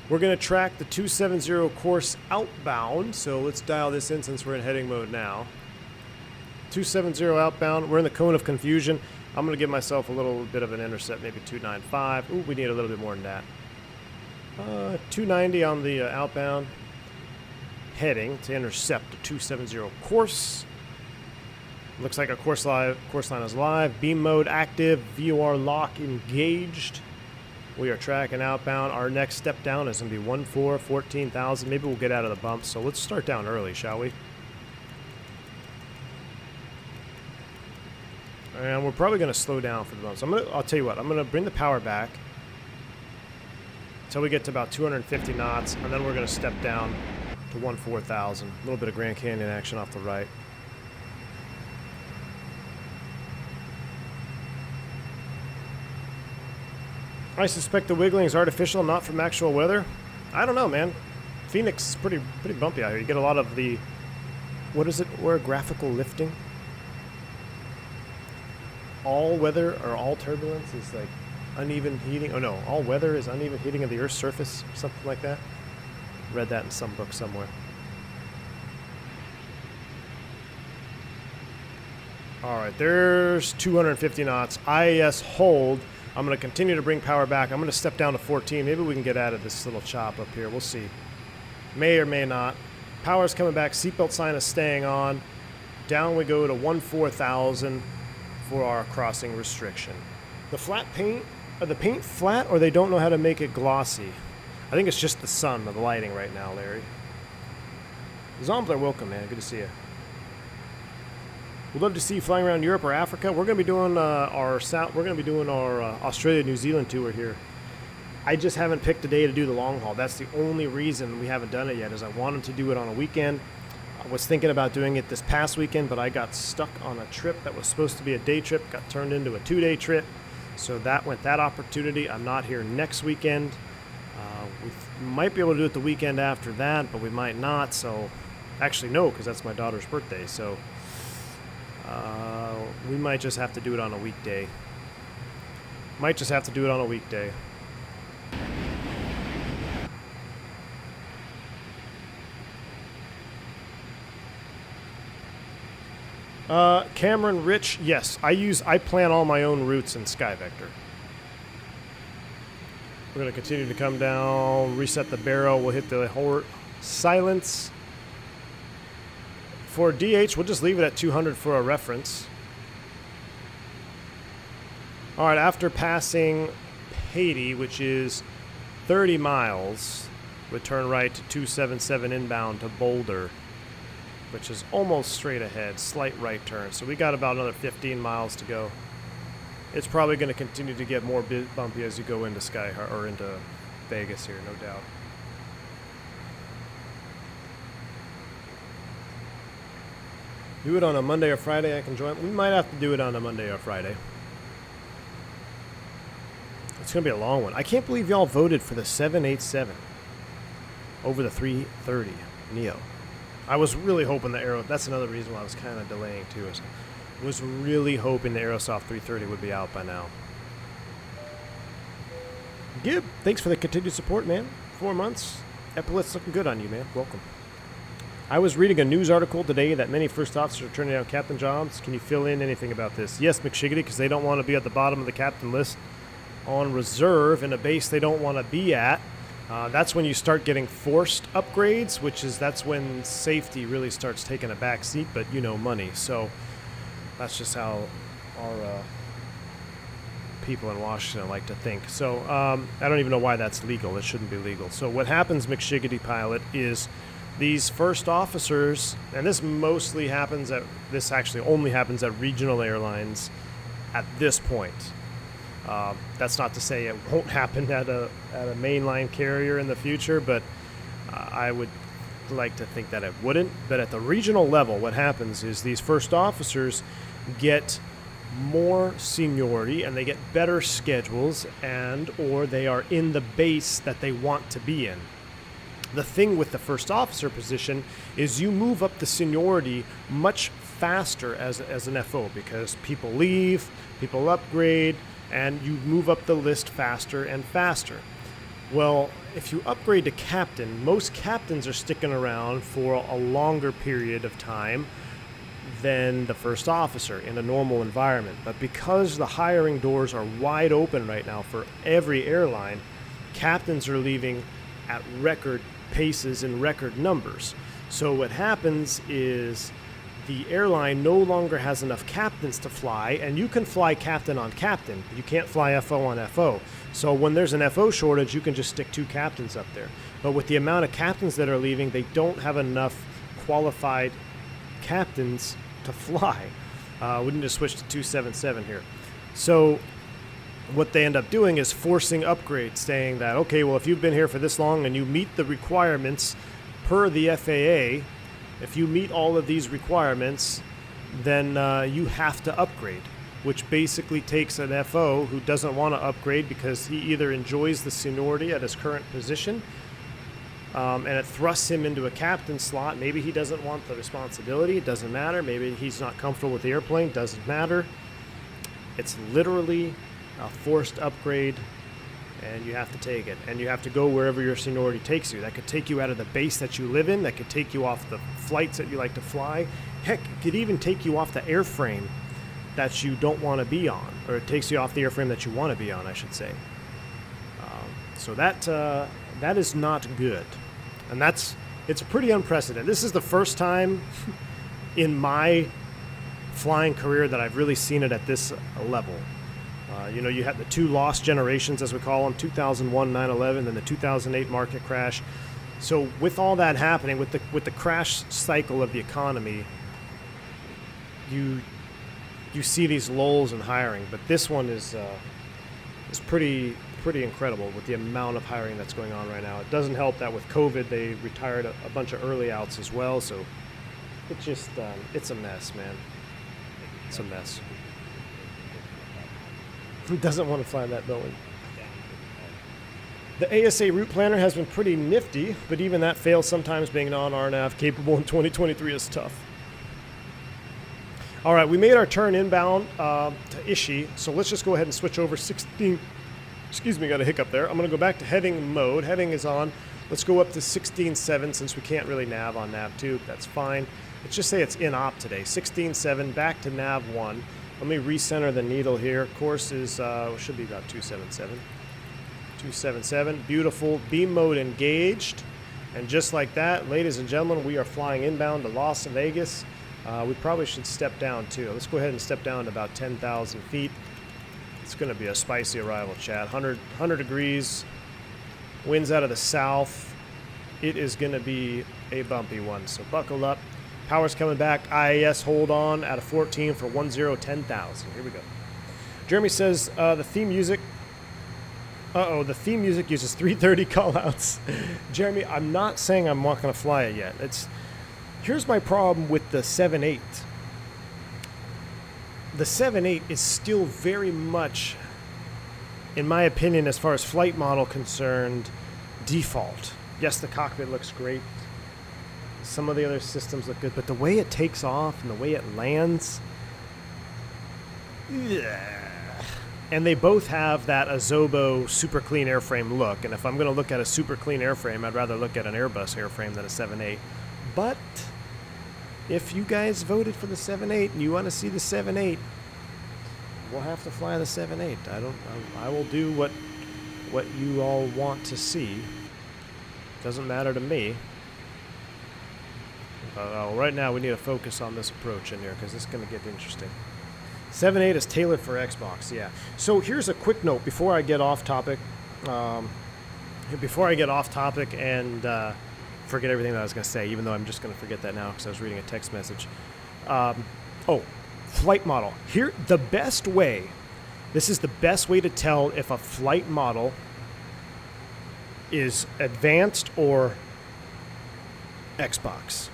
We're going to track the 270 course outbound. So let's dial this in since we're in heading mode now. 270 outbound. We're in the cone of confusion. I'm going to give myself a little bit of an intercept, maybe 295. Ooh, we need a little bit more than that. 290 on the outbound. Heading to intercept the 270 course. Looks like our course line is live. Beam mode active. VOR lock engaged. We are tracking outbound. Our next step down is going to be 14, 14,000. Maybe we'll get out of the bumps. So let's start down early, shall we? And we're probably going to slow down for the bumps. I'll tell you what. I'm going to bring the power back until we get to about 250 knots, and then we're going to step down to 14,000. A little bit of Grand Canyon action off the right. I suspect the wiggling is artificial, not from actual weather. I don't know, man. Phoenix is pretty bumpy out here. You get a lot of the, what is it? Orographical lifting. All weather or all turbulence is like uneven heating. Oh no, all weather is uneven heating of the Earth's surface, something like that. Read that in some book somewhere. All right, there's 250 knots. IAS hold. I'm going to continue to bring power back. I'm going to step down to 14. Maybe we can get out of this little chop up here. We'll see. May or may not. Power's coming back. Seatbelt sign is staying on. Down we go to 14,000 for our crossing restriction. The flat paint, are the paint flat or they don't know how to make it glossy? I think it's just the sun or the lighting right now, Larry. Zombler, welcome, man. Good to see you. We'd love to see you flying around Europe or Africa. We're going to be doing our Australia, New Zealand tour here. I just haven't picked a day to do the long haul. That's the only reason we haven't done it yet. Is I wanted to do it on a weekend. I was thinking about doing it this past weekend, but I got stuck on a trip that was supposed to be a day trip. Got turned into a 2-day trip, so that went that opportunity. I'm not here next weekend. We might be able to do it the weekend after that, but we might not. So, actually, no, because that's my daughter's birthday. So. We might just have to do it on a weekday. Cameron Rich, yes. I plan all my own routes in SkyVector. We're going to continue to come down, reset the barrel. We'll hit the silence. For DH, we'll just leave it at 200 for a reference. All right, after passing Haiti, which is 30 miles, return right to 277 inbound to Boulder. which is almost straight ahead, slight right turn. So we got about another 15 miles to go. It's probably going to continue to get more bumpy as you go into or into Vegas here, no doubt. Do it on a Monday or Friday, I can join. We might have to do it on a Monday or Friday. It's going to be a long one. I can't believe y'all voted for the 787 over the 330 Neo. I was really hoping the Aero... That's another reason why I was kind of delaying, too. I was really hoping the Aerosoft 330 would be out by now. Gib, thanks for the continued support, man. 4 months. Epaulette's looking good on you, man. Welcome. I was reading a news article today that many first officers are turning down captain jobs. Can you fill in anything about this? Yes, McShiggity, because they don't want to be at the bottom of the captain list on reserve in a base they don't want to be at. That's when you start getting forced upgrades, that's when safety really starts taking a back seat, but you know, money. So that's just how our people in Washington like to think. So I don't even know why that's legal. It shouldn't be legal. So what happens, McShiggity pilot, is these first officers, and this actually only happens at regional airlines at this point. That's not to say it won't happen at a mainline carrier in the future, but I would like to think that it wouldn't. But at the regional level, what happens is these first officers get more seniority and they get better schedules, and or they are in the base that they want to be in. The thing with the first officer position is you move up the seniority much faster as an FO, because people leave, people upgrade, and you move up the list faster and faster. Well, if you upgrade to captain, most captains are sticking around for a longer period of time than the first officer in a normal environment. But because the hiring doors are wide open right now for every airline, captains are leaving at record paces and record numbers. So what happens is the airline no longer has enough captains to fly, and you can fly captain on captain, but you can't fly FO on FO. So when there's an FO shortage, you can just stick 2 captains up there. But with the amount of captains that are leaving, they don't have enough qualified captains to fly. We need to switch to 277 here. So what they end up doing is forcing upgrades, saying that, okay, well, if you've been here for this long and you meet the requirements per the FAA, if you meet all of these requirements, then you have to upgrade, which basically takes an FO who doesn't want to upgrade because he either enjoys the seniority at his current position, and it thrusts him into a captain slot. Maybe he doesn't want the responsibility. It doesn't matter. Maybe he's not comfortable with the airplane. Doesn't matter. It's literally a forced upgrade, and you have to take it. And you have to go wherever your seniority takes you. That could take you out of the base that you live in. That could take you off the flights that you like to fly. Heck, it could even take you off the airframe that you don't want to be on. Or it takes you off the airframe that you want to be on, I should say. So that is not good. And it's pretty unprecedented. This is the first time in my flying career that I've really seen it at this level. You had the 2 lost generations, as we call them, 2001 9/11, and the 2008 market crash. So with all that happening, with the crash cycle of the economy, you see these lulls in hiring. But this one is pretty incredible with the amount of hiring that's going on right now. It doesn't help that with COVID, they retired a bunch of early outs as well. So it's just it's a mess, man. It's a mess. Who doesn't want to fly that Boeing? The ASA route planner has been pretty nifty, but even that fails sometimes. Being non-RNAV capable in 2023 is tough. All right, we made our turn inbound to Ishii, so let's just go ahead and switch over 16. Excuse me, got a hiccup there. I'm going to go back to heading mode. Heading is on. Let's go up to 16.7 since we can't really nav on nav 2. That's fine. Let's just say it's in op today. 16.7 back to nav 1. Let me recenter the needle here. Course is should be about 277. 277. Beautiful. Beam mode engaged. And just like that, ladies and gentlemen, we are flying inbound to Las Vegas. We probably should step down too. Let's go ahead and step down to about 10,000 feet. It's going to be a spicy arrival, chat. 100 degrees. Winds out of the south. It is going to be a bumpy one. So buckle up. Power's coming back. IAS hold on at a 14 for 1010,000. Here we go. Jeremy says the theme music. The theme music uses 330 callouts. Jeremy, I'm not saying I'm not going to fly it yet. Here's my problem with the 7.8. The 7.8 is still very much, in my opinion, as far as flight model concerned, default. Yes, the cockpit looks great. Some of the other systems look good, but the way it takes off and the way it lands, and they both have that Azobo super clean airframe look. And if I'm going to look at a super clean airframe, I'd rather look at an Airbus airframe than a 7.8. But if you guys voted for the 7.8 and you want to see the 7.8, we'll have to fly the 7.8. I will do what you all want to see. Doesn't matter to me. Right now we need to focus on this approach in here because it's going to get interesting. 7.8 is tailored for Xbox, yeah. So here's a quick note before I get off topic. And forget everything that I was going to say, even though I'm just going to forget that now because I was reading a text message. Flight model. Here, the best way, this is the best way to tell if a flight model is advanced or Xbox,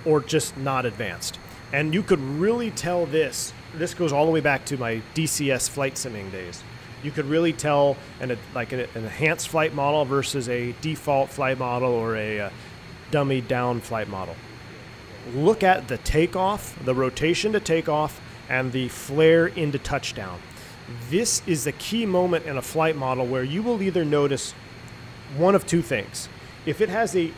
or just not advanced. And you could really tell this. This goes all the way back to my DCS flight simming days. You could really tell an enhanced flight model versus a default flight model or a dummied down flight model. Look at the takeoff, the rotation to takeoff, and the flare into touchdown. This is the key moment in a flight model where you will either notice one of two things. If it has a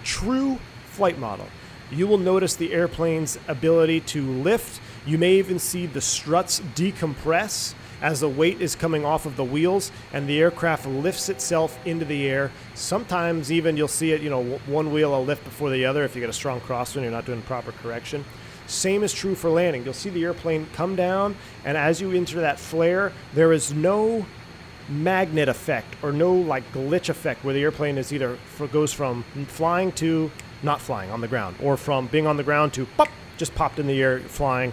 true flight model, you will notice the airplane's ability to lift. You may even see the struts decompress as the weight is coming off of the wheels and the aircraft lifts itself into the air. Sometimes even you'll see it, one wheel will lift before the other if you get a strong crosswind, you're not doing proper correction. Same is true for landing. You'll see the airplane come down, and as you enter that flare, there is no magnet effect or no glitch effect where the airplane is either goes from flying to not flying on the ground, or from being on the ground to pop, just popped in the air flying.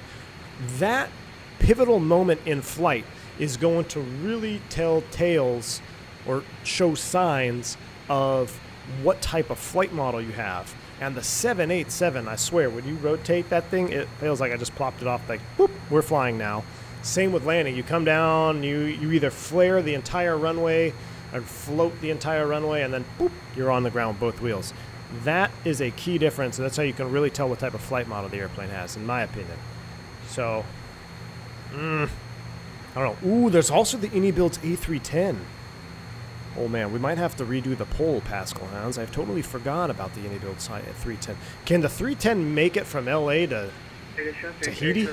That pivotal moment in flight is going to really tell tales or show signs of what type of flight model you have. And the 787, I swear, when you rotate that thing, it feels like I just plopped it off, like, boop, we're flying now. Same with landing. You come down, you either flare the entire runway or float the entire runway, and then boop, you're on the ground with both wheels. That is a key difference, and that's how you can really tell what type of flight model the airplane has, in my opinion. So, I don't know. Ooh, there's also the Unibuild's A310. Oh man, we might have to redo the poll, Pascal Hounds. I've totally forgot about the Unibuild's A310. Can the 310 make it from LA to Tahiti?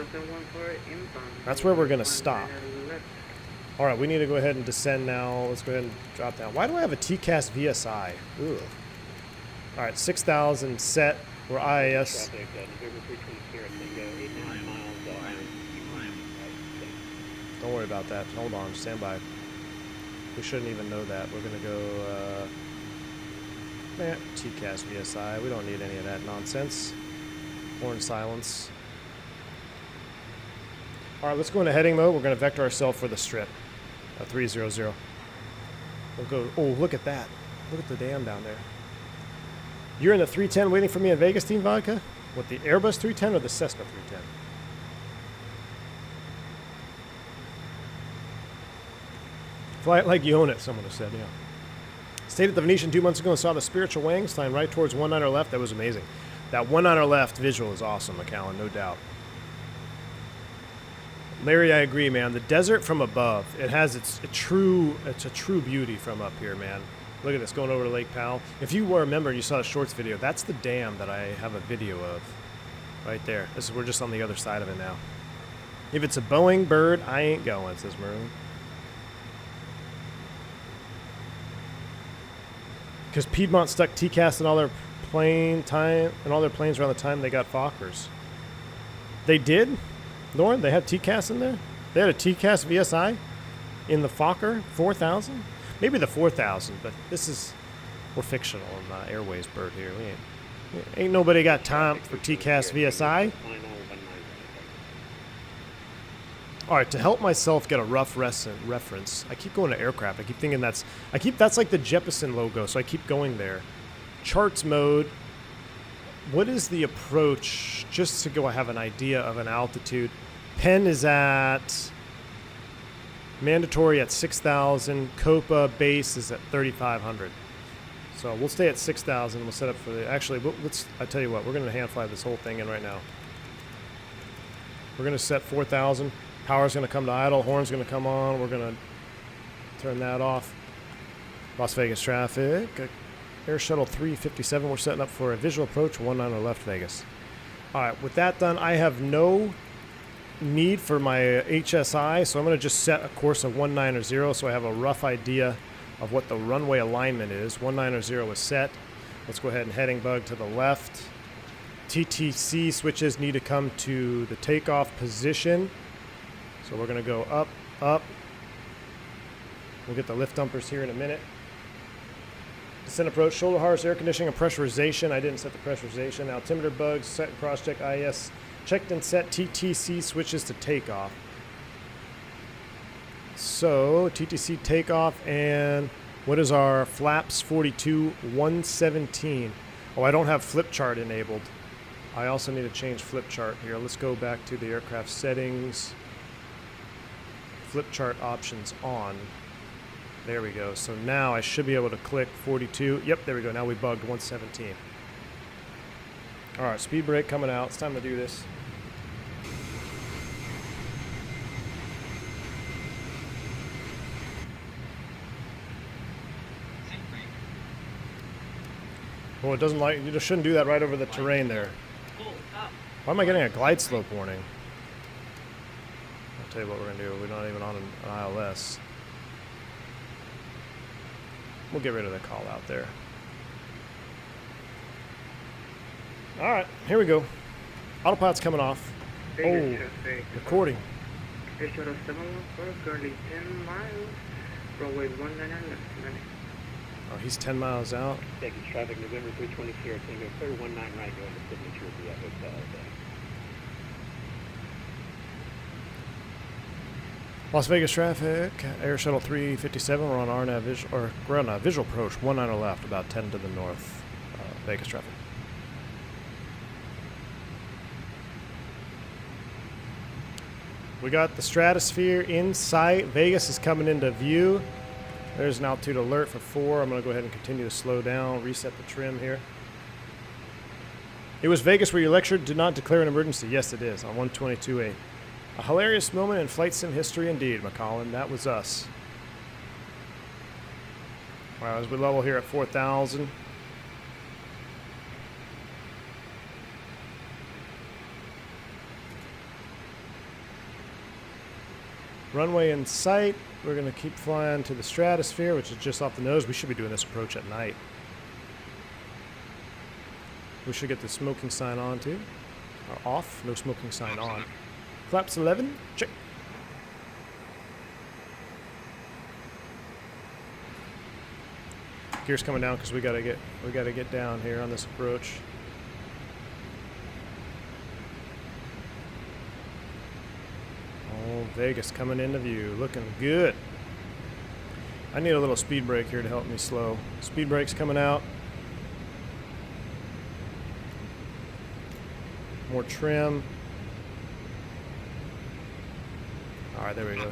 That's where we're going to stop. All right, we need to go ahead and descend now. Let's go ahead and drop down. Why do I have a TCAS VSI? Ugh. All right, 6,000 set. We're IAS. Don't worry about that. Hold on. Stand by. We shouldn't even know that. We're going to go TCAS VSI. We don't need any of that nonsense. Horn silence. All right, let's go into heading mode. We're going to vector ourselves for the strip. 300. We'll go. Oh, look at that. Look at the dam down there. You're in the 310 waiting for me in Vegas, Team Vodka? What, the Airbus 310 or the Cessna 310? Fly it like you own it, someone has said, yeah. Stayed at the Venetian 2 months ago and saw the spiritual wings flying right towards 19 left. That was amazing. That 19 left visual is awesome, McAllen, no doubt. Larry, I agree, man. The desert from above, it has it's a true beauty from up here, man. Look at this, going over to Lake Powell. If you remember, you saw the shorts video. That's the dam that I have a video of, right there. We're just on the other side of it now. If it's a Boeing bird, I ain't going, says Maroon. Because Piedmont stuck TCAS in all their planes around the time they got Fokkers. They did? Lauren, they had TCAS in there? They had a TCAS VSI in the Fokker 4000? Maybe the 4000, but we're fictional in Airways bird here. Ain't nobody got time for TCAS VSI. Alright, to help myself get a rough reference, I keep going to aircraft. I keep thinking that's like the Jeppesen logo, so I keep going there. Charts mode. What is the approach, just to go have an idea of an altitude? Penn is at mandatory at 6,000. Copa base is at 3,500. So we'll stay at 6,000. We'll set up for the. Actually, I tell you what, we're going to hand fly this whole thing in right now. We're going to set 4,000. Power's going to come to idle. Horn's going to come on. We're going to turn that off. Las Vegas traffic. Air Shuttle 357. We're setting up for a visual approach 19 left Vegas. All right, with that done, I have no need for my HSI, so I'm going to just set a course of 190 so I have a rough idea of what the runway alignment is. 190 is set. Let's go ahead and heading bug to the left. TTC switches need to come to the takeoff position. So we're going to go up, up. We'll get the lift dumpers here in a minute. Descent approach, shoulder harness, air conditioning, and pressurization. I didn't set the pressurization. Altimeter bugs, set and cross-check IS. Checked and set TTC switches to takeoff. So, TTC takeoff, and what is our flaps 42 117? Oh, I don't have flip chart enabled. I also need to change flip chart here. Let's go back to the aircraft settings. Flip chart options on. There we go. So now I should be able to click 42. Yep, there we go. Now we bugged 117. All right, speed brake coming out. It's time to do this. Well, it doesn't like, you just shouldn't do that right over the terrain there. Why am I getting a glide slope warning? I'll tell you what we're going to do. We're not even on an ILS. We'll get rid of the call out there. All right, here we go. Autopilot's coming off. Oh, recording. Air Shuttle 714, currently 10 miles, runway 19 left. Oh, he's 10 miles out. Taking traffic November 324, Tango clear 19 right, going to signature of the hotel. Las Vegas traffic, Air Shuttle 357. We're on RNAV visual, or we're on a visual approach 19 left, about 10 to the north. Vegas traffic. We got the stratosphere in sight. Vegas is coming into view. There's an altitude alert for 4. I'm going to go ahead and continue to slow down, reset the trim here. It was Vegas where you lectured, did not declare an emergency. Yes, it is, on 122A. A hilarious moment in flight sim history indeed, McCollin. That was us. All right, as we level here at 4,000. Runway in sight. We're going to keep flying to the stratosphere, which is just off the nose. We should be doing this approach at night. We should get the smoking sign on too. Or off. No smoking sign on. Flaps 11. Check. Gear's coming down because we gotta get down here on this approach. Oh, Vegas coming into view, looking good. I need a little speed brake here to help me slow. Speed brake's coming out. More trim. All right, there we go.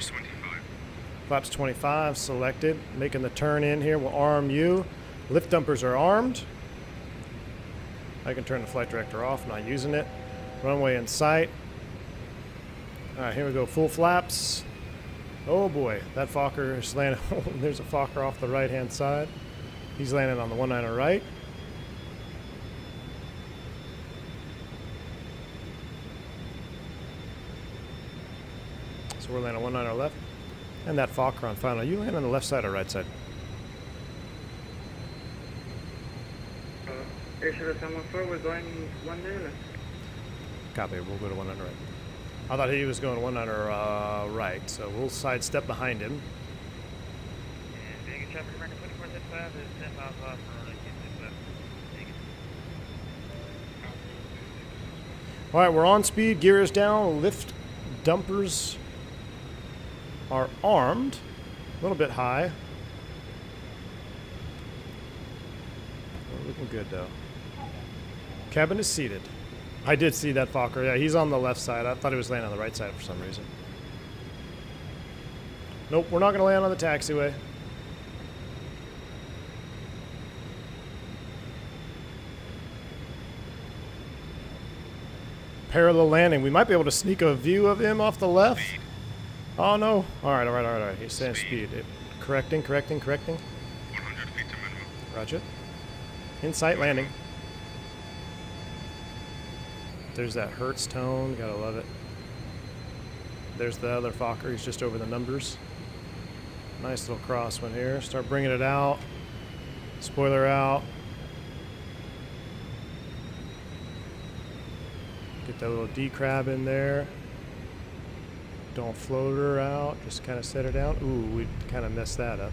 Flaps 25 selected. Making the turn in here. We'll arm you. Lift dumpers are armed. I can turn the flight director off, not using it. Runway in sight. All right, here we go. Full flaps. Oh boy, that Fokker is landing. There's a Fokker off the right-hand side. He's landing on the 19 right. So we're landing 19 left. And that Fokker on final. You land on the left side or right side? Air Shuttle 714, we're going 19 left. Copy, we'll go to 19 right. I thought he was going 19 right, so we'll sidestep behind him. And Vegas traffic American 2475 is 10 miles off for runway 26 left. Vegas. All right, we're on speed. Gear is down. Lift dumpers are armed. A little bit high. We're looking good, though. Cabin is seated. I did see that Fokker. Yeah, he's on the left side. I thought he was laying on the right side for some reason. Nope, we're not going to land on the taxiway. Parallel landing. We might be able to sneak a view of him off the left. Oh, no. All right, all right, all right, all right. He's saying speed. Correcting. 100 feet to minimum. Roger. In sight landing. There's that Hertz tone. Gotta love it. There's the other Fokker. He's just over the numbers. Nice little crosswind here. Start bringing it out. Spoiler out. Get that little D-crab in there. Don't float her out. Just kind of set her down. Ooh, we kind of messed that up.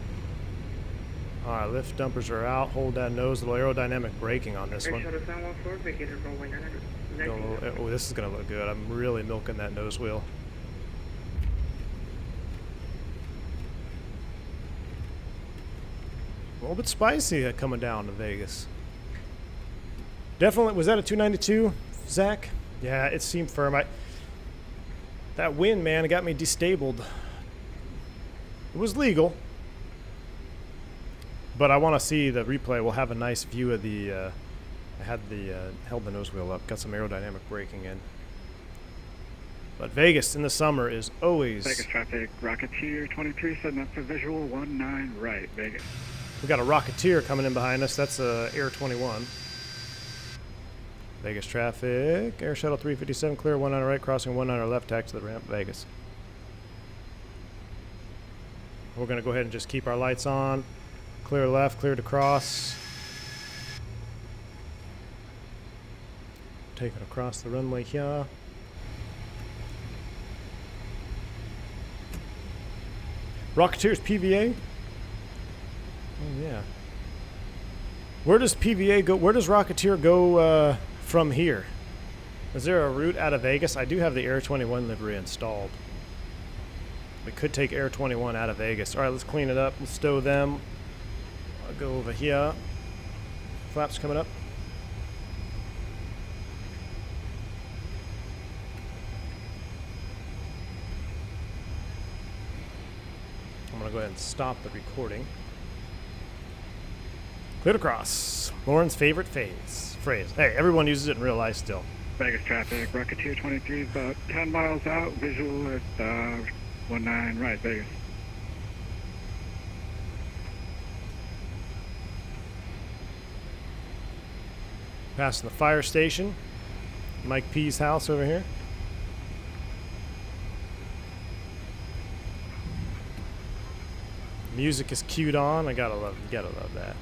All right, lift dumpers are out. Hold that nose. A little aerodynamic braking on this one. Oh, this is going to look good. I'm really milking that nose wheel. A little bit spicy coming down to Vegas. Definitely. Was that a 292, Zach? Yeah, it seemed firm. That wind, man, it got me destabled. It was legal. But I want to see the replay. We'll have a nice view of the... I had held the nose wheel up. Got some aerodynamic braking in. But Vegas in the summer is always... Vegas traffic, Rocketeer 23 setting up for visual 19 right, Vegas. We got a Rocketeer coming in behind us. That's Air 21. Vegas traffic. Air Shuttle 357 clear, 19 right, crossing 19 left, taxi to the ramp, Vegas. We're going to go ahead and just keep our lights on. Clear left, clear to cross. Taking across the runway here. Rocketeer's PVA. Oh yeah. Where does PVA go? Where does Rocketeer go from here? Is there a route out of Vegas? I do have the Air 21 livery installed. We could take Air 21 out of Vegas. All right, let's clean it up. Let's stow them. I'll go over here. Flaps coming up. I'm going to go ahead and stop the recording. Clear to cross. Lauren's favorite phrase. Hey, everyone uses it in real life still. Vegas traffic, Rocketeer 23 is about 10 miles out, visual at 19 right, Vegas. Passing the fire station. Mike P's house over here. Music is cued on. I gotta love that.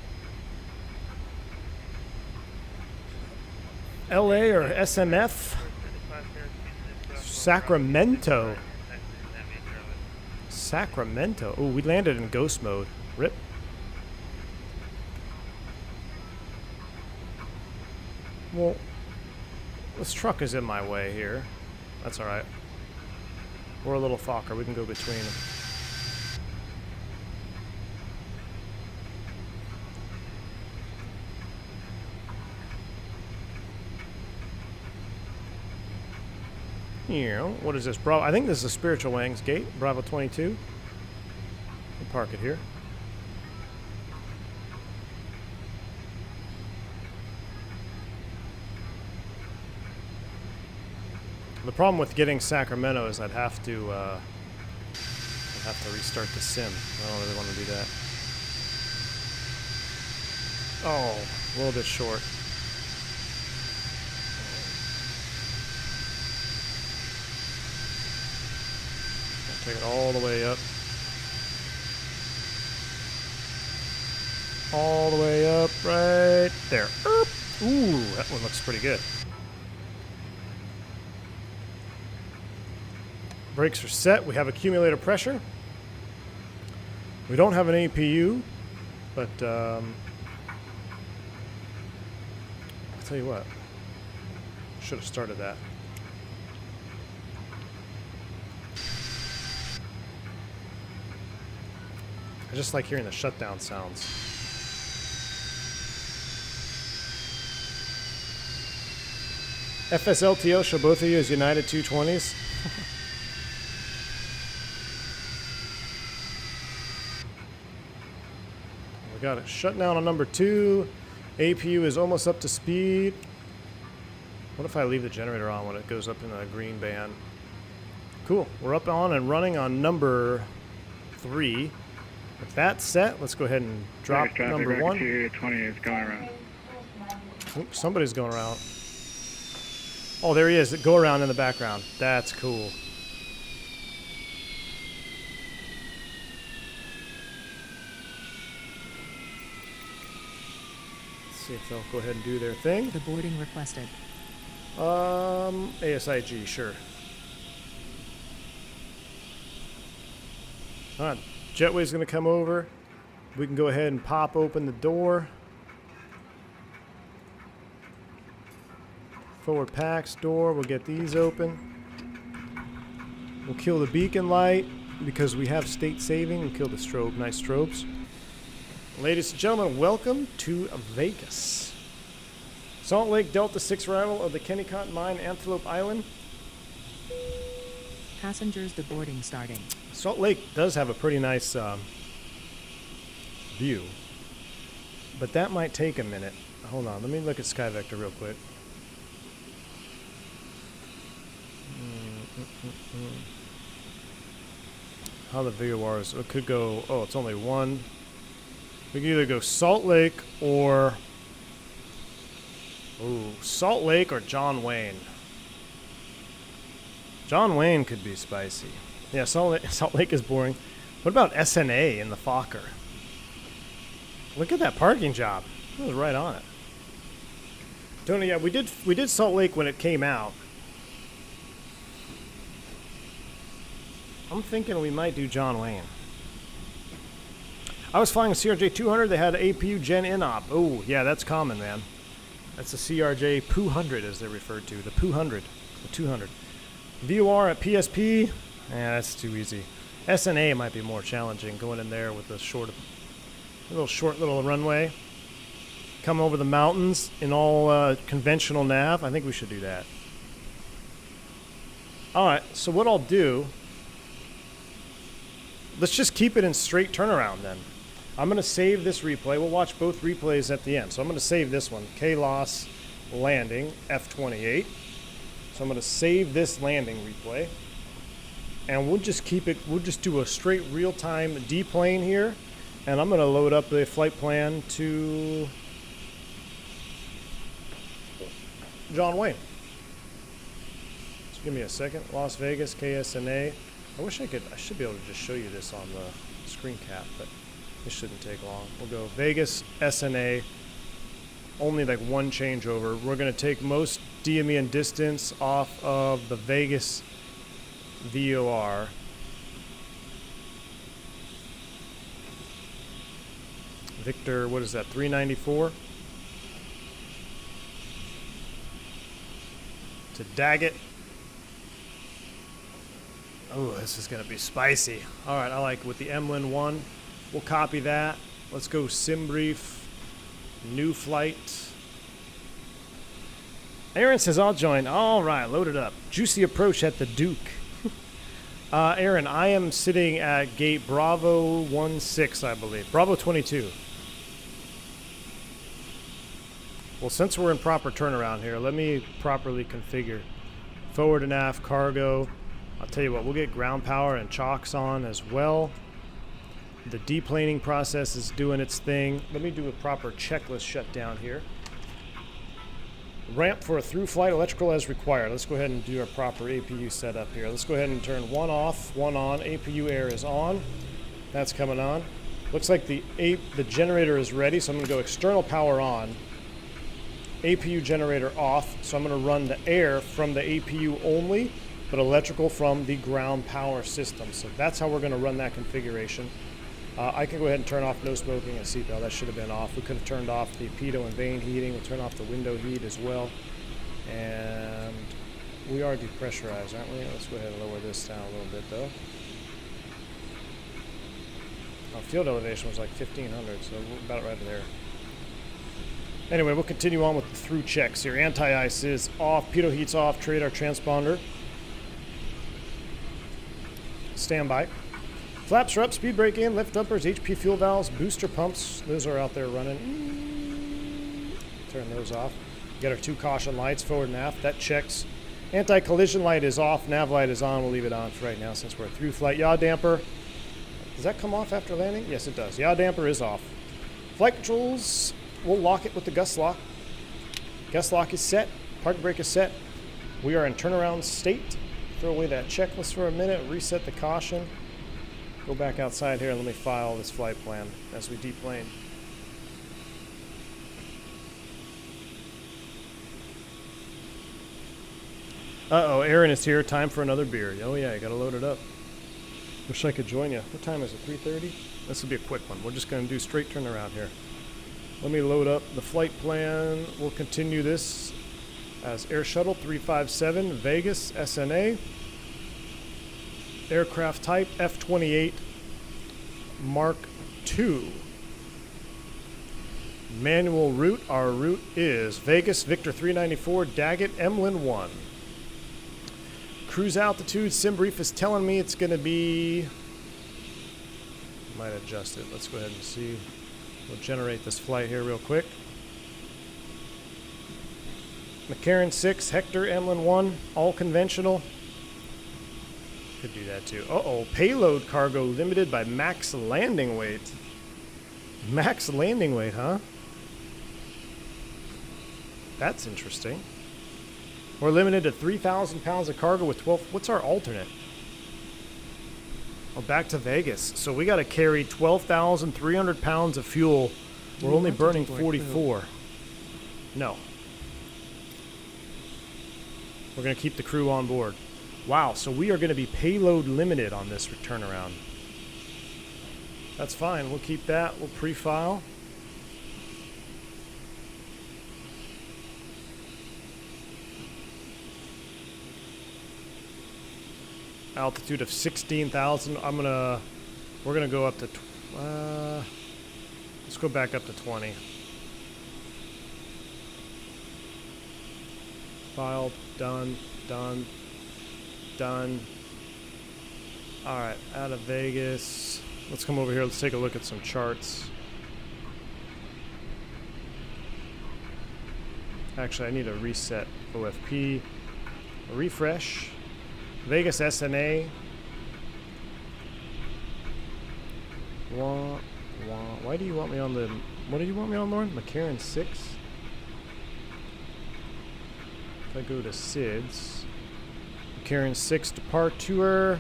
LA or SMF? Sacramento. Sacramento. Oh, we landed in ghost mode. Rip. Well, this truck is in my way here. That's alright. We're a little Fokker. We can go between them. Here, what is this? Bravo. I think this is a Spiritual Wings gate. Bravo 22. We'll park it here. The problem with getting Sacramento is I'd have to restart the sim. I don't really want to do that. Oh, a little bit short. Take it all the way up. All the way up, right there. Ooh, that one looks pretty good. Brakes are set. We have accumulator pressure. We don't have an APU, but I'll tell you what. Should have started that. I just like hearing the shutdown sounds. FSLTO, show both of you as United 220s. We got it shut down on number 2. APU is almost up to speed. What if I leave the generator on when it goes up in the green band? Cool. We're up on and running on number 3. With that set, let's go ahead and drop number 1. 20 is going around. Oops, somebody's going around. Oh, there he is. Go around in the background. That's cool. Let's see if they'll go ahead and do their thing. The boarding requested. ASIG, sure. All right, Jetway's going to come over. We can go ahead and pop open the door. Forward packs door, we'll get these open. We'll kill the beacon light because we have state saving. We'll kill the strobe, nice strobes. Ladies and gentlemen, welcome to Vegas. Salt Lake Delta 6 arrival of the Kennecott Mine, Antelope Island. Passengers deboarding starting. Salt Lake does have a pretty nice view, but that might take a minute. Hold on, let me look at Sky Vector real quick. How the VORs, it could go, oh, it's only one. We can either go Salt Lake or, ooh, Salt Lake or John Wayne. John Wayne could be spicy. Yeah, Salt Lake is boring. What about SNA in the Fokker? Look at that parking job. That was right on it. Tony, yeah, we did Salt Lake when it came out. I'm thinking we might do John Wayne. I was flying a CRJ 200. They had APU Gen Inop. Oh, yeah, that's common, man. That's a CRJ 200, as they're referred to. The 200. The 200. VOR at PSP. Yeah, that's too easy. SNA might be more challenging, going in there with a short little runway. Come over the mountains in all conventional nav. I think we should do that. All right, so what I'll do, let's just keep it in straight turnaround then. I'm going to save this replay. We'll watch both replays at the end. So I'm going to save this one, KLOS landing, F28. So I'm going to save this landing replay. And we'll just keep it, we'll just do a straight real-time D-plane here. And I'm going to load up the flight plan to John Wayne. So give me a second. Las Vegas, KSNA. I should be able to just show you this on the screen cap, but this shouldn't take long. We'll go Vegas, SNA, only like one changeover. We're going to take most DME and distance off of the Vegas VOR. Victor, what is that, 394? To Daggett. Oh, this is going to be spicy. All right, I like with the Emlyn 1. We'll copy that. Let's go sim brief. New flight. Aaron says, I'll join. All right, load it up. Juicy approach at the Duke. Aaron, I am sitting at gate Bravo 16, I believe. Bravo 22. Well, since we're in proper turnaround here, let me properly configure forward and aft cargo. I'll tell you what, we'll get ground power and chocks on as well. The deplaning process is doing its thing. Let me do a proper checklist shutdown here. Ramp for a through flight, electrical as required. Let's go ahead and do our proper APU setup here. Let's go ahead and turn one off, one on. APU air is on. That's coming on. Looks like the generator is ready, so I'm going to go external power on. APU generator off, so I'm going to run the air from the APU only, but electrical from the ground power system. So that's how we're going to run that configuration. I can go ahead and turn off no smoking and seatbelt. That should have been off. We could have turned off the pitot and vane heating. We'll turn off the window heat as well. And we are depressurized, aren't we? Let's go ahead and lower this down a little bit, though. Field elevation was like 1500, so we're about right there. Anyway, we'll continue on with the through checks here. Anti-ice is off, pitot heat's off, radar transponder. Standby. Flaps are up, speed brake in, lift uppers, HP fuel valves, booster pumps. Those are out there running. Turn those off. Get our 2 caution lights, forward and aft. That checks. Anti-collision light is off, nav light is on. We'll leave it on for right now since we're through flight. Yaw damper. Does that come off after landing? Yes, it does. Yaw damper is off. Flight controls, we'll lock it with the gust lock. Gust lock is set. Park brake is set. We are in turnaround state. Throw away that checklist for a minute. Reset the caution. Go back outside here and let me file this flight plan as we deplane. Uh-oh, Aaron is here. Time for another beer. Oh yeah, you gotta load it up. Wish I could join you. What time is it? 3:30? This will be a quick one. We're just going to do straight turnaround here. Let me load up the flight plan. We'll continue this as Air Shuttle 357 Vegas SNA. Aircraft type F-28 Mark II. Manual route. Our route is Vegas Victor 394 Daggett Emlyn 1. Cruise altitude, SimBrief is telling me it's going to be, might adjust it. Let's go ahead and see. We'll generate this flight here real quick. McCarran 6, Hector Emlyn 1, all conventional. Could do that too. Uh-oh, payload cargo limited by max landing weight. Max landing weight, huh? That's interesting. We're limited to 3,000 pounds of cargo with 12. What's our alternate? Oh, back to Vegas. So we got to carry 12,300 pounds of fuel. We're only burning 44. No. We're going to keep the crew on board. Wow, so we are going to be payload limited on this turnaround. That's fine. We'll keep that. We'll pre-file. Altitude of 16,000. We're gonna go up to, let's go back up to 20. Filed, done. All right, out of Vegas. Let's come over here. Let's take a look at some charts. Actually, I need a reset OFP, a refresh. Vegas SNA. Why do you want me on the... What do you want me on, Lauren? McCarran 6? If I go to SIDS. McCarran 6 departure.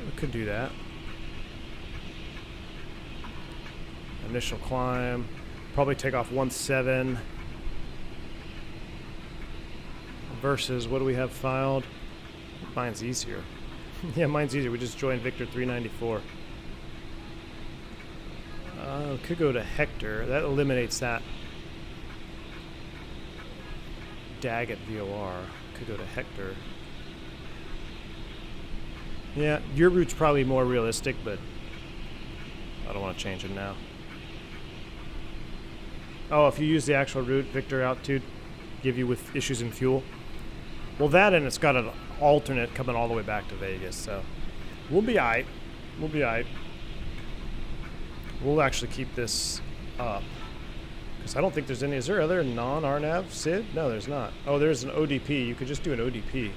We could do that. Initial climb. Probably take off 17. Versus, what do we have filed? Mine's easier. Yeah, mine's easier. We just joined Victor 394. Could go to Hector. That eliminates that. Daggett VOR. Could go to Hector. Yeah, your route's probably more realistic, but I don't want to change it now. Oh, if you use the actual route, Victor altitude, give you with issues in fuel. Well, that and it's got an alternate coming all the way back to Vegas, so we'll be aight. We'll be aight. We'll actually keep this up because I don't think there's any. Is there other non-RNAV SID? No, there's not. Oh, there's an ODP. You could just do an ODP.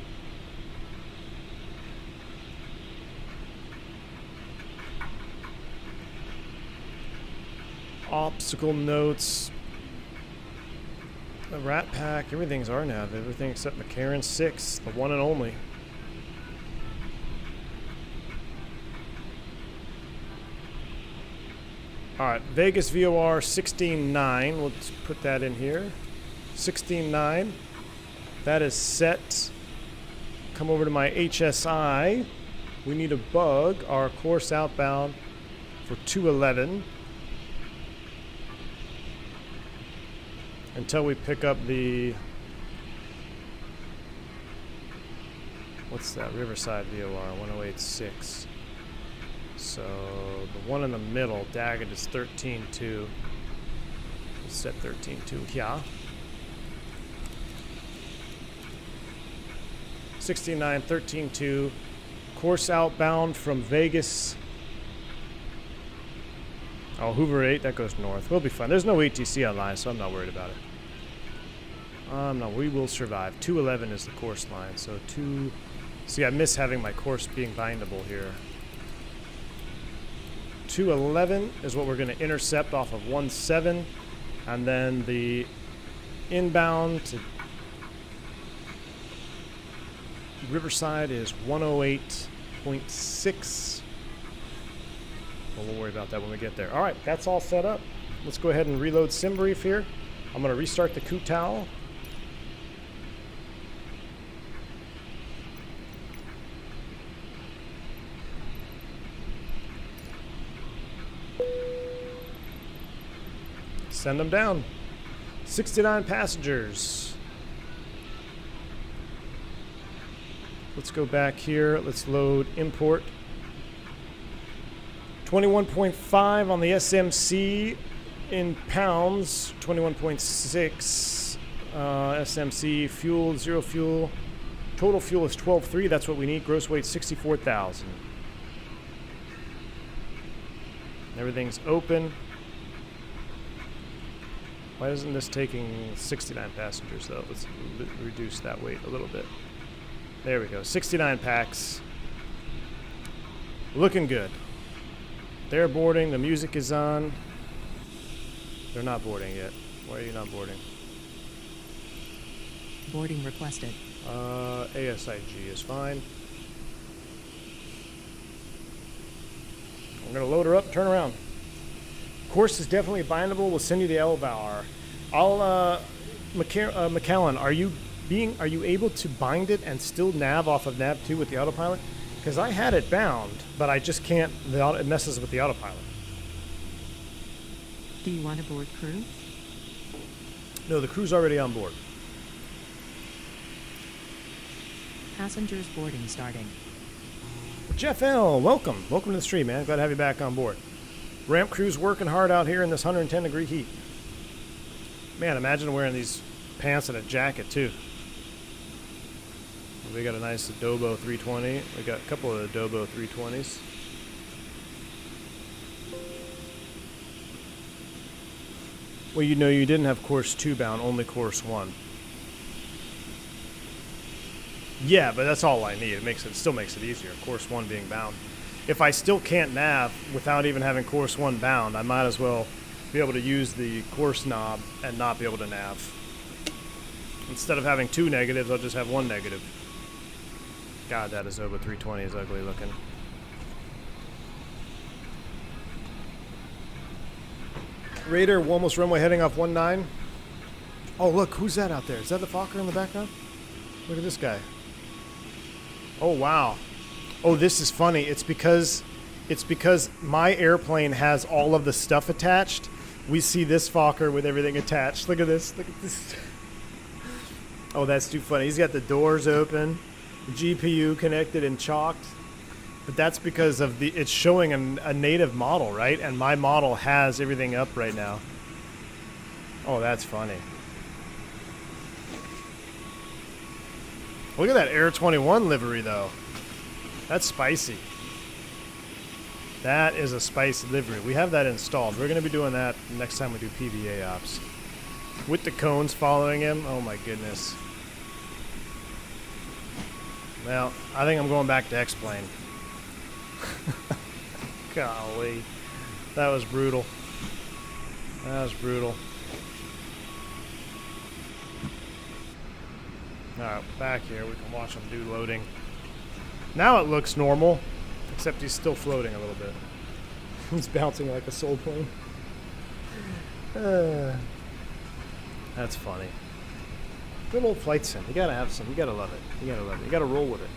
Obstacle notes. The Rat Pack, everything's RNAV, everything except McCarran 6, the one and only. Alright, Vegas VOR 16.9, let's put that in here. 16.9, that is set. Come over to my HSI. We need to bug our course outbound for 211. Until we pick up the, what's that, Riverside VOR 1086. So the one in the middle, Daggett, is 13.2. Set 13.2 here. 69, 13.2. Course outbound from Vegas. Oh, Hoover 8, that goes north. We'll be fine. There's no ATC online, so I'm not worried about it. No, we will survive. 211 is the course line, so 2... See, I miss having my course being bindable here. 211 is what we're going to intercept off of 17, and then the inbound to Riverside is 108.6. Well, we'll worry about that when we get there. All right, that's all set up. Let's go ahead and reload SimBrief here. I'm going to restart the Kutao. Send them down. 69 passengers. Let's go back here. Let's load import. 21.5 on the SMC in pounds. 21.6 SMC. Fuel, 0 fuel. Total fuel is 12.3. That's what we need. Gross weight 64,000. Everything's open. Why isn't this taking 69 passengers, though? Let's reduce that weight a little bit. There we go. 69 packs. Looking good. They're boarding. The music is on. They're not boarding yet. Why are you not boarding? Boarding requested. ASIG is fine. I'm going to load her up, turn around. Course is definitely bindable. We'll send you the LVAR. McAllen, are you able to bind it and still nav off of nav 2 with the autopilot? Because I had it bound, but I just can't. It messes with the autopilot. Do you want to board crew? No, the crew's already on board. Passengers boarding starting. Jeff L, welcome. Welcome to the stream, man. Glad to have you back on board. Ramp crew's working hard out here in this 110-degree heat. Man, imagine wearing these pants and a jacket, too. We got a nice Adobo 320. We got a couple of Adobo 320s. Well, you know, you didn't have course 2 bound, only course 1. Yeah, but that's all I need. It still makes it easier, course 1 being bound. If I still can't nav without even having course 1 bound, I might as well be able to use the course knob and not be able to nav. Instead of having 2 negatives, I'll just have 1 negative. God, that Adobo 320 is ugly looking. Raider, almost runway heading off 19. Oh, look, who's that out there? Is that the Fokker in the background? Look at this guy. Oh, wow. Oh, this is funny. It's because my airplane has all of the stuff attached. We see this Fokker with everything attached. Look at this. Look at this. Oh, that's too funny. He's got the doors open, the GPU connected and chalked. But that's because of it's showing a native model, right? And my model has everything up right now. Oh, that's funny. Look at that Air 21 livery, though. That's spicy. That is a spicy livery. We have that installed. We're going to be doing that next time we do PVA ops. With the cones following him. Oh my goodness. Well, I think I'm going back to X-Plane. Golly. That was brutal. That was brutal. Alright, back here. We can watch him do loading. Now it looks normal, except he's still floating a little bit. He's bouncing like a soul plane. That's funny. Good old flight sim. You gotta have some. You gotta love it. You gotta love it. You gotta roll with it.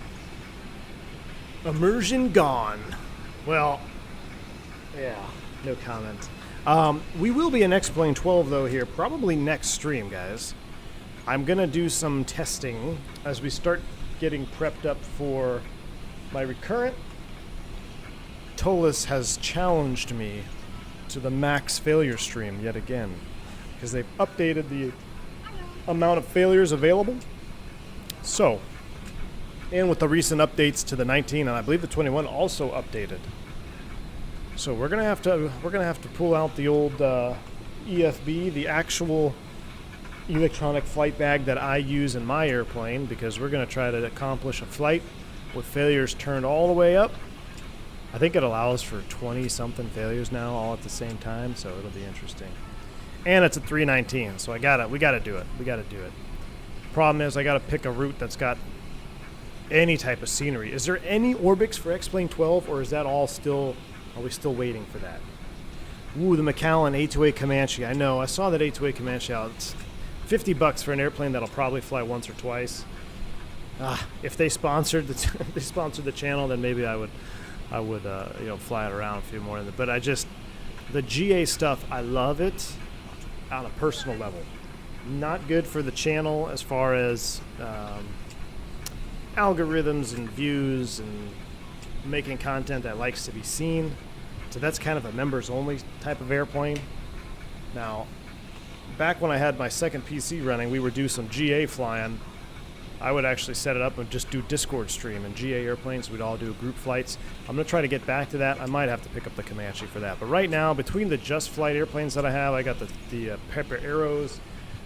Immersion gone. Well, yeah, no comment. We will be in X-Plane 12, though, here, probably next stream, guys. I'm gonna do some testing as we start getting prepped up for my recurrent. Tolis has challenged me to the max failure stream yet again, because they've updated the amount of failures available. So, and with the recent updates to the 19 and I believe the 21 also updated. So we're gonna have to pull out the old EFB, the actual electronic flight bag that I use in my airplane, because we're gonna try to accomplish a flight with failures turned all the way up. I think it allows for 20 something failures now all at the same time, so it'll be interesting. And it's a 319, so we gotta do it. We gotta do it. Problem is I gotta pick a route that's got any type of scenery. Is there any Orbix for X-Plane 12, or is that all still, are we still waiting for that? Ooh, the Macallan A2A Comanche. I know, I saw that A2A Comanche out. It's $50 for an airplane that'll probably fly once or twice. If they sponsored the channel, then maybe I would fly it around a few more. But the GA stuff, I love it on a personal level. Not good for the channel as far as algorithms and views and making content that likes to be seen. So that's kind of a members only type of airplane. Now, back when I had my second PC running, we would do some GA flying. I would actually set it up and just do Discord stream and GA airplanes. We'd all do group flights. I'm going to try to get back to that. I might have to pick up the Comanche for that. But right now, between the Just Flight airplanes that I have, I got the Pepper Arrows.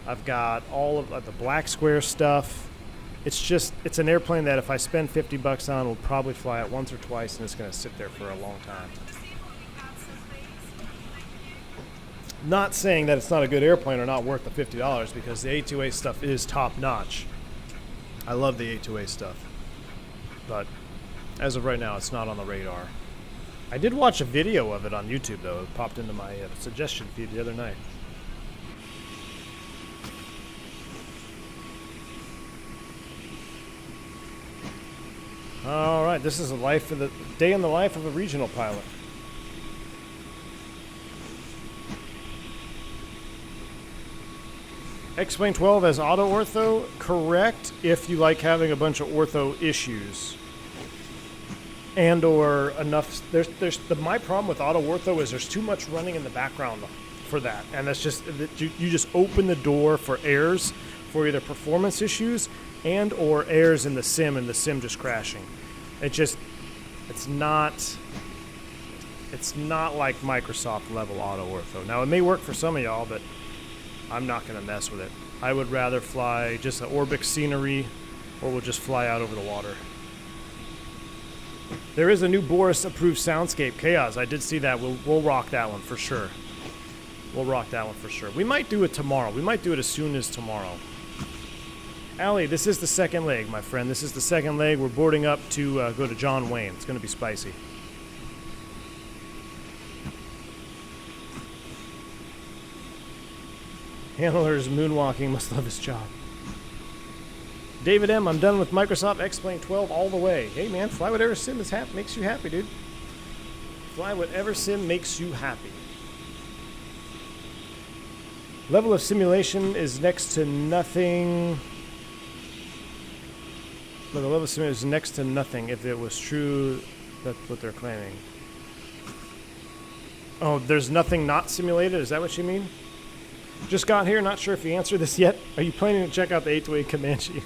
I've got all of the Black Square stuff. It's an airplane that if I spend $50 on, we'll probably fly it once or twice, and it's going to sit there for a long time. Not saying that it's not a good airplane or not worth the $50, because the A2A stuff is top notch. I love the A2A stuff, but as of right now, it's not on the radar. I did watch a video of it on YouTube, though. It popped into my suggestion feed the other night. All right, this is the day in the life of a regional pilot. X-Plane 12 has auto ortho, correct, if you like having a bunch of ortho issues. And or enough, my problem with auto ortho is there's too much running in the background for that. And that's just, you just open the door for errors for either performance issues and or errors in the sim and the sim just crashing. It's not like Microsoft level auto ortho. Now it may work for some of y'all, but I'm not going to mess with it. I would rather fly just an Orbix scenery, or we'll just fly out over the water. There is a new Boris-approved soundscape, Chaos. I did see that. We'll rock that one for sure. We'll rock that one for sure. We might do it tomorrow. We might do it as soon as tomorrow. Allie, this is the second leg, my friend. This is the second leg. We're boarding up to go to John Wayne. It's going to be spicy. Handlers moonwalking, must love his job. David M., I'm done with Microsoft X-Plane 12 all the way. Hey man, fly whatever sim makes you happy, dude. Fly whatever sim makes you happy. Level of simulation is next to nothing. But the level of simulation is next to nothing if it was true. That's what they're claiming. Oh, there's nothing not simulated? Is that what you mean? Just got here, not sure if you answered this yet. Are you planning to check out the A2A Comanche?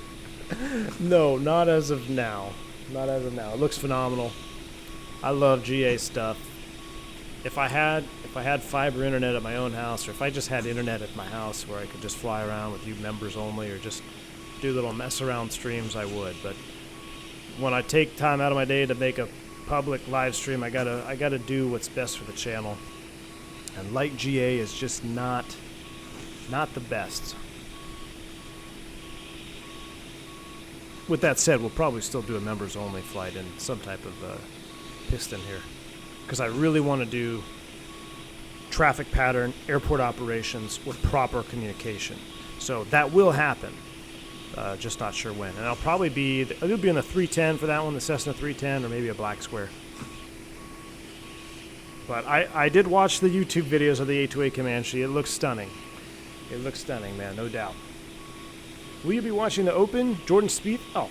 No, not as of now. Not as of now. It looks phenomenal. I love GA stuff. If I had fiber internet at my own house, or if I just had internet at my house where I could just fly around with you members only, or just do little mess around streams, I would. But when I take time out of my day to make a public live stream, I gotta do what's best for the channel. And light GA is just not the best. With that said, we'll probably still do a members only flight in some type of piston here, because I really want to do traffic pattern, airport operations with proper communication. So that will happen, just not sure when. And it'll be in the 310 for that one, the Cessna 310, or maybe a Black Square. But I did watch the YouTube videos of the A2A Comanche. It looks stunning. It looks stunning, man, no doubt. Will you be watching the Open? Jordan Spieth? Oh.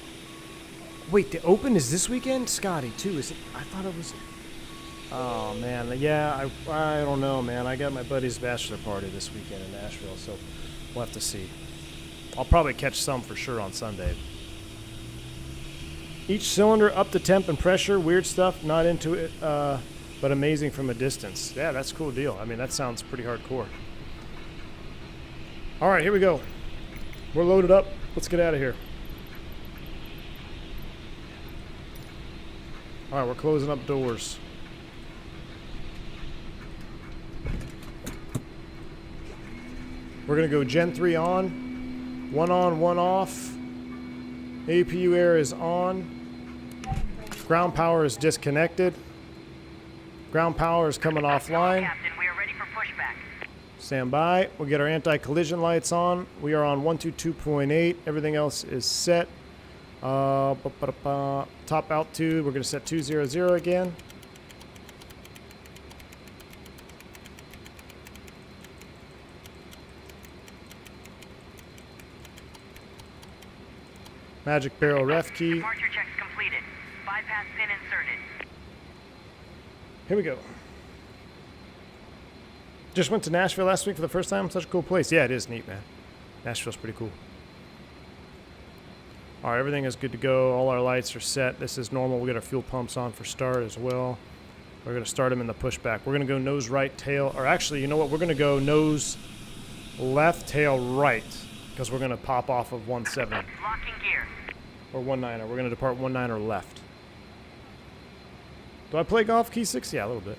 Wait, the Open is this weekend? Scotty, too. Is it? I thought it was... Oh man, yeah, I don't know, man. I got my buddy's bachelor party this weekend in Nashville, so we'll have to see. I'll probably catch some for sure on Sunday. Each cylinder up to temp and pressure, weird stuff, not into it, but amazing from a distance. Yeah, that's a cool deal. I mean, that sounds pretty hardcore. All right, here we go. We're loaded up. Let's get out of here. All right, we're closing up doors. We're going to go Gen 3 on, one off. APU air is on. Ground power is disconnected. Ground power is coming offline. Captain, we are ready for pushback. Stand by. We'll get our anti-collision lights on. We are on 122.8. Everything else is set. Top altitude, we're going to set 200 again. Magic barrel ref key. Departure checks completed. Bypass pin inserted. Here we go. Just went to Nashville last week for the first time. Such a cool place. Yeah, it is neat, man. Nashville's pretty cool. All right, everything is good to go. All our lights are set. This is normal. We got our fuel pumps on for start as well. We're going to start them in the pushback. We're going to go nose right, tail. Or actually, you know what? We're going to go nose left, tail right. Because we're going to pop off of 17. Locking gear. Or 19er. We're going to depart 19er left. Do I play golf key 6? Yeah, a little bit.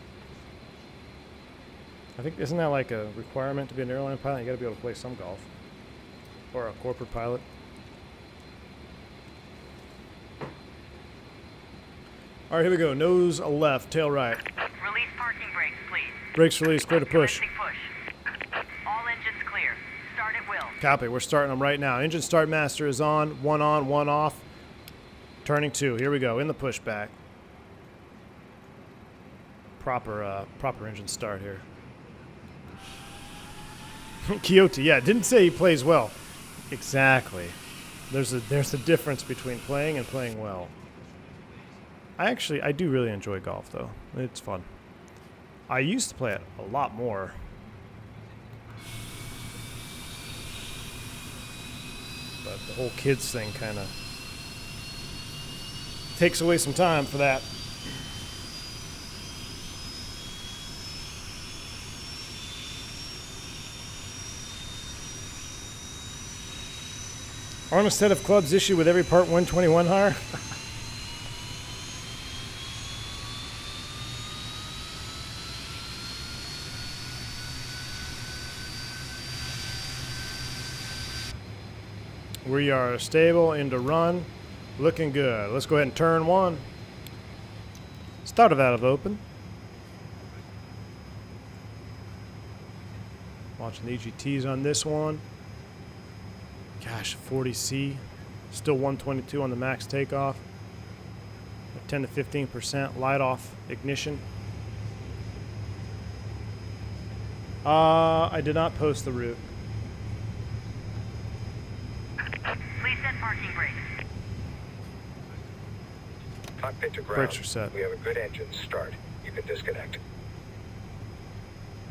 I think, isn't that like a requirement to be an airline pilot? You got to be able to play some golf. Or a corporate pilot. All right, here we go. Nose left, tail right. Release parking brakes, please. Brakes released, clear to push. Push. All engines clear. Start at will. Copy, we're starting them right now. Engine start master is on, one off. Turning 2, here we go, in the pushback. Proper engine start here. Quixote, yeah, didn't say he plays well. Exactly. There's a difference between playing and playing well. I do really enjoy golf, though. It's fun. I used to play it a lot more. But the whole kids thing kind of takes away some time for that. Aren't a set of clubs issued with every Part 121 hire? We are stable into run. Looking good. Let's go ahead and turn 1. Started out of open. Watching the EGTs on this one. Gosh, 40C. Still 122 on the max takeoff. 10 to 15% light off ignition. I did not post the route. Please set parking brakes. Cockpit to ground. Brakes are set. We have a good engine start. You can disconnect.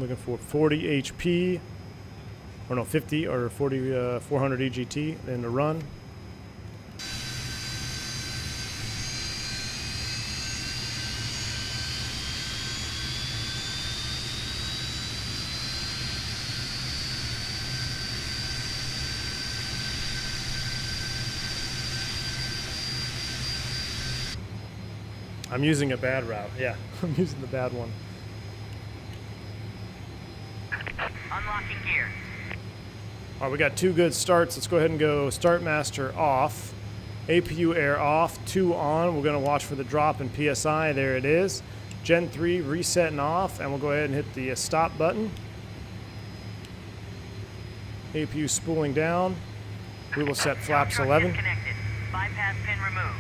Looking for 40 HP. Or no, 50 or 40, 400 EGT in the run. I'm using a bad route. Yeah, I'm using the bad one. Unlocking gear. All right, we got 2 good starts. Let's go ahead and go start master off. APU air off, 2 on. We're going to watch for the drop in PSI. There it is. Gen 3 resetting off, and we'll go ahead and hit the stop button. APU spooling down. We will set flaps 11. Disconnected. Bypass pin removed.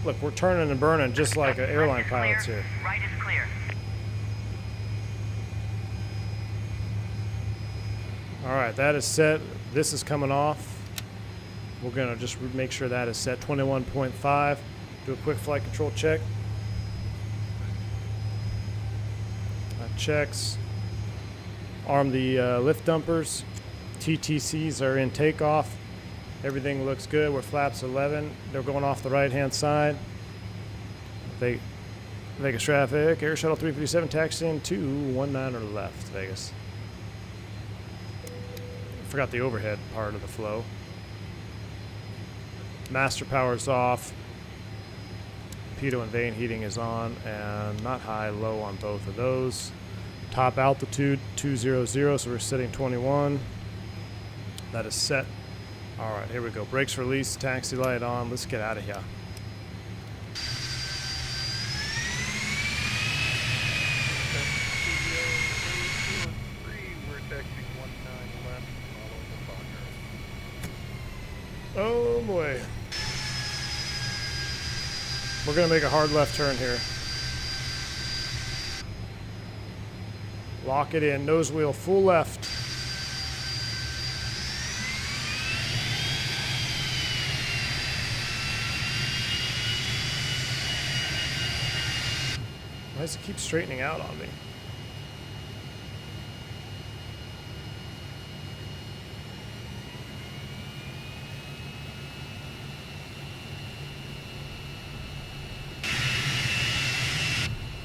Look, we're turning and burning just like airline pilots here. Right is clear. All right, that is set. This is coming off. We're going to just make sure that is set. 21.5. Do a quick flight control check. checks. Arm the lift dumpers. TTCs are in takeoff. Everything looks good. We're flaps 11. They're going off the right-hand side. Vegas traffic. Air Shuttle 357 taxiing to 19 left. Vegas. Forgot the overhead part of the flow. Master power's off. Pitot and vane heating is on, and not high, low on both of those. Top altitude 200, so we're setting 21. That is set. All right, here we go. Brakes released, taxi light on. Let's get out of here. Oh boy. We're going to make a hard left turn here. Lock it in. Nose wheel full left. Why does it keep straightening out on me?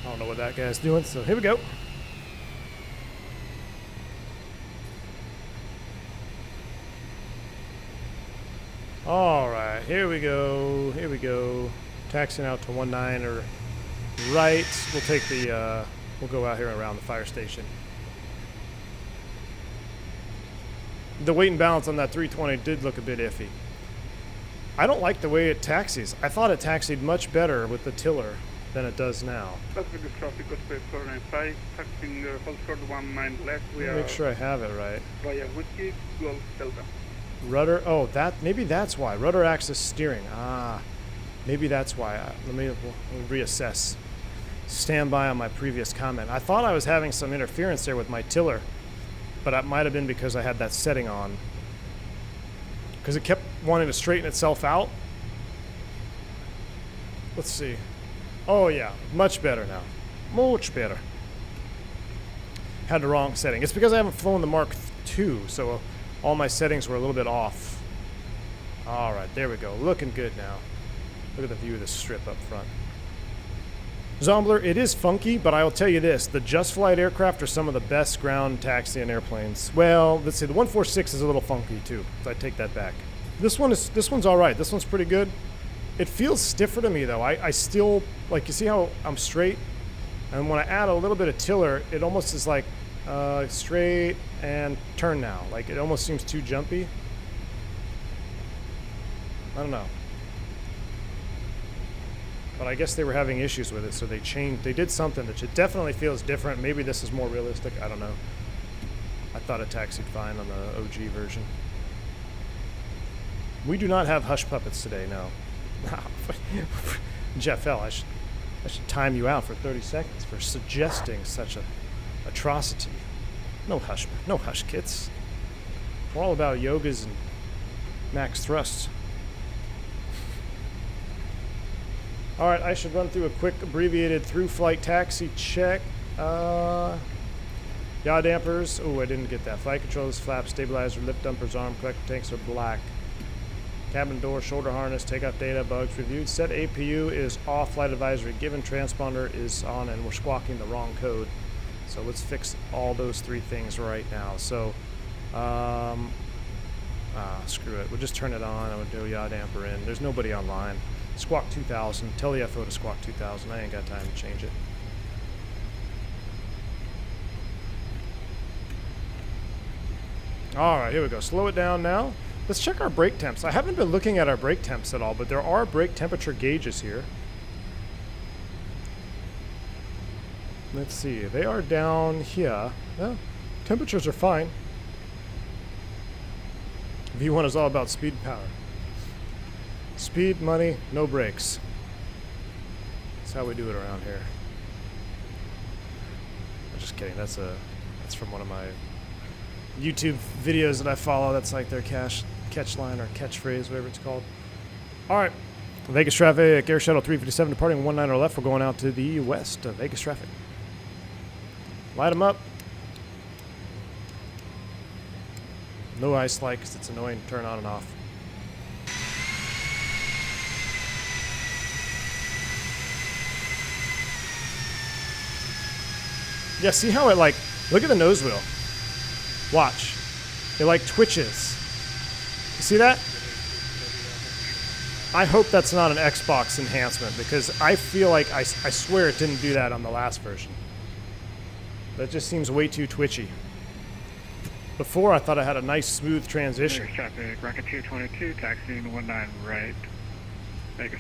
I don't know what that guy's doing, so here we go. All right, here we go. Here we go. Taxiing out to 19 or right. We'll take the, we'll go out here and around the fire station. The weight and balance on that 320 did look a bit iffy. I don't like the way it taxis. I thought it taxied much better with the tiller than it does now. That's a good traffic, Osprey 495, taxiing hold short 19 left. We are Make sure I have it right. via Whiskey, Golf Delta. Rudder, oh, that, maybe that's why. Rudder axis steering, maybe that's why. Let me reassess. Stand by on my previous comment. I thought I was having some interference there with my tiller, but that might have been because I had that setting on. Because it kept wanting to straighten itself out. Let's see. Oh yeah, much better now. Much better. Had the wrong setting. It's because I haven't flown the Mark II, so all my settings were a little bit off. All right, there we go. Looking good now. Look at the view of the strip up front. Zombler, it is funky, but I will tell you this. The JustFlight aircraft are some of the best ground taxiing airplanes. Well, let's see. The 146 is a little funky, too, so I take that back. This one's all right. This one's pretty good. It feels stiffer to me, though. I still, like, you see how I'm straight? And when I add a little bit of tiller, it almost is like straight and turn now. Like, it almost seems too jumpy. I don't know. But I guess they were having issues with it, so they changed. They did something that definitely feels different. Maybe this is more realistic. I don't know. I thought it taxied fine on the OG version. We do not have hush puppets today, no. Jeff L., I should time you out for 30 seconds for suggesting such a atrocity. No hush kits. We're all about yogas and max thrusts. All right, I should run through a quick abbreviated through-flight taxi check. Yaw dampers. Oh, I didn't get that. Flight controls, flaps, stabilizer, lift dumpers, arm collector tanks are black. Cabin door, shoulder harness, takeoff data, bugs reviewed. Set APU is off, flight advisory given, transponder is on, and we're squawking the wrong code. So let's fix all those three things right now. So, screw it. We'll just turn it on. I'm gonna do yaw damper in. There's nobody online. Squawk 2000. Tell the FO to squawk 2000. I ain't got time to change it. All right, here we go. Slow it down now. Let's check our brake temps. I haven't been looking at our brake temps at all, but there are brake temperature gauges here. Let's see. They are down here. Well, temperatures are fine. V1 is all about speed and power. Speed, money, no brakes. That's how we do it around here. I'm just kidding. That's from one of my YouTube videos that I follow. That's like their catch line or catchphrase, whatever it's called. All right. Vegas traffic, Air Shuttle 357 departing 19 left. We're going out to the west of Vegas traffic. Light them up. No ice light because it's annoying to turn on and off. Yeah, see how it like, look at the nose wheel. Watch. It like twitches. You see that? I hope that's not an Xbox enhancement because I feel like I swear it didn't do that on the last version. That just seems way too twitchy. Before I thought I had a nice smooth transition. Traffic, Rocketeer 22, taxiing 19 right, Vegas.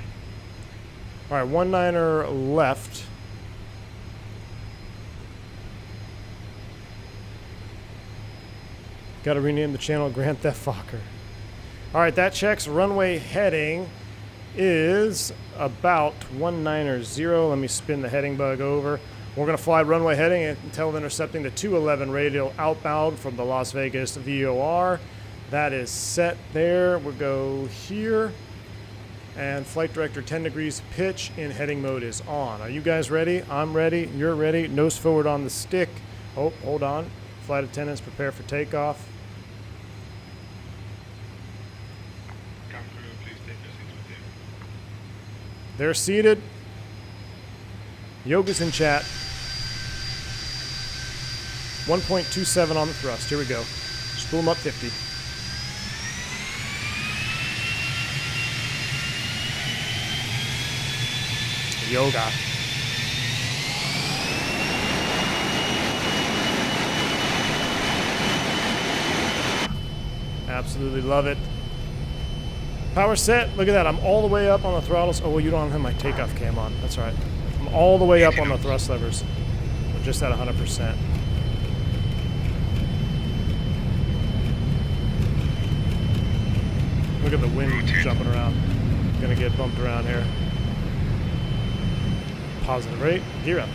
All right, 19er left. Got to rename the channel Grand Theft Fokker. All right, that checks. Runway heading is about 190. Let me spin the heading bug over. We're going to fly runway heading until intercepting the 211 radial outbound from the Las Vegas VOR. That is set there. We'll go here. And flight director 10 degrees pitch in heading mode is on. Are you guys ready? I'm ready. You're ready. Nose forward on the stick. Oh, hold on. Flight attendants prepare for takeoff. They're seated. Yoga's in chat. 1.27 on the thrust. Here we go. Spool them up 50. Yoga. Absolutely love it. Power set. Look at that. I'm all the way up on the throttles. Oh, well, you don't have my takeoff cam on. That's all right. I'm all the way up on the thrust levers. We're just at 100%. Look at the wind jumping around. Gonna get bumped around here. Positive rate. Gear up.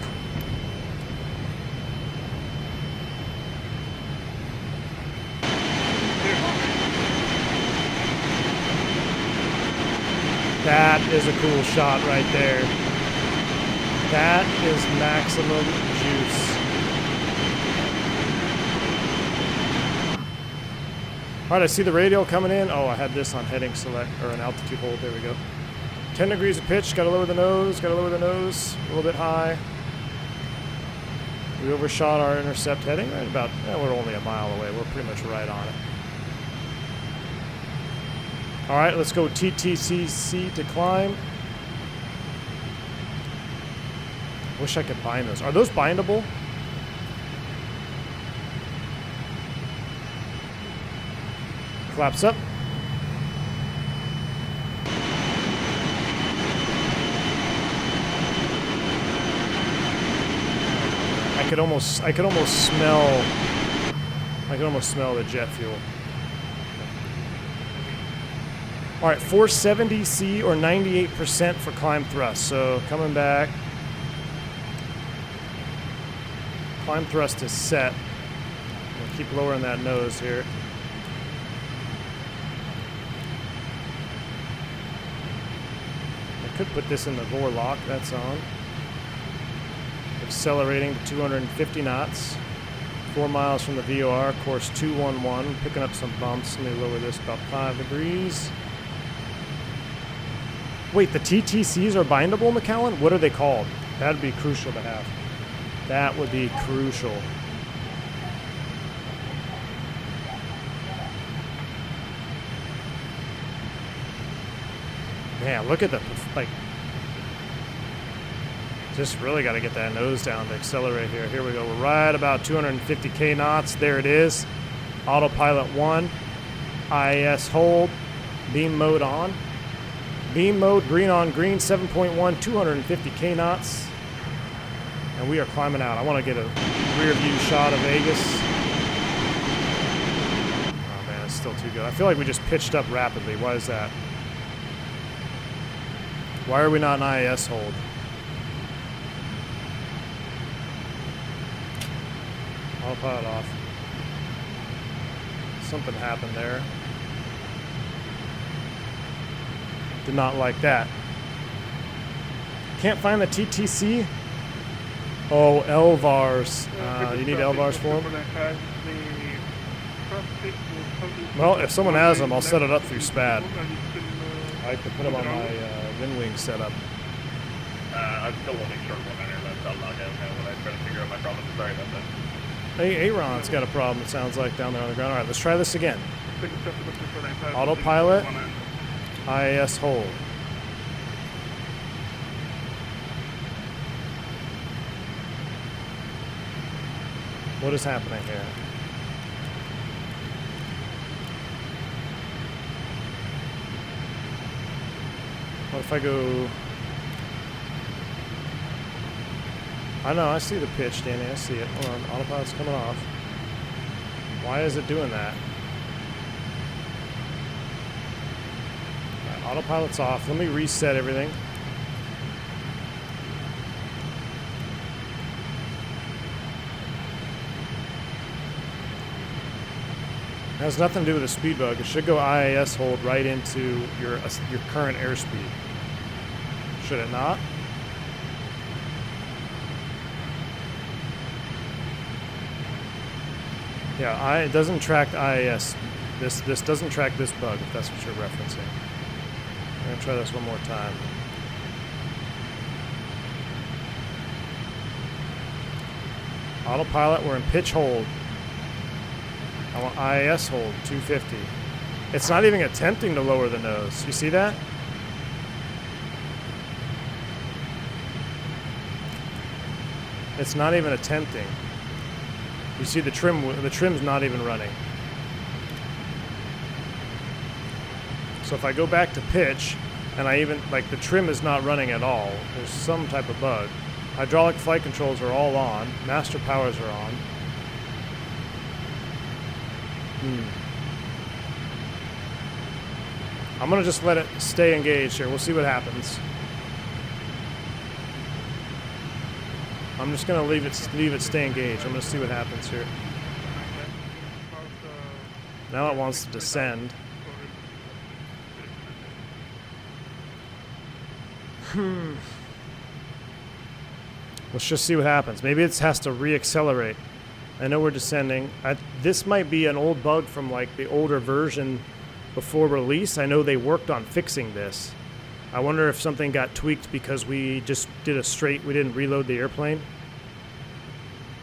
That is a cool shot right there. That is maximum juice. All right, I see the radial coming in. Oh, I had this on heading select, or an altitude hold. There we go. 10 degrees of pitch. Got to lower the nose. Got to lower the nose. A little bit high. We overshot our intercept heading right about, we're only a mile away. We're pretty much right on it. All right, let's go TTCC to climb. Wish I could bind those. Are those bindable? Flaps up. I could almost smell the jet fuel. All right, 470C or 98% for climb thrust. So coming back. Climb thrust is set. We'll keep lowering that nose here. I could put this in the VOR lock. That's on. Accelerating to 250 knots. 4 miles from the VOR, course 211. Picking up some bumps. Let me lower this about 5 degrees. Wait, the TTCs are bindable, McAllen? What are they called? That'd be crucial to have. That would be crucial. Man, look at the, like, just really got to get that nose down to accelerate here. Here we go. We're right about 250K knots. There it is. Autopilot 1. IIS hold. Beam mode on. Beam mode, green on green, 7.1, 250K knots. And we are climbing out. I want to get a rear view shot of Vegas. Oh man, it's still too good. I feel like we just pitched up rapidly. Why is that? Why are we not in IIS hold? Autopilot off. Something happened there. Did not like that. Can't find the TTC. Oh, LVARs. You need LVARs for them? Well, if someone has them, I'll set it up through SPAD. I could put them on my wind wing setup. I'm still only short 100. I'll log out now when I try to figure out my problem. Sorry about that. Hey, Aaron's got a problem, it sounds like, down there on the ground. All right, let's try this again. Autopilot, IAS hold. What is happening here? What if I go... I know, I see the pitch, Danny, I see it. Hold on, autopilot's coming off. Why is it doing that? Right, autopilot's off. Let me reset everything. It has nothing to do with the speed bug. It should go IAS hold right into your current airspeed. Should it not? Yeah, it doesn't track IAS. This doesn't track this bug, if that's what you're referencing. I'm going to try this one more time. Autopilot, we're in pitch hold. I want IAS hold, 250. It's not even attempting to lower the nose. You see that? It's not even attempting. You see the trim's not even running. So if I go back to pitch, and the trim is not running at all, there's some type of bug. Hydraulic flight controls are all on. Master powers are on. I'm gonna just let it stay engaged here. We'll see what happens. I'm just gonna leave it stay engaged. I'm gonna see what happens here. Now it wants to descend. Let's just see what happens. Maybe it has to reaccelerate. I know we're descending. This might be an old bug from like the older version before release. I know they worked on fixing this. I wonder if something got tweaked because we just did we didn't reload the airplane.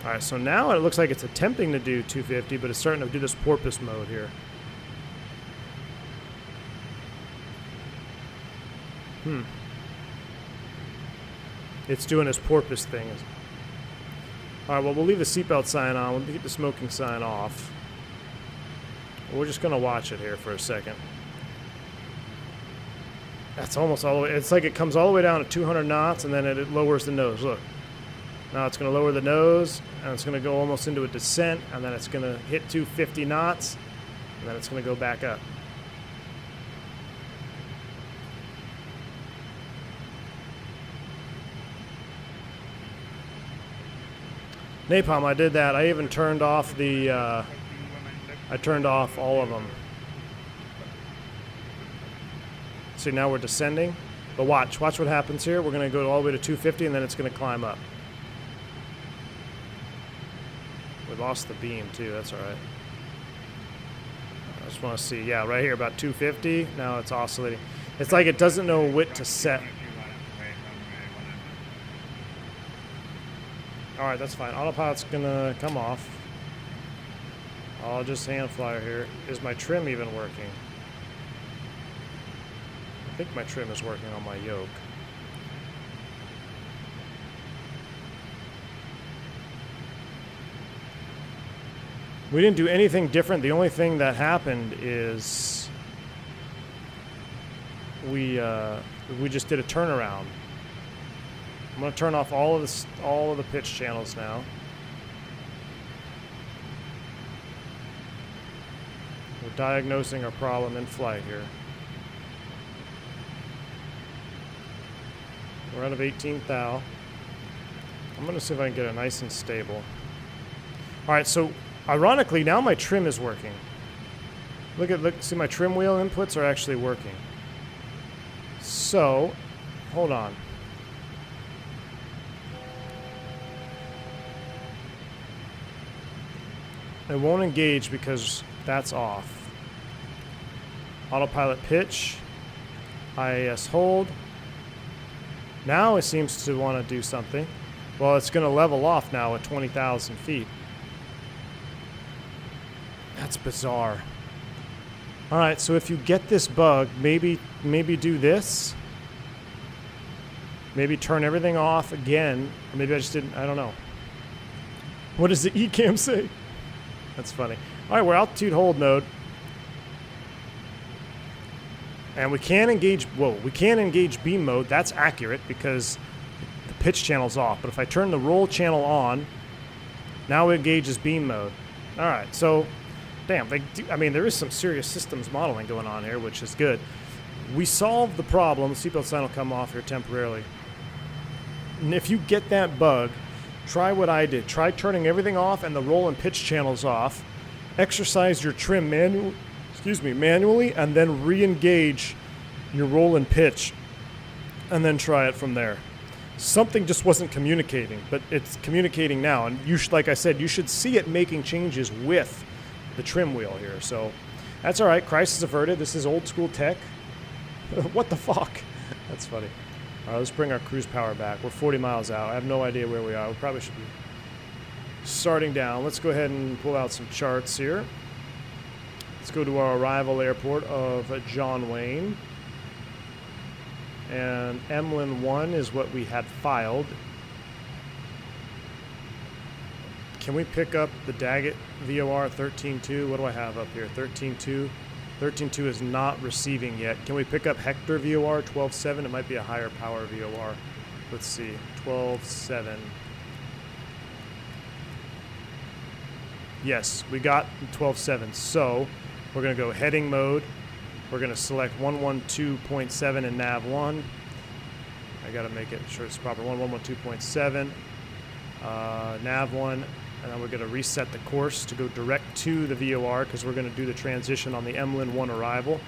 All right, so now it looks like it's attempting to do 250, but it's starting to do this porpoise mode here. It's doing this porpoise thing. All right, well, we'll leave the seatbelt sign on. We'll keep the smoking sign off. We're just going to watch it here for a second. That's almost all the way. It's like it comes all the way down to 200 knots, and then it lowers the nose. Look. Now it's going to lower the nose, and it's going to go almost into a descent, and then it's going to hit 250 knots, and then it's going to go back up. Napalm, I did that. I even turned off I turned off all of them. See, now we're descending. But watch what happens here. We're going to go all the way to 250, and then it's going to climb up. We lost the beam, too. That's all right. I just want to see. Yeah, right here, about 250. Now it's oscillating. It's like it doesn't know what to set. All right, that's fine. Autopilot's going to come off. I'll just hand flyer here. Is my trim even working? I think my trim is working on my yoke. We didn't do anything different. The only thing that happened is we just did a turnaround. I'm going to turn off all of the pitch channels now. We're diagnosing our problem in flight here. We're out of 18 thou. I'm going to see if I can get it nice and stable. All right, so ironically, now my trim is working. Look, see my trim wheel inputs are actually working. So, hold on. It won't engage because that's off. Autopilot pitch. IAS hold. Now it seems to want to do something. Well, it's going to level off now at 20,000 feet. That's bizarre. All right, so if you get this bug, maybe do this. Maybe turn everything off again. Or maybe I just didn't, I don't know. What does the ECAM say? That's funny. All right, we're altitude hold mode. And we can engage, we can engage beam mode. That's accurate because the pitch channel's off. But if I turn the roll channel on, now it engages beam mode. All right, so, damn, there is some serious systems modeling going on here, which is good. We solved the problem. The seatbelt sign will come off here temporarily. And if you get that bug, try what I did. Try turning everything off and the roll and pitch channels off. Exercise your trim manually, and then re-engage your roll and pitch, and then try it from there. Something just wasn't communicating, but it's communicating now. And you should, like I said, you should see it making changes with the trim wheel here. So that's all right. Crisis averted. This is old school tech. What the fuck? That's funny. All right, let's bring our cruise power back. We're 40 miles out. I have no idea where we are. We probably should be starting down. Let's go ahead and pull out some charts here. Let's go to our arrival airport of John Wayne. And Emlyn 1 is what we had filed. Can we pick up the Daggett VOR 13.2? What do I have up here? 13.2. 13.2 is not receiving yet. Can we pick up Hector VOR 12.7? It might be a higher power VOR. Let's see. 12.7. Yes, we got 12.7. So we're going to go heading mode. We're going to select 112.7 in nav1. I got to make it sure it's proper. 112.7. Nav1. And then we're going to reset the course to go direct to the VOR because we're going to do the transition on the Emlyn 1 arrival.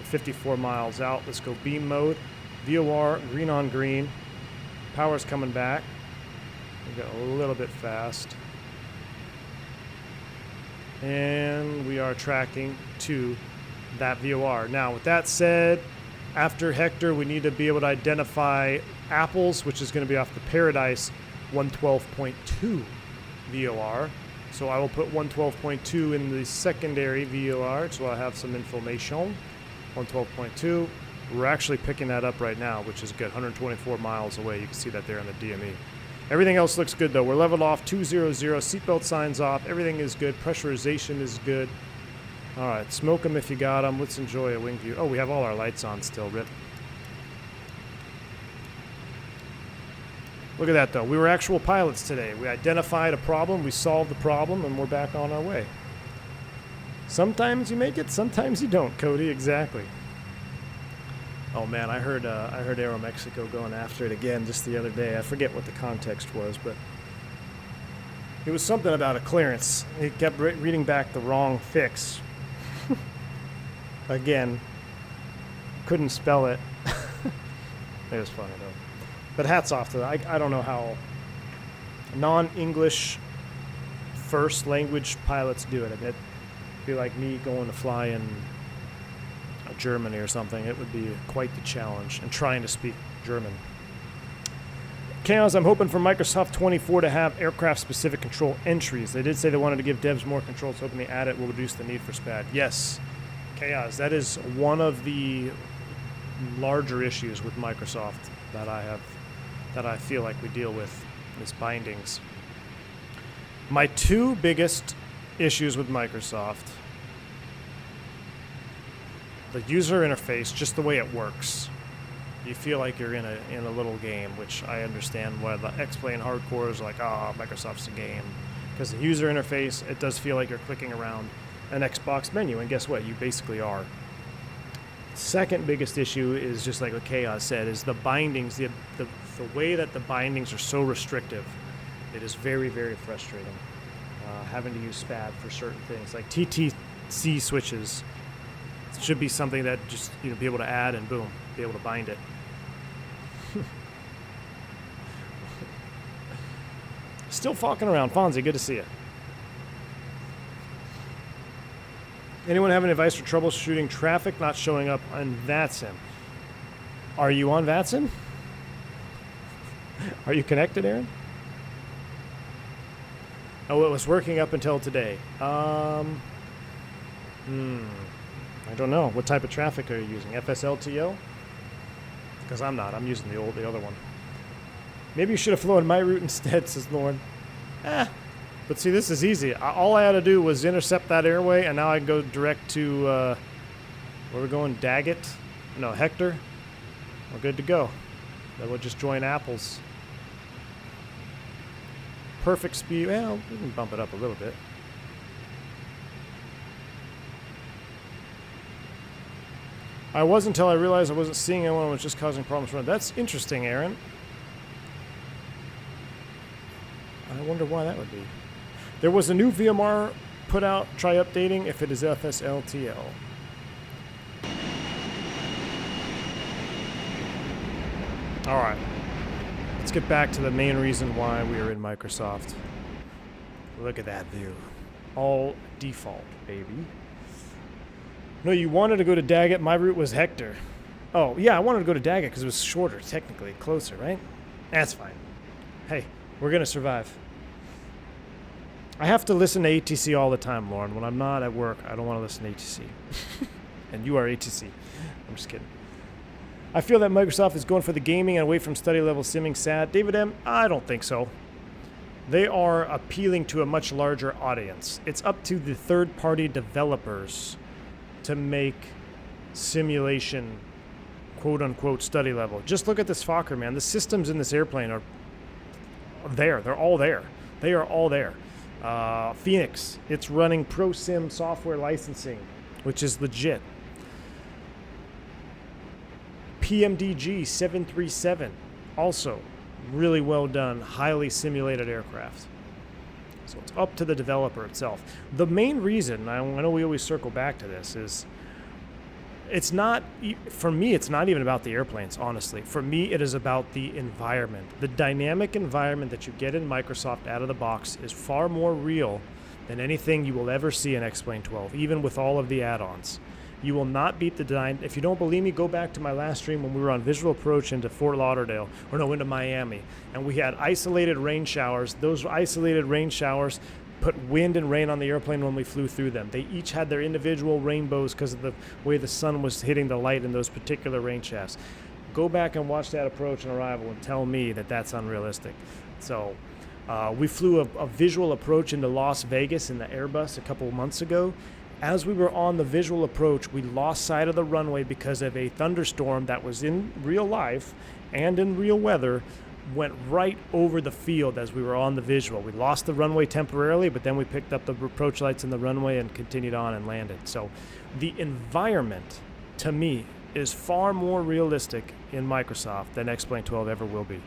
54 miles out. Let's go beam mode. VOR, green on green. Power's coming back. We got a little bit fast. And we are tracking to that VOR. Now, with that said, after Hector, we need to be able to identify apples, which is going to be off the Paradise 112.2 VOR. So I will put 112.2 in the secondary VOR, so I'll have some information. 112.2. We're actually picking that up right now, which is good. 124 miles away. You can see that there on the DME. Everything else looks good, though. We're leveled off, 200. Seatbelt signs off. Everything is good. Pressurization is good. All right, smoke them if you got them. Let's enjoy a wing view. Oh, we have all our lights on still, Rip. Look at that, though. We were actual pilots today. We identified a problem, we solved the problem, and we're back on our way. Sometimes you make it, sometimes you don't, Cody. Exactly. Oh, man, I heard Aeromexico going after it again just the other day. I forget what the context was, but it was something about a clearance. It kept reading back the wrong fix. Again, couldn't spell it. It was funny, though. But hats off to them. I don't know how non-English first language pilots do it. It'd be like me going to fly in Germany or something. It would be quite the challenge, and trying to speak German. Chaos, I'm hoping for Microsoft 24 to have aircraft-specific control entries. They did say they wanted to give devs more controls, hoping the add it will reduce the need for SPAD. Yes, Chaos, that is one of the larger issues with Microsoft that I feel like we deal with, is bindings. My two biggest issues with Microsoft: the user interface, just the way it works. You feel like you're in a little game, which I understand why the X-Plane hardcore is like, Microsoft's a game. Because the user interface, it does feel like you're clicking around an Xbox menu, and guess what? You basically are. Second biggest issue is just like what Chaos said, is the bindings, the way that the bindings are so restrictive. It is very, very frustrating. Having to use SPAD for certain things, like TTC switches. It should be something that just be able to add and boom, be able to bind it. Still fucking around, Fonzie. Good to see you. Anyone have any advice for troubleshooting traffic not showing up on VATSIM? Are you on VATSIM? Are you connected, Aaron? Oh, it was working up until today. I don't know. What type of traffic are you using? FSLTO? Because I'm not. I'm using the other one. Maybe you should have flown my route instead, says Lauren. But see, this is easy. All I had to do was intercept that airway, and now I can go direct to, where we're going, Daggett? No, Hector. We're good to go. Then we'll just join Apples. Perfect speed. Well, we can bump it up a little bit. I was until I realized I wasn't seeing anyone, was just causing problems around. That's interesting, Aaron. I wonder why that would be. There was a new VMR put out. Try updating if it is FSLTL. All right. Let's get back to the main reason why we are in Microsoft. Look at that view. All default, baby. No, you wanted to go to Daggett. My route was Hector. Oh, yeah, I wanted to go to Daggett because it was shorter, technically. Closer, right? That's fine. Hey, we're going to survive. I have to listen to ATC all the time, Lauren. When I'm not at work, I don't want to listen to ATC. And you are ATC. I'm just kidding. I feel that Microsoft is going for the gaming and away from study level simming. Sad. David M., I don't think so. They are appealing to a much larger audience. It's up to the third-party developers to make simulation quote-unquote study level. Just look at this Fokker, man. The systems in this airplane are there. They're all there. They are all there. Phoenix, it's running ProSim software licensing, which is legit. PMDG 737, also really well done, highly simulated aircraft. So it's up to the developer itself. The main reason, I know we always circle back to this, is it's not, for me, it's not even about the airplanes, honestly. For me, it is about the environment. The dynamic environment that you get in Microsoft out of the box is far more real than anything you will ever see in X-Plane 12, even with all of the add-ons. You will not beat the if you don't believe me, go back to my last stream when we were on visual approach into Fort Lauderdale, or no, into Miami, and we had isolated rain showers. Those isolated rain showers put wind and rain on the airplane when we flew through them. They each had their individual rainbows because of the way the sun was hitting the light in those particular rain shafts. Go back and watch that approach and arrival and tell me that that's unrealistic. So we flew a visual approach into Las Vegas in the Airbus a couple of months ago. As we were on the visual approach, we lost sight of the runway because of a thunderstorm that was in real life and in real weather, went right over the field as we were on the visual. We lost the runway temporarily, but then we picked up the approach lights in the runway and continued on and landed. So the environment, to me, is far more realistic in Microsoft than X-Plane 12 ever will be.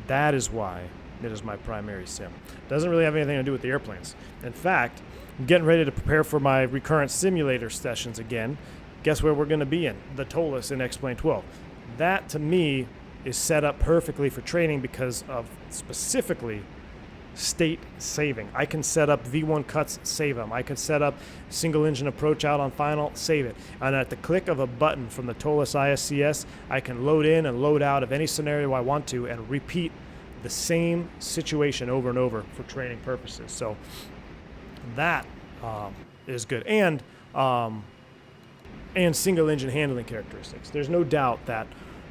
That is why it is my primary sim. Doesn't really have anything to do with the airplanes. In fact, I'm getting ready to prepare for my recurrent simulator sessions again. Guess where we're going to be in? The TOLUS in X-Plane 12. That, to me, is set up perfectly for training because of specifically state saving. I can set up V1 cuts, save them. I can set up single engine approach out on final, save it. And at the click of a button from the TOLUS ISCS, I can load in and load out of any scenario I want to and repeat the same situation over and over for training purposes. So that is good. And single engine handling characteristics. There's no doubt that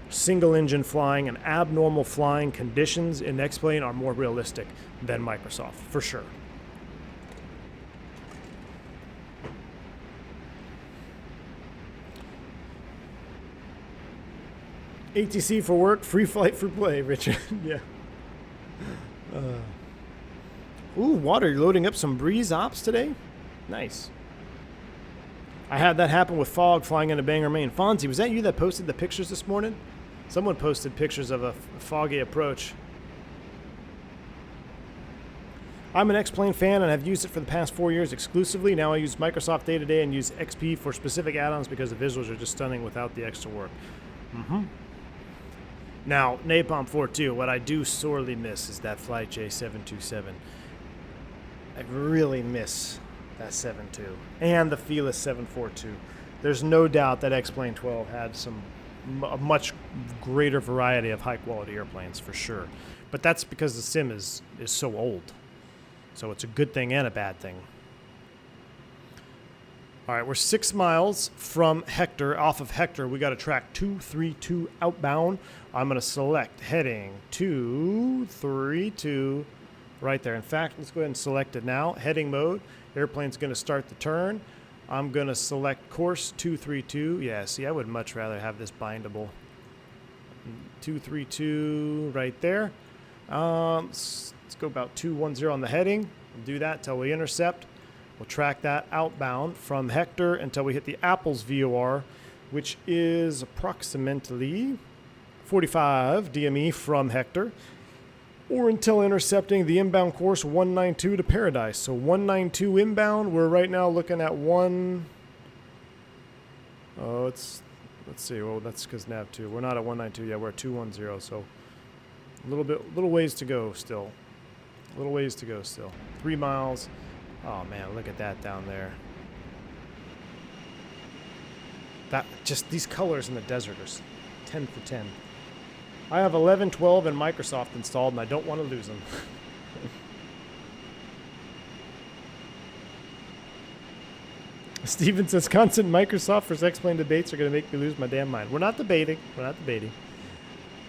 single engine flying and abnormal flying conditions in X-Plane are more realistic than Microsoft, for sure. ATC for work, free flight for play, Richard. Yeah. Ooh, water, you're loading up some breeze ops today? Nice. I had that happen with fog flying into Bangor, Maine. Fonzie, was that you that posted the pictures this morning? Someone posted pictures of a foggy approach. I'm an X-Plane fan and have used it for the past 4 years exclusively. Now I use Microsoft day-to-day and use XP for specific add-ons because the visuals are just stunning without the extra work. Now, Napalm 4.2, what I do sorely miss is that Flight J727. I really miss That 7.2. And the Felis 742. There's no doubt that X-Plane 12 had a much greater variety of high-quality airplanes, for sure. But that's because the sim is so old. So it's a good thing and a bad thing. All right, we're 6 miles from Hector. Off of Hector, we got a track 232 outbound. I'm going to select heading 232 right there. In fact, let's go ahead and select it now. Heading mode. Airplane's going to start the turn. I'm going to select course 232. Yeah, see, I would much rather have this bindable. 232 right there. Let's go about 210 on the heading. We'll do that until we intercept. We'll track that outbound from Hector until we hit the Apples VOR, which is approximately 45 DME from Hector, or until intercepting the inbound course 192 to Paradise. So 192 inbound, we're right now looking at let's see, well, that's because nav 2. We're not at 192 yet, we're at 210, so little ways to go still. 3 miles. Oh man, look at that down there. That just these colors in the desert are 10 for 10. I have 11, 12, and Microsoft installed, and I don't want to lose them. Steven says constant Microsoft versus X-Plane debates are going to make me lose my damn mind. We're not debating.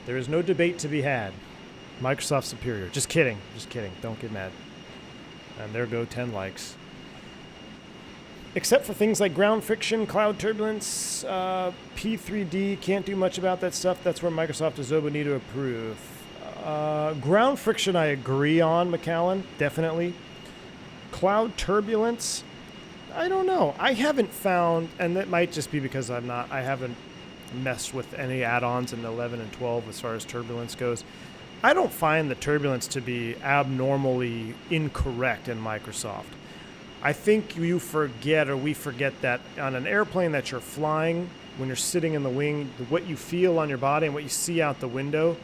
There is no debate to be had. Microsoft's superior. Just kidding. Don't get mad. And there go 10 likes. Except for things like ground friction, cloud turbulence, P3D, can't do much about that stuff. That's where Microsoft and Zobo need to approve. Ground friction I agree on, McAllen, definitely. Cloud turbulence, I don't know. I haven't found, and that might just be because I haven't messed with any add-ons in 11 and 12 as far as turbulence goes. I don't find the turbulence to be abnormally incorrect in Microsoft. I think we forget that on an airplane that you're flying, when you're sitting in the wing, what you feel on your body and what you see out the window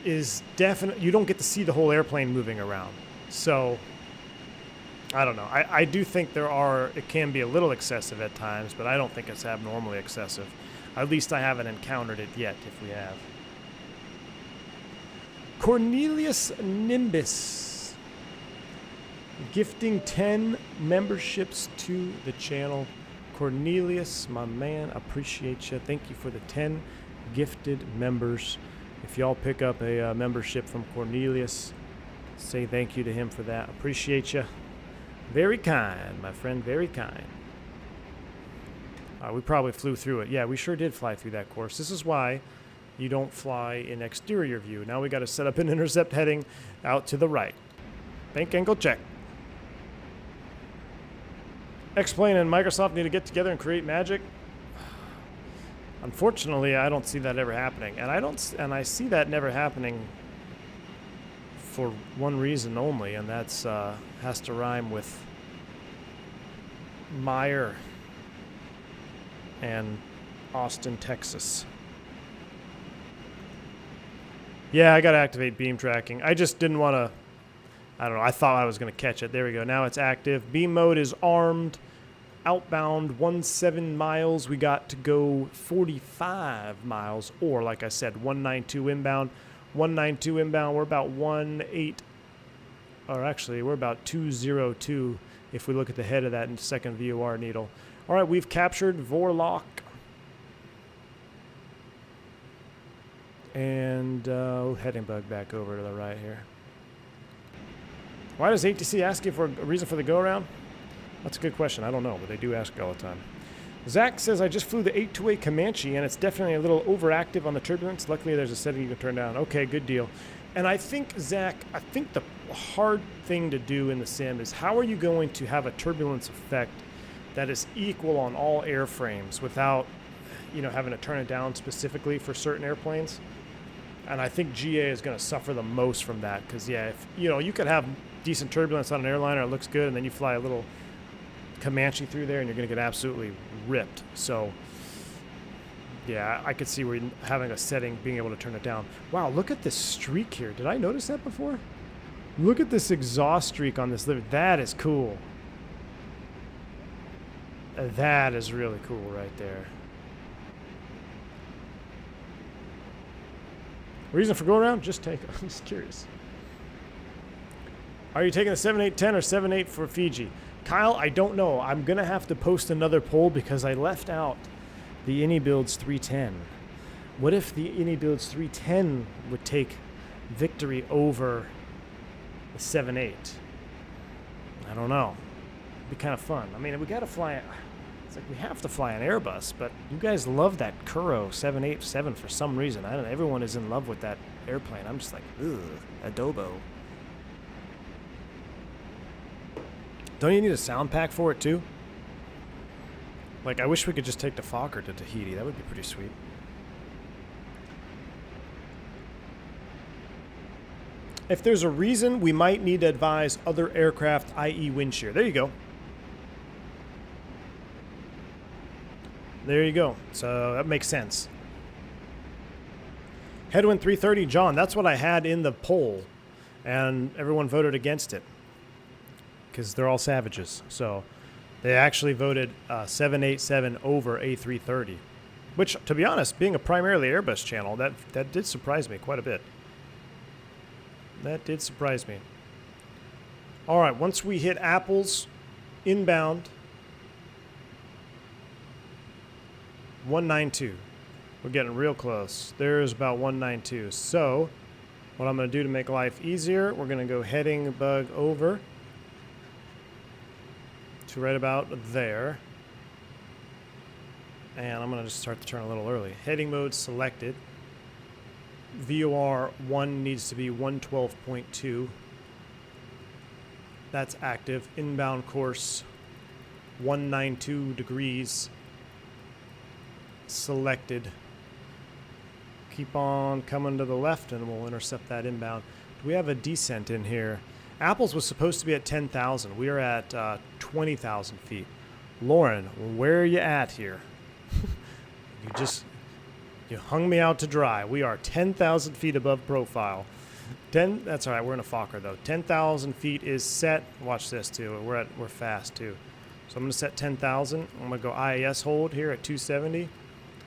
is definite. You don't get to see the whole airplane moving around. So, I don't know. I do think it can be a little excessive at times, but I don't think it's abnormally excessive. At least I haven't encountered it yet, if we have. Cornelius Nimbus, gifting 10 memberships to the channel. Cornelius, my man, appreciate you. Thank you for the 10 gifted members. If y'all pick up a membership from Cornelius, say thank you to him for that. Appreciate you. Very kind, my friend, very kind. We probably flew through it. Yeah, we sure did fly through that course. This is why you don't fly in exterior view. Now we got to set up an intercept heading out to the right. Bank angle check. X-Plane and Microsoft need to get together and create magic. Unfortunately, I don't see that ever happening, and I see that never happening for one reason only, and that's has to rhyme with Meyer and Austin, Texas. Yeah, I got to activate beam tracking. I just didn't want to, I don't know, I thought I was going to catch it. There we go. Now it's active. Beam mode is armed. Outbound 17 miles. We got to go 45 miles, or like I said, 192 inbound. 192 inbound, we're about 18, or actually we're about 202 if we look at the head of that second VOR needle. All right, we've captured Vorlock. And heading bug back over to the right here. Why does ATC ask you for a reason for the go-around? That's a good question. I don't know, but they do ask all the time. Zach says, I just flew the 828 Comanche, and it's definitely a little overactive on the turbulence. Luckily, there's a setting you can turn down. Okay, good deal. And I think, Zach, the hard thing to do in the sim is how are you going to have a turbulence effect that is equal on all airframes without, having to turn it down specifically for certain airplanes? And I think GA is going to suffer the most from that because, if you could have decent turbulence on an airliner, it looks good, and then you fly a little Comanche through there and you're going to get absolutely ripped. So, yeah, I could see where having a setting, being able to turn it down. Wow, look at this streak here. Did I notice that before? Look at this exhaust streak on this liver. That is cool. That is really cool right there. Reason for going around? Just take. I'm just curious. Are you taking the 7810 or 78 for Fiji? Kyle, I don't know. I'm going to have to post another poll because I left out the AnyBuilds 310. What if the AnyBuilds 310 would take victory over the 78? I don't know. It'd be kind of fun. I mean, we got to fly. It's like we have to fly an Airbus, but you guys love that Kuro 787 for some reason. I don't know. Everyone is in love with that airplane. I'm just like, ugh, adobo. Don't you need a sound pack for it too? Like, I wish we could just take the Fokker to Tahiti. That would be pretty sweet. If there's a reason, we might need to advise other aircraft, i.e. wind shear. There you go. There you go. So that makes sense. Headwind 330, John. That's what I had in the poll. And everyone voted against it. Because they're all savages. So they actually voted 787 over A330. Which, to be honest, being a primarily Airbus channel, that did surprise me quite a bit. That did surprise me. All right, once we hit Apples, inbound, 192. We're getting real close. There's about 192. So what I'm going to do to make life easier, we're going to go heading bug over to right about there. And I'm going to just start the turn a little early. Heading mode selected. VOR 1 needs to be 112.2. That's active. Inbound course 192 degrees. Selected. Keep on coming to the left and we'll intercept that inbound. Do we have a descent in here? Apples was supposed to be at 10,000. We are at 20,000 feet. Lauren, where are you at here? You hung me out to dry. We are 10,000 feet above profile. That's all right. We're in a Fokker though. 10,000 feet is set. Watch this too. We're fast too. So I'm going to set 10,000. I'm going to go IAS hold here at 270.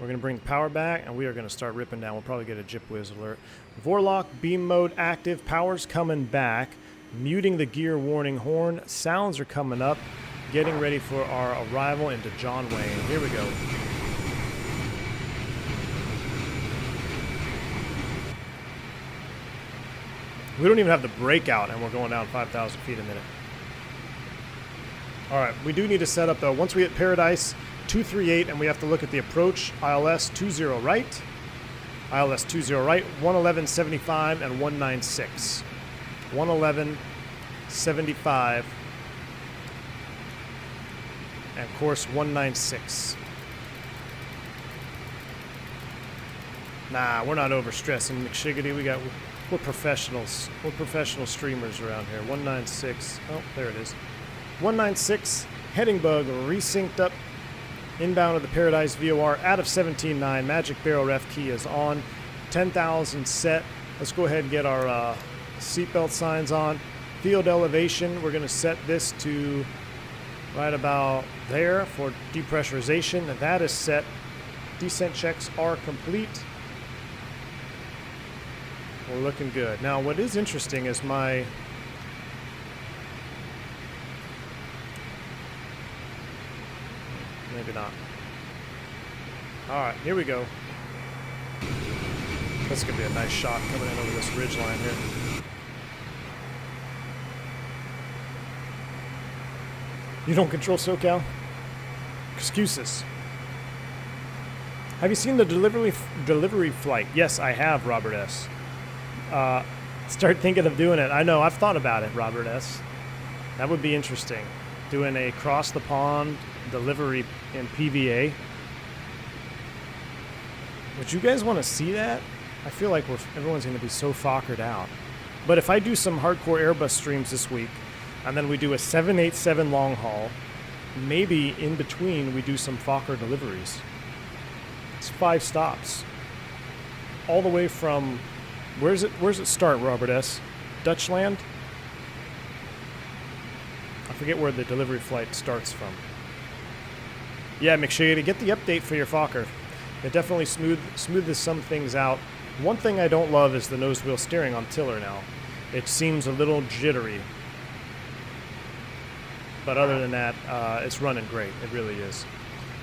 We're going to bring power back and we are going to start ripping down. We'll probably get a Jip Whiz alert. Vorlock beam mode active. Power's coming back. Muting the gear warning horn. Sounds are coming up. Getting ready for our arrival into John Wayne. Here we go. We don't even have the breakout, and we're going down 5,000 feet a minute. All right, we do need to set up, though. Once we hit Paradise, 238, and we have to look at the approach. ILS 20 right. ILS 20 right, 111.75 and 196. 111.75 and course 196. Nah, we're not overstressing McShiggity. We're professionals. We're professional streamers around here. 196. Oh, there it is. 196. Heading bug resynced up. Inbound of the Paradise VOR out of 17.9. Magic barrel ref key is on. 10,000 set. Let's go ahead and get our seatbelt signs on. Field elevation. We're going to set this to right about there for depressurization. That is set. Descent checks are complete. We're looking good. Now, what is interesting is maybe not. All right, here we go. That's going to be a nice shot coming in over this ridge line here. You don't control SoCal? Excuses. Have you seen the delivery flight? Yes, I have, Robert S. Start thinking of doing it. I know, I've thought about it, Robert S. That would be interesting. Doing a cross the pond delivery in PVA. Would you guys want to see that? I feel like everyone's going to be so fockered out. But if I do some hardcore Airbus streams this week, and then we do a 787 long haul, maybe in between we do some Fokker deliveries. It's 5 stops. All the way from, where's it start, Robert S? Dutchland? I forget where the delivery flight starts from. Yeah, McShady, get the update for your Fokker. It definitely smoothes some things out. One thing I don't love is the nose wheel steering on tiller now. It seems a little jittery. But other than that, it's running great. It really is.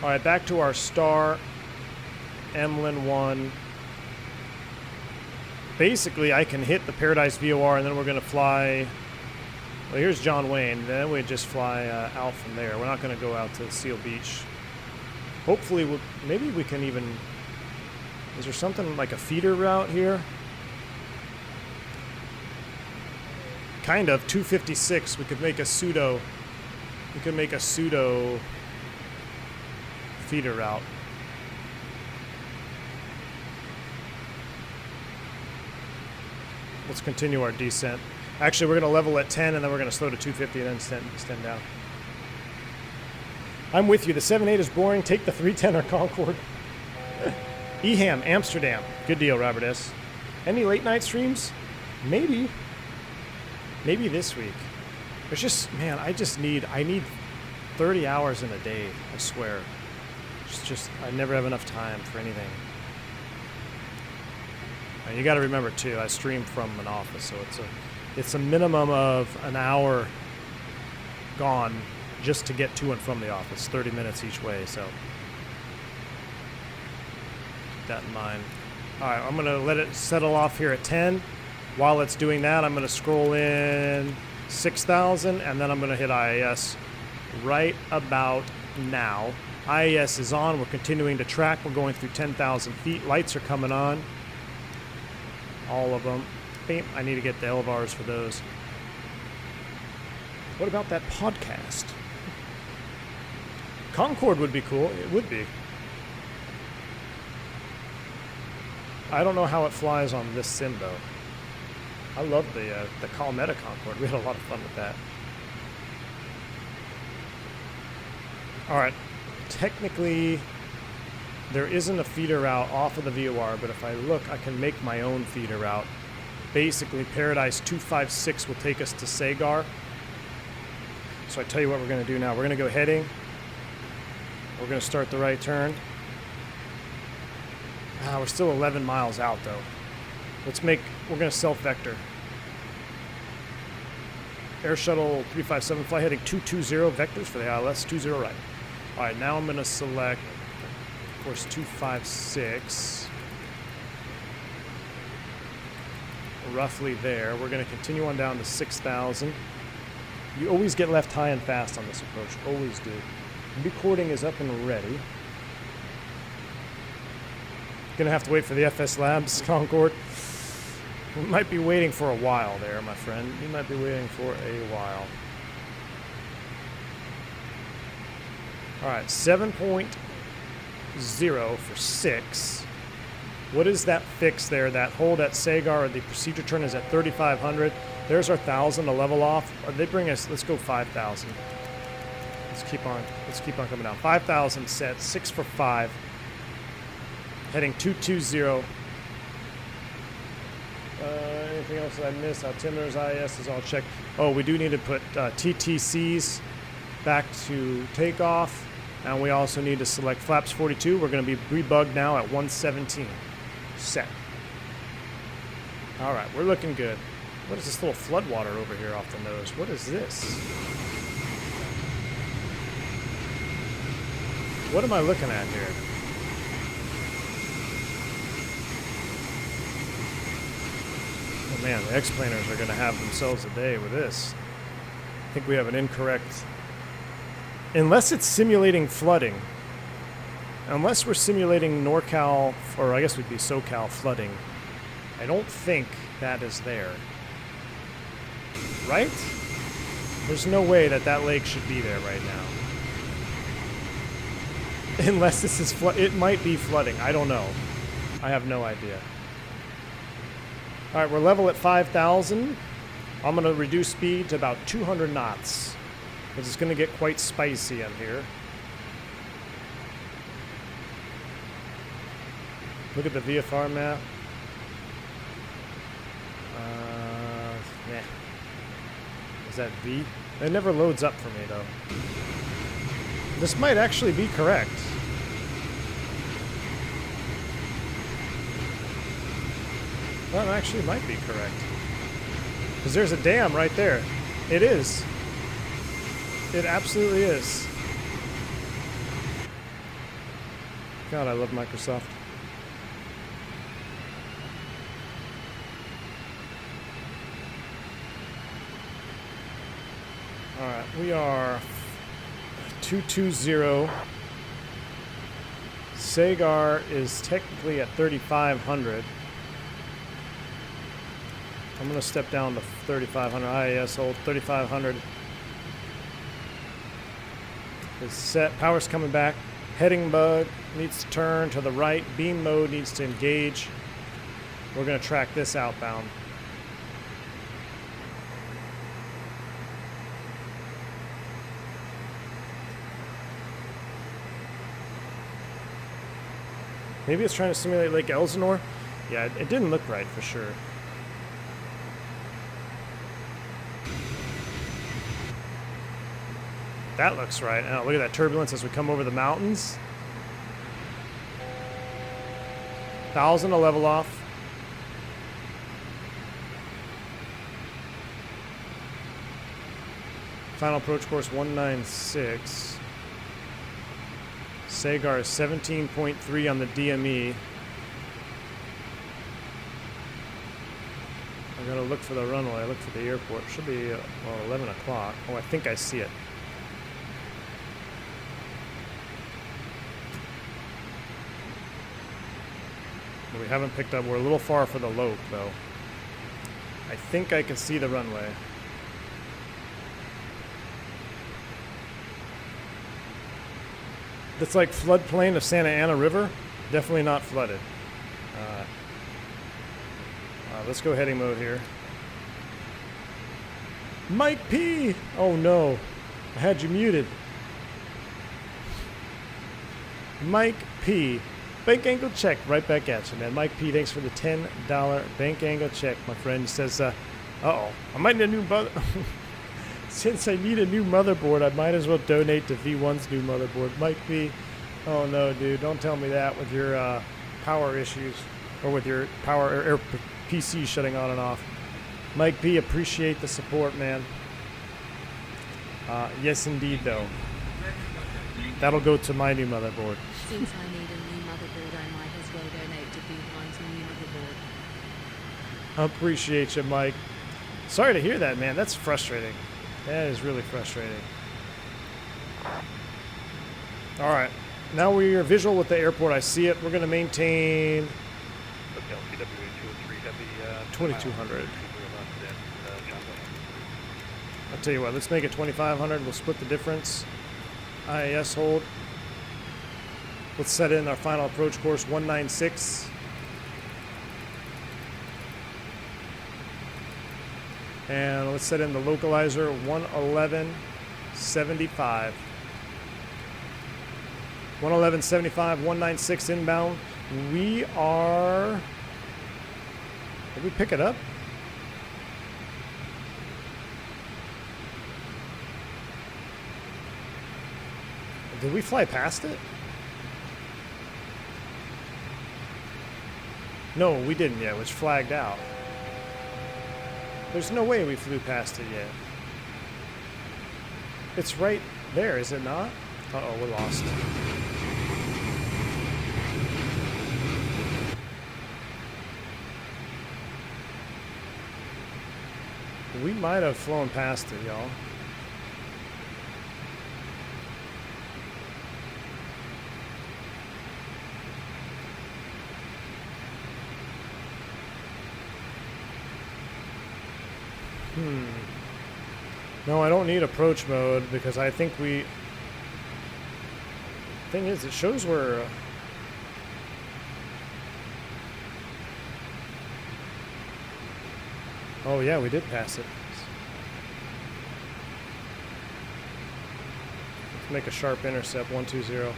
All right, back to our star, Emlyn 1. Basically, I can hit the Paradise VOR, and then we're going to fly. Well, here's John Wayne. Then we just fly out from there. We're not going to go out to Seal Beach. Hopefully, maybe we can even. Is there something like a feeder route here? Kind of. 256. We could make a pseudo. We could make a pseudo feeder route. Let's continue our descent. Actually, we're going to level at 10, and then we're going to slow to 250 and then extend down. I'm with you. The 7.8 is boring. Take the 310 or Concorde. Eham, Amsterdam. Good deal, Robert S. Any late night streams? Maybe. Maybe this week. There's just, man, I need 30 hours in a day, I swear. It's just, I never have enough time for anything. And you got to remember, too, I stream from an office, so it's a minimum of an hour gone just to get to and from the office, 30 minutes each way, so keep that in mind. All right, I'm going to let it settle off here at 10. While it's doing that, I'm going to scroll in 6,000, and then I'm going to hit IAS right about now. IAS is on. We're continuing to track. We're going through 10,000 feet. Lights are coming on. All of them. I need to get the LVRs for those. What about that podcast? Concorde would be cool. It would be. I don't know how it flies on this sim, though. I love the Calmetta Concorde. We had a lot of fun with that. All right. Technically, there isn't a feeder route off of the VOR, but if I look, I can make my own feeder route. Basically, Paradise 256 will take us to Sagar. So I tell you what we're going to do now. We're going to go heading. We're going to start the right turn. We're still 11 miles out, though. We're going to self-vector. Air Shuttle 357 fly heading 220 vectors for the ILS, 20 right. All right, now I'm going to select, of course, 256. Roughly there. We're going to continue on down to 6,000. You always get left high and fast on this approach. Always do. Recording is up and ready. Going to have to wait for the FS Labs Concorde. We might be waiting for a while there, my friend. You might be waiting for a while. All right, 7.0 for 6. What is that fix there? That hold at Sagar, or the procedure turn is at 3,500. There's our 1,000 to level off. They bring us, let's go 5,000. Let's keep on coming down. 5,000 set, 6 for 5. Heading 220. Anything else that I missed? Altimeters, IS is all checked. Oh, we do need to put TTCs back to takeoff. And we also need to select flaps 42. We're going to be rebugged now at 117. Set. All right, we're looking good. What is this little floodwater over here off the nose? What is this? What am I looking at here? Oh man, the X-planers are going to have themselves a day with this. I think we have an incorrect... Unless it's simulating flooding. Unless we're simulating NorCal, or I guess we'd be SoCal flooding. I don't think that is there. Right? There's no way that lake should be there right now. Unless this is it might be flooding. I don't know. I have no idea. All right, we're level at 5,000. I'm going to reduce speed to about 200 knots. Because it's going to get quite spicy in here. Look at the VFR map. Is that V? It never loads up for me, though. This might actually be correct. Well, it actually might be correct. Because there's a dam right there. It is. It absolutely is. God, I love Microsoft. Alright, we are 220. Sagar is technically at 3,500. I'm going to step down to 3,500. IAS hold 3,500. Is set. Power's coming back. Heading bug needs to turn to the right. Beam mode needs to engage. We're going to track this outbound. Maybe it's trying to simulate Lake Elsinore. Yeah, it didn't look right for sure. That looks right. Oh, look at that turbulence as we come over the mountains. 1,000 to level off. Final approach course 196. Sagar is 17.3 on the DME. I gotta look for the runway. Look for the airport. Should be well, 11 o'clock. Oh, I think I see it. We haven't picked up. We're a little far for the lope, though. I think I can see the runway. That's like floodplain of Santa Ana River. Definitely not flooded. Let's go heading mode here. Mike P! Oh no, I had you muted. Mike P. Bank angle check right back at you, man. Mike P, thanks for the $10 bank angle check, my friend. He says, uh-oh, I might need a new since I need a new motherboard, I might as well donate to V1's new motherboard. Mike P, oh no, dude, don't tell me that with your power issues, or with your power or PC shutting on and off. Mike P, appreciate the support, man. Yes, indeed, though. That'll go to my new motherboard. Since I need a new motherboard, I might as well donate to V1's new motherboard. I appreciate you, Mike. Sorry to hear that, man. That's frustrating. That is really frustrating. All right. Now we are visual with the airport. I see it. We're going to maintain 2,200. I'll tell you what. Let's make it 2,500. We'll split the difference. IAS hold. Let's set in our final approach course 196. And let's set in the localizer 111.75. 111.75, 196 inbound. We are... Did we pick it up? Did we fly past it? No, we didn't yet, which flagged out. There's no way we flew past it yet. It's right there, is it not? Uh-oh, we're lost. We might have flown past it, y'all. No, I don't need approach mode because I think we... Thing is, it shows we're... Oh yeah, we did pass it. Let's make a sharp intercept, 120.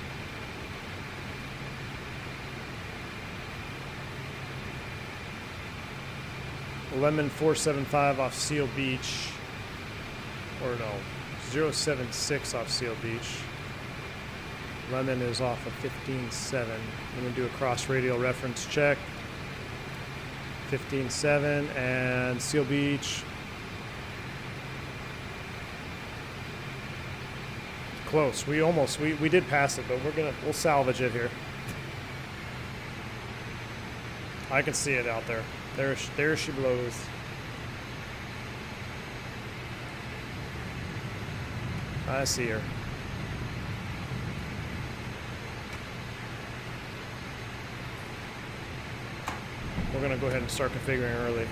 Lemon 475 off Seal Beach. Or no, 076 off Seal Beach. Lemon is off of 15.7. I'm going to do a cross radial reference check. 15.7 and Seal Beach. Close. We did pass it, but we'll salvage it here. I can see it out there. There she blows. I see her. We're going to go ahead and start configuring early.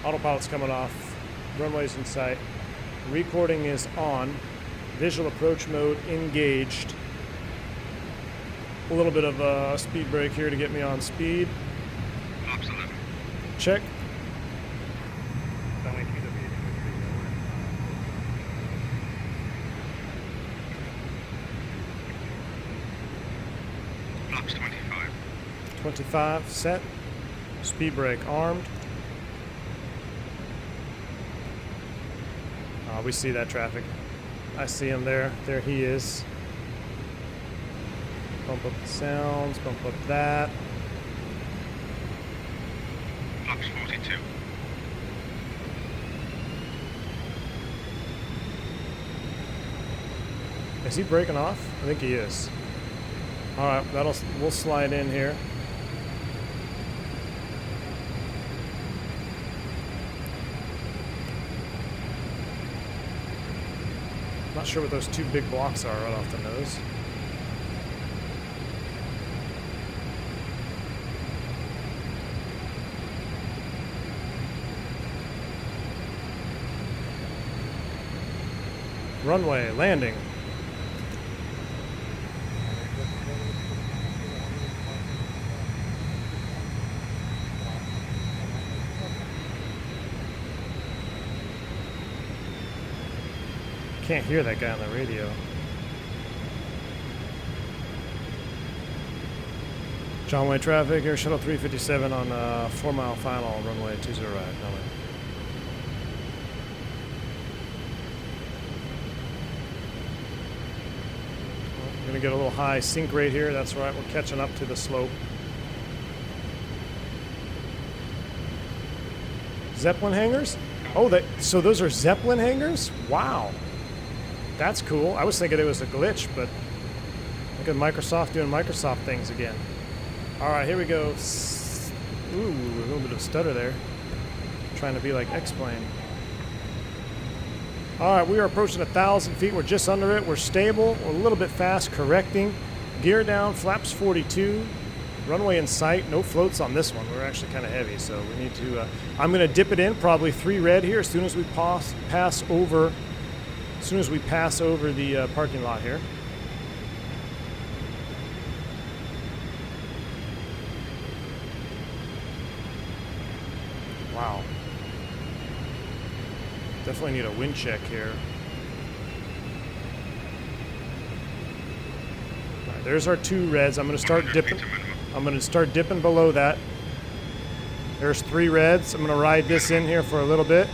Autopilot's coming off. Runway's in sight. Recording is on. Visual approach mode engaged. A little bit of a speed brake here to get me on speed. Flaps 11. Check. Flaps 25. 25 set. Speed brake armed. We see that traffic. I see him there. There he is. Bump up the sounds, bump up that. Flaps 42. Is he breaking off? I think he is. Alright, we'll slide in here. Not sure what those two big blocks are right off the nose. Runway, landing. Can't hear that guy on the radio. John Wayne traffic, Air Shuttle 357 on 4 mile final, runway 20 right. Runway. We're going to get a little high sink rate here. That's right, we're catching up to the slope. Zeppelin hangars? Oh, so those are Zeppelin hangars? Wow. That's cool. I was thinking it was a glitch, but look at Microsoft doing Microsoft things again. All right, here we go. Ooh, a little bit of stutter there. Trying to be like X-Plane. All right, we are approaching 1,000 feet. We're just under it. We're stable. We're a little bit fast, correcting. Gear down, flaps 42. Runway in sight. No floats on this one. We're actually kind of heavy, so we need to... I'm going to dip it in, probably 3 red here as soon as we pass over... As soon as we pass over the parking lot here. Wow. Definitely need a wind check here. All right, there's our 2 reds. I'm going to start dipping. I'm going to start dipping below that. There's 3 reds. I'm going to ride this in here for a little bit.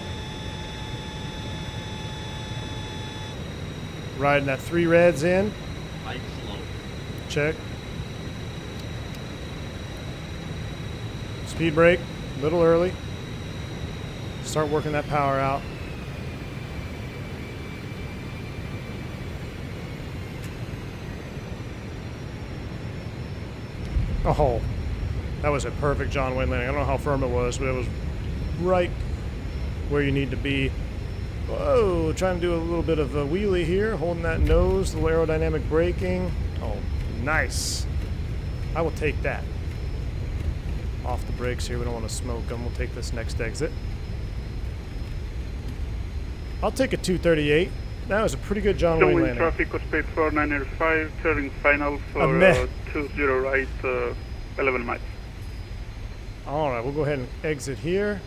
Riding that 3 reds in. Light slow. Check. Speed brake, a little early. Start working that power out. Oh, that was a perfect John Wayne landing. I don't know how firm it was, but it was right where you need to be. Whoa, trying to do a little bit of a wheelie here, holding that nose, a little aerodynamic braking. Oh, nice. I will take that. Off the brakes here, we don't want to smoke them. We'll take this next exit. I'll take a 238. That was a pretty good John Wayne landing. Traffic was paid for 905, turning final for 20 right, 11 miles. All right, we'll go ahead and exit here.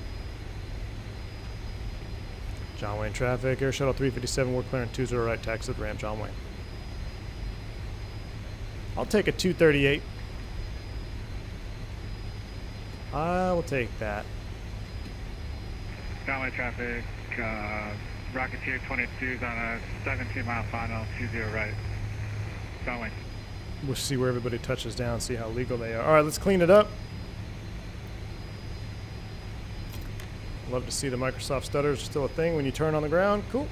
John Wayne traffic, Air Shuttle 357, we're clearing 20 right, taxi to ramp John Wayne. I'll take a 238. I will take that. John Wayne traffic, Rocketeer 22 is on a 17 mile final, 20 right. Downwind. We'll see where everybody touches down, see how legal they are. All right, let's clean it up. Love to see the Microsoft stutters are still a thing when you turn on the ground. Cool.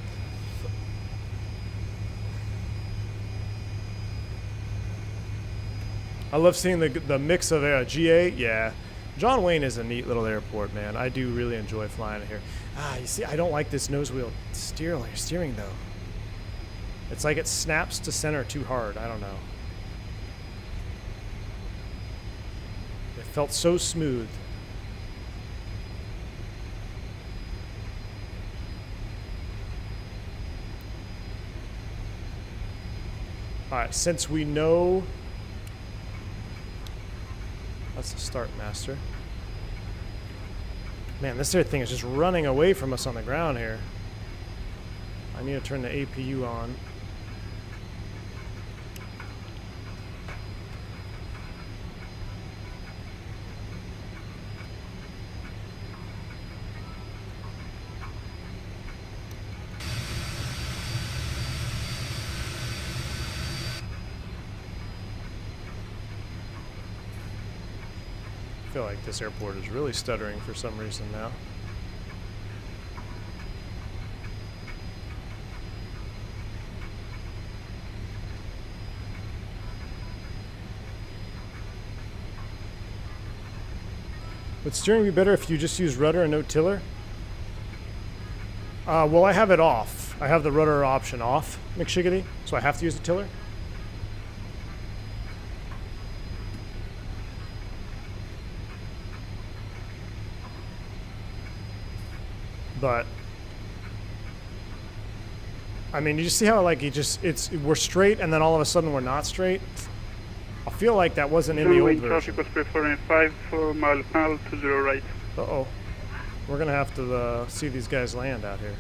I love seeing the mix of GA. Yeah, John Wayne is a neat little airport, man. I do really enjoy flying here. You see, I don't like this nose wheel steering though. It's like it snaps to center too hard. I don't know. It felt so smooth. All right, since we know, that's the start master. Man, this thing is just running away from us on the ground here. I need to turn the APU on. I feel like this airport is really stuttering for some reason now. Would steering be better if you just use rudder and no tiller? Well, I have it off. I have the rudder option off, McShiggity, so I have to use the tiller. But I mean, you just see how like we're straight and then all of a sudden we're not straight. I feel like that wasn't in the old version. Traffic was 345 for mile final to 0 right. Uh-oh. We're gonna have to see these guys land out here.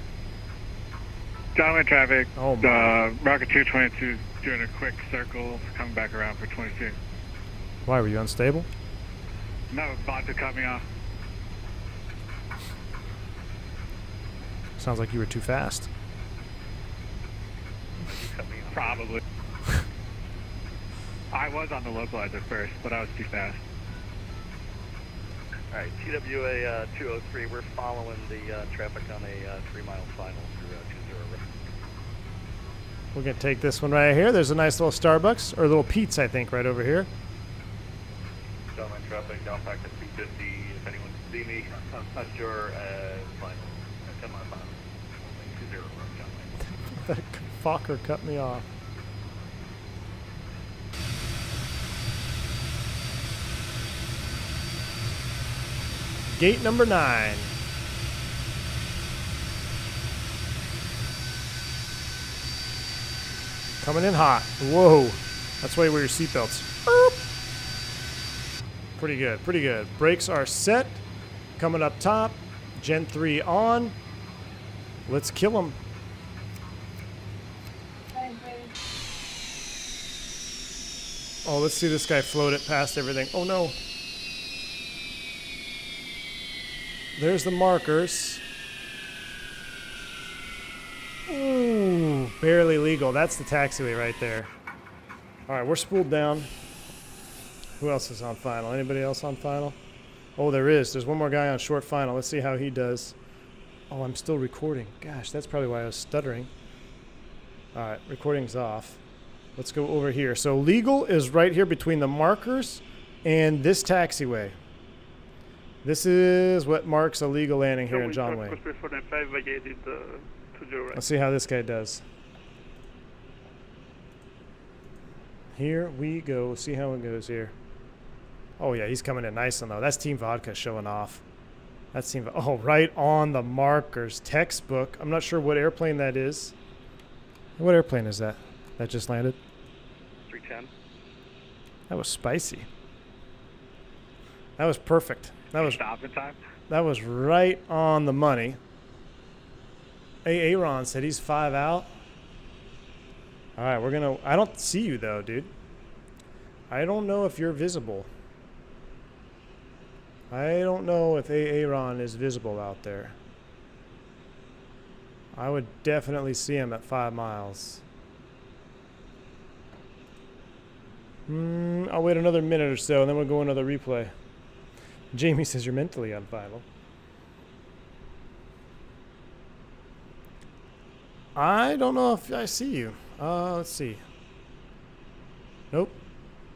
Downwind traffic. Oh my. Rocketeer 22 is doing a quick circle, coming back around for 22. Why, were you unstable? No, bot to cut me off. Sounds like you were too fast. Probably. I was on the localizer first, but I was too fast. Alright, TWA 203, we're following the traffic on a 3-mile final through 20 right. We're gonna take this one right here. There's a nice little Starbucks, or a little Pete's, I think, right over here. Downwind traffic, down pack at 350. If anyone can see me, I'm not sure. Final. 10-mile final. 20 right, That fokker cut me off. Gate number 9. Coming in hot. Whoa. That's why you wear your seatbelts. Pretty good, pretty good. Brakes are set. Coming up top. Gen 3 on. Let's kill them. Oh, let's see this guy float it past everything. Oh no. There's the markers. Ooh, barely legal. That's the taxiway right there. All right, we're spooled down. Who else is on final? Anybody else on final? Oh, there is. There's one more guy on short final. Let's see how he does. Oh, I'm still recording. Gosh, that's probably why I was stuttering. All right, recording's off. Let's go over here. So legal is right here between the markers and this taxiway. This is what marks a legal landing here in John Wayne. Let's see how this guy does. Here we go. See how it goes here. Oh yeah, he's coming in nice though. That's Team Vodka showing off. That's Team. Oh, right on the markers. Textbook. I'm not sure what airplane that is. What airplane is that? That just landed? 310. That was spicy. That was perfect. That was stopping time. That was right on the money. Hey, Aaron said he's 5 out. All right, we're gonna. I don't see you though, dude. I don't know if you're visible. I don't know if Aaron is visible out there. I would definitely see him at 5 miles. I'll wait another minute or so, and then we'll go another replay. Jamie says you're mentally on final. I don't know if I see you. Let's see. Nope.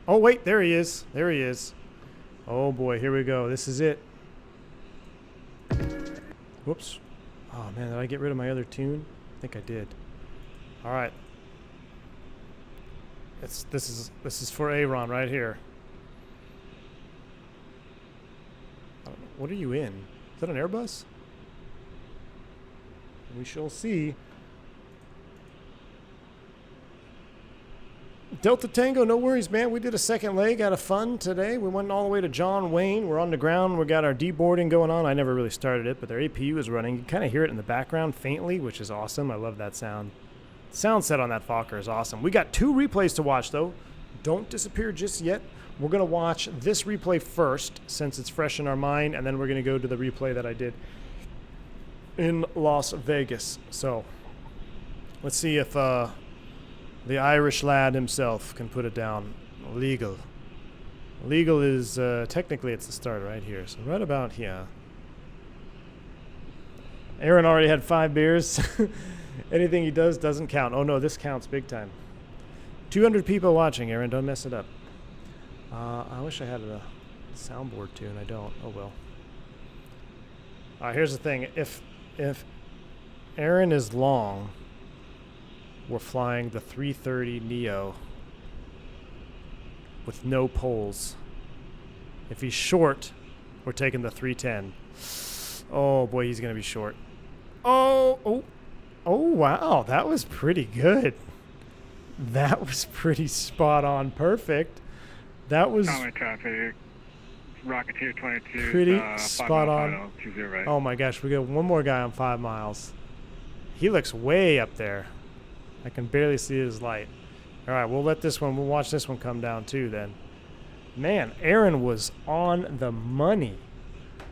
Oh, wait, there he is. There he is. Oh, boy, here we go. This is it. Whoops. Oh, man, did I get rid of my other tune? I think I did. All right. This is for Aaron right here. I don't know. What are you in? Is that an Airbus? We shall see. Delta Tango, no worries, man. We did a second leg out of fun today. We went all the way to John Wayne. We're on the ground. We got our deboarding going on. I never really started it, but their APU is running. You can kind of hear it in the background faintly, which is awesome. I love that sound. Sound set on that Fokker is awesome. We got 2 replays to watch, though. Don't disappear just yet. We're going to watch this replay first, since it's fresh in our mind, and then we're going to go to the replay that I did in Las Vegas. So let's see if the Irish lad himself can put it down. Legal. Legal is, technically it's the start right here. So right about here. Aaron already had 5 beers. Anything he does doesn't count. Oh no, this counts big time. 200 people watching, Aaron. Don't mess it up. I wish I had a soundboard too, and I don't. Oh well. All right, here's the thing. If Aaron is long, we're flying the 330 Neo with no poles. If he's short, we're taking the 310. Oh boy, he's gonna be short. Oh, wow, that was pretty good. That was pretty spot on, perfect. That was traffic. Rocketeer 22. Pretty spot on. 20 right. Oh my gosh, we got one more guy on 5 miles. He looks way up there. I can barely see his light. All right, we'll watch this one come down too then. Man, Aaron was on the money.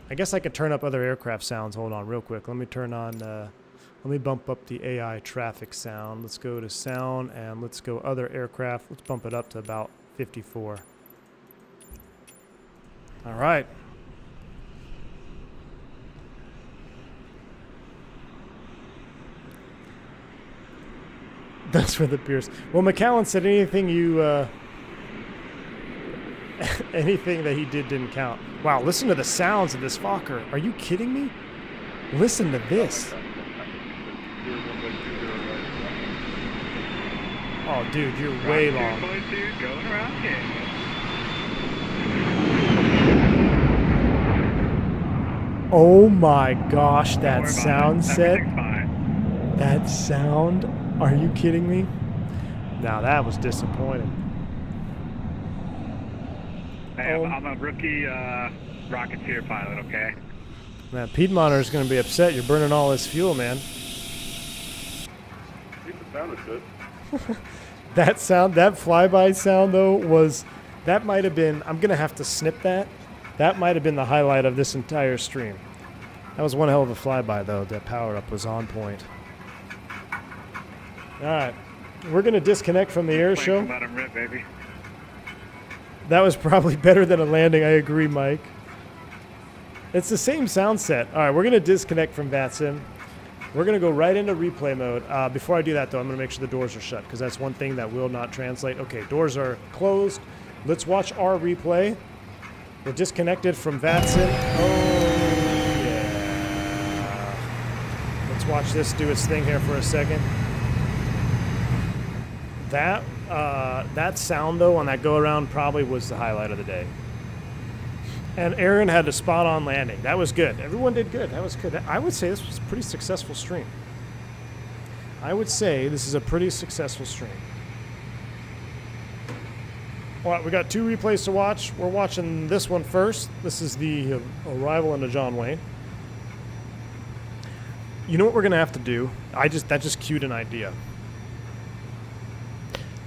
I guess I could turn up other aircraft sounds. Hold on real quick. Let me turn on, let me bump up the AI traffic sound. Let's go to sound and let's go other aircraft. Let's bump it up to about 54. All right. That's for the beers. Well, McAllen said anything anything that he didn't count. Wow, listen to the sounds of this Fokker. Are you kidding me? Listen to this. Oh, dude, you're way long. Going around here. Oh my gosh, that sound set. That sound. Are you kidding me? Now that was disappointing. Hey, I'm a rookie Rocketeer pilot, okay? Man, Piedmonter's going to be upset. You're burning all this fuel, man. That sound, that flyby sound, though, that might have been, I'm going to have to snip that. That might have been the highlight of this entire stream. That was one hell of a flyby, though. That power-up was on point. All right. We're going to disconnect from the air show. Let him rip, baby. That was probably better than a landing. I agree, Mike. It's the same sound set. All right, we're going to disconnect from VATSIM. We're going to go right into replay mode. Before I do that, though, I'm going to make sure the doors are shut because that's one thing that will not translate. Okay, doors are closed. Let's watch our replay. We're disconnected from VATSIM. Oh, yeah. Let's watch this do its thing here for a second. That sound, though, on that go-around probably was the highlight of the day. And Aaron had a spot-on landing. That was good. Everyone did good. That was good. I would say this was a pretty successful stream. I would say this is a pretty successful stream. All right, we got 2 replays to watch. We're watching this one first. This is the arrival into John Wayne. You know what we're going to have to do? That just cued an idea.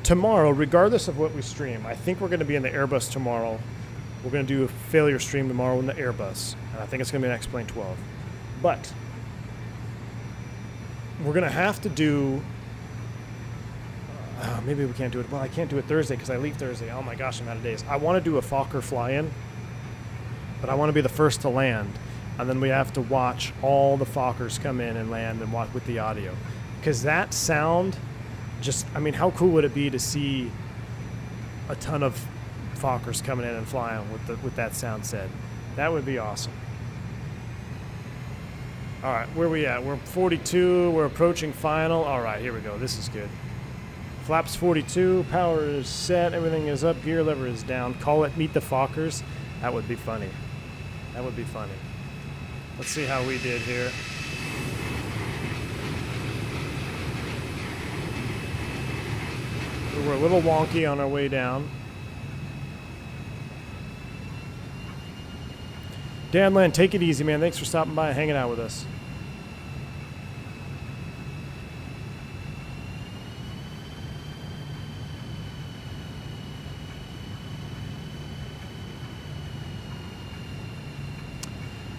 Tomorrow, regardless of what we stream, I think we're going to be in the Airbus tomorrow. We're going to do a failure stream tomorrow in the Airbus. And I think it's going to be an X-Plane 12. But we're going to have to do Maybe we can't do it. Well, I can't do it Thursday because I leave Thursday. Oh my gosh, I'm out of days. I want to do a Fokker fly-in, but I want to be the first to land. And then we have to watch all the Fokkers come in and land and watch with the audio. Because that sound, just, I mean, how cool would it be to see a ton of Fokkers coming in and flying with that sound set? That would be awesome. All right, where are we at? We're 42. We're approaching final. All right, here we go. This is good. Flaps 42. Power is set. Everything is up. Gear lever is down. Call it Meet the Fokkers. That would be funny. That would be funny. Let's see how we did here. We were a little wonky on our way down. Danland, take it easy, man. Thanks for stopping by and hanging out with us.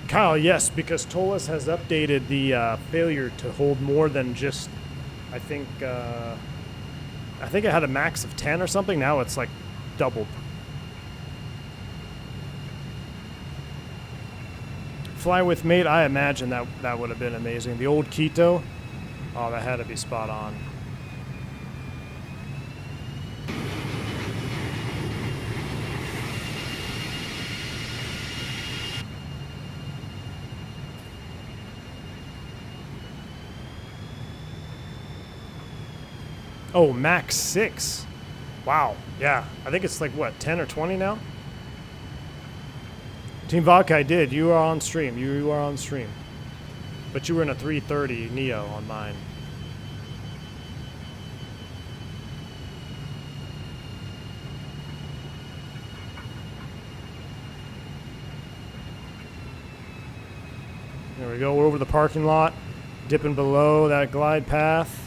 Kyle, yes, because Tolas has updated the failure to hold more than just, I think it had a max of 10 or something. Now it's like doubled. Fly with mate, I imagine that would have been amazing. The old Quito, oh, that had to be spot on. Oh, max 6. Wow. Yeah. I think it's like, what, 10 or 20 now? Team Vodka, I did. You are on stream. You are on stream. But you were in a 330 Neo on mine. There we go. We're over the parking lot. Dipping below that glide path.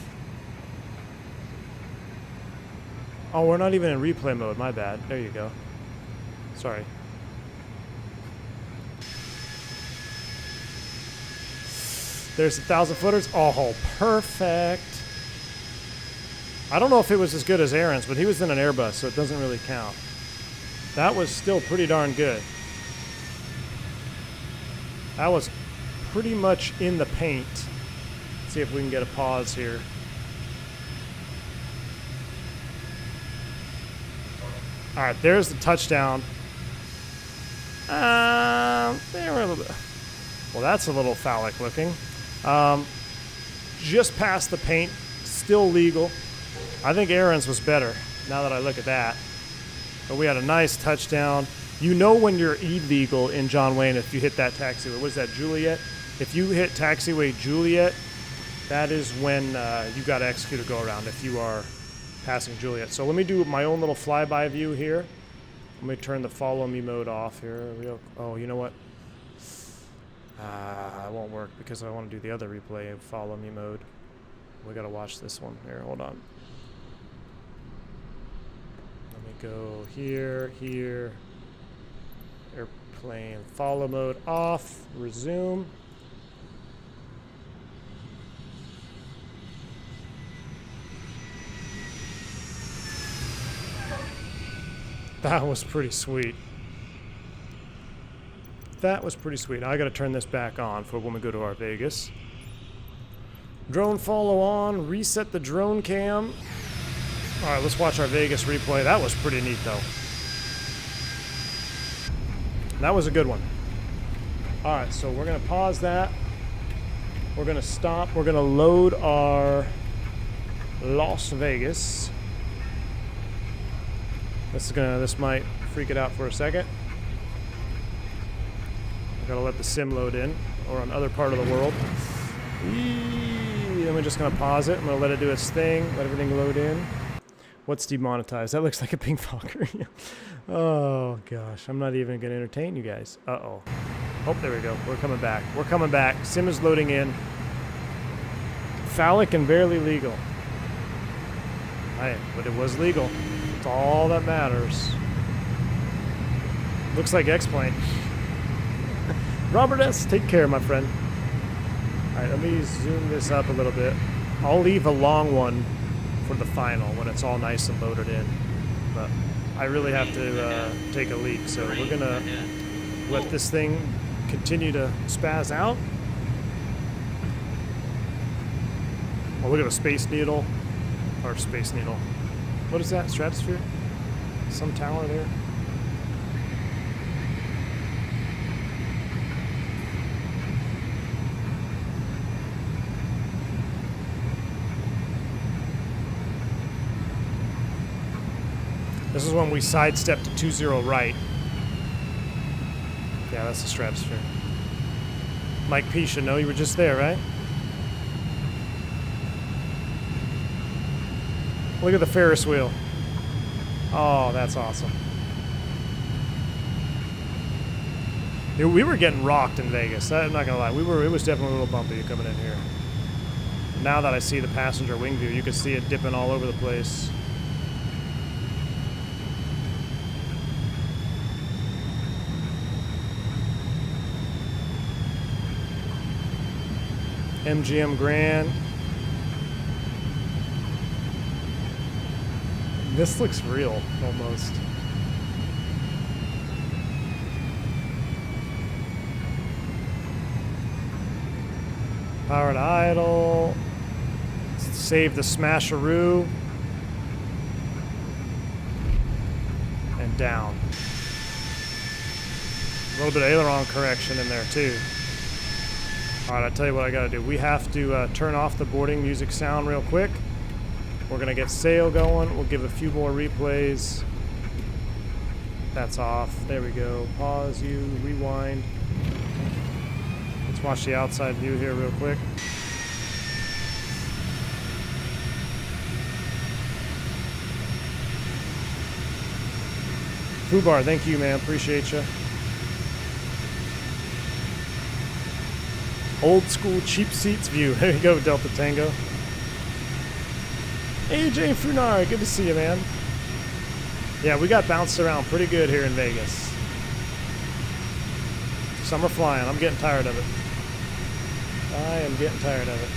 Oh, we're not even in replay mode. My bad. There you go. Sorry. There's 1,000 footers. Oh, perfect. I don't know if it was as good as Aaron's, but he was in an Airbus, so it doesn't really count. That was still pretty darn good. That was pretty much in the paint. Let's see if we can get a pause here. All right, there's the touchdown. There were a little bit. Well, that's a little phallic looking. Just past the paint, still legal. I think Aaron's was better now that I look at that. But we had a nice touchdown. You know when you're illegal in John Wayne if you hit that taxiway. What is that, Juliet? If you hit taxiway Juliet, that is when you got to execute a go around if you are passing Juliet. So let me do my own little flyby view here. Let me turn the follow me mode off here. Oh, you know what? It won't work because I want to do the other replay of follow me mode. We got to watch this one here. Hold on. Let me go here, here. Airplane follow mode off. Resume. That was pretty sweet. That was pretty sweet. Now I got to turn this back on for when we go to our Vegas. Drone follow on. Reset the drone cam. All right, let's watch our Vegas replay. That was pretty neat, though. That was a good one. All right, so we're going to pause that. We're going to stop. We're going to load our Las Vegas. This might freak it out for a second. I gotta let the sim load in, or on other part of the world. Then we're just gonna pause it. I'm gonna let it do its thing, let everything load in. What's demonetized? That looks like a pink Fokker. Oh gosh, I'm not even gonna entertain you guys. Uh-oh. Oh, there we go. We're coming back. We're coming back. Sim is loading in. Phallic and barely legal. Hey, but it was legal. It's all that matters. Looks like X-Plane. Robert S., take care, my friend. All right, let me zoom this up a little bit. I'll leave a long one for the final when it's all nice and loaded in. But I really have to take a leak, so we're gonna let this thing continue to spaz out. Oh, look at a Space Needle. Or Space Needle. What is that? Stratosphere? Some tower there? This is when we sidestep to 20 right. Yeah, that's the Stratosphere. Mike P should know you were just there, right? Look at the Ferris wheel. Oh, that's awesome. Dude, we were getting rocked in Vegas. I'm not gonna lie. It was definitely a little bumpy coming in here. Now that I see the passenger wing view, you can see it dipping all over the place. MGM Grand. This looks real, almost. Power to idle. Save the smasheroo. And down. A little bit of aileron correction in there, too. Alright, I'll tell you what I gotta do. We have to turn off the boarding music sound real quick. We're gonna get sail going. We'll give a few more replays. That's off. There we go. Pause you, rewind. Let's watch the outside view here real quick. Fubar, thank you, man. Appreciate you. Old school cheap seats view. There you go, Delta Tango. AJ Funar, good to see you, man. Yeah, we got bounced around pretty good here in Vegas. Summer flying. I'm getting tired of it. I am getting tired of it.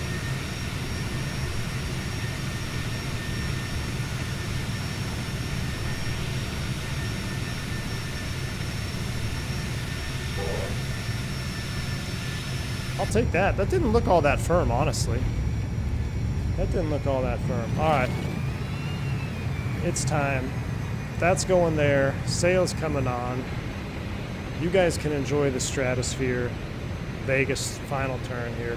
I'll take that. That didn't look all that firm, honestly. That didn't look all that firm. Alright. It's time. That's going there. Sail's coming on. You guys can enjoy the Stratosphere Vegas final turn here.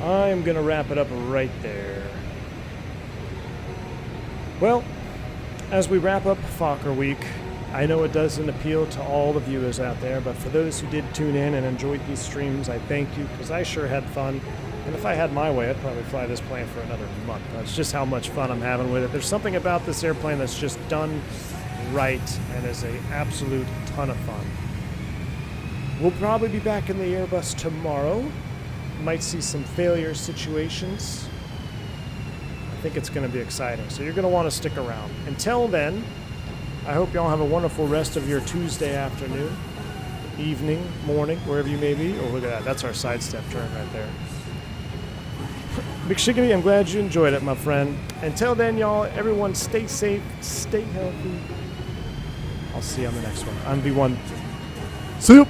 I'm going to wrap it up right there. Well, as we wrap up Fokker Week, I know it doesn't appeal to all the viewers out there, but for those who did tune in and enjoyed these streams, I thank you, because I sure had fun. And if I had my way, I'd probably fly this plane for another month. That's just how much fun I'm having with it. There's something about this airplane that's just done right and is an absolute ton of fun. We'll probably be back in the Airbus tomorrow. Might see some failure situations. I think it's going to be exciting, so you're going to want to stick around. Until then, I hope you all have a wonderful rest of your Tuesday afternoon, evening, morning, wherever you may be. Oh, look at that. That's our sidestep turn right there. Big Shiggity, I'm glad you enjoyed it, my friend. Until then, y'all, everyone stay safe, stay healthy. I'll see you on the next one. I'm V1. See you.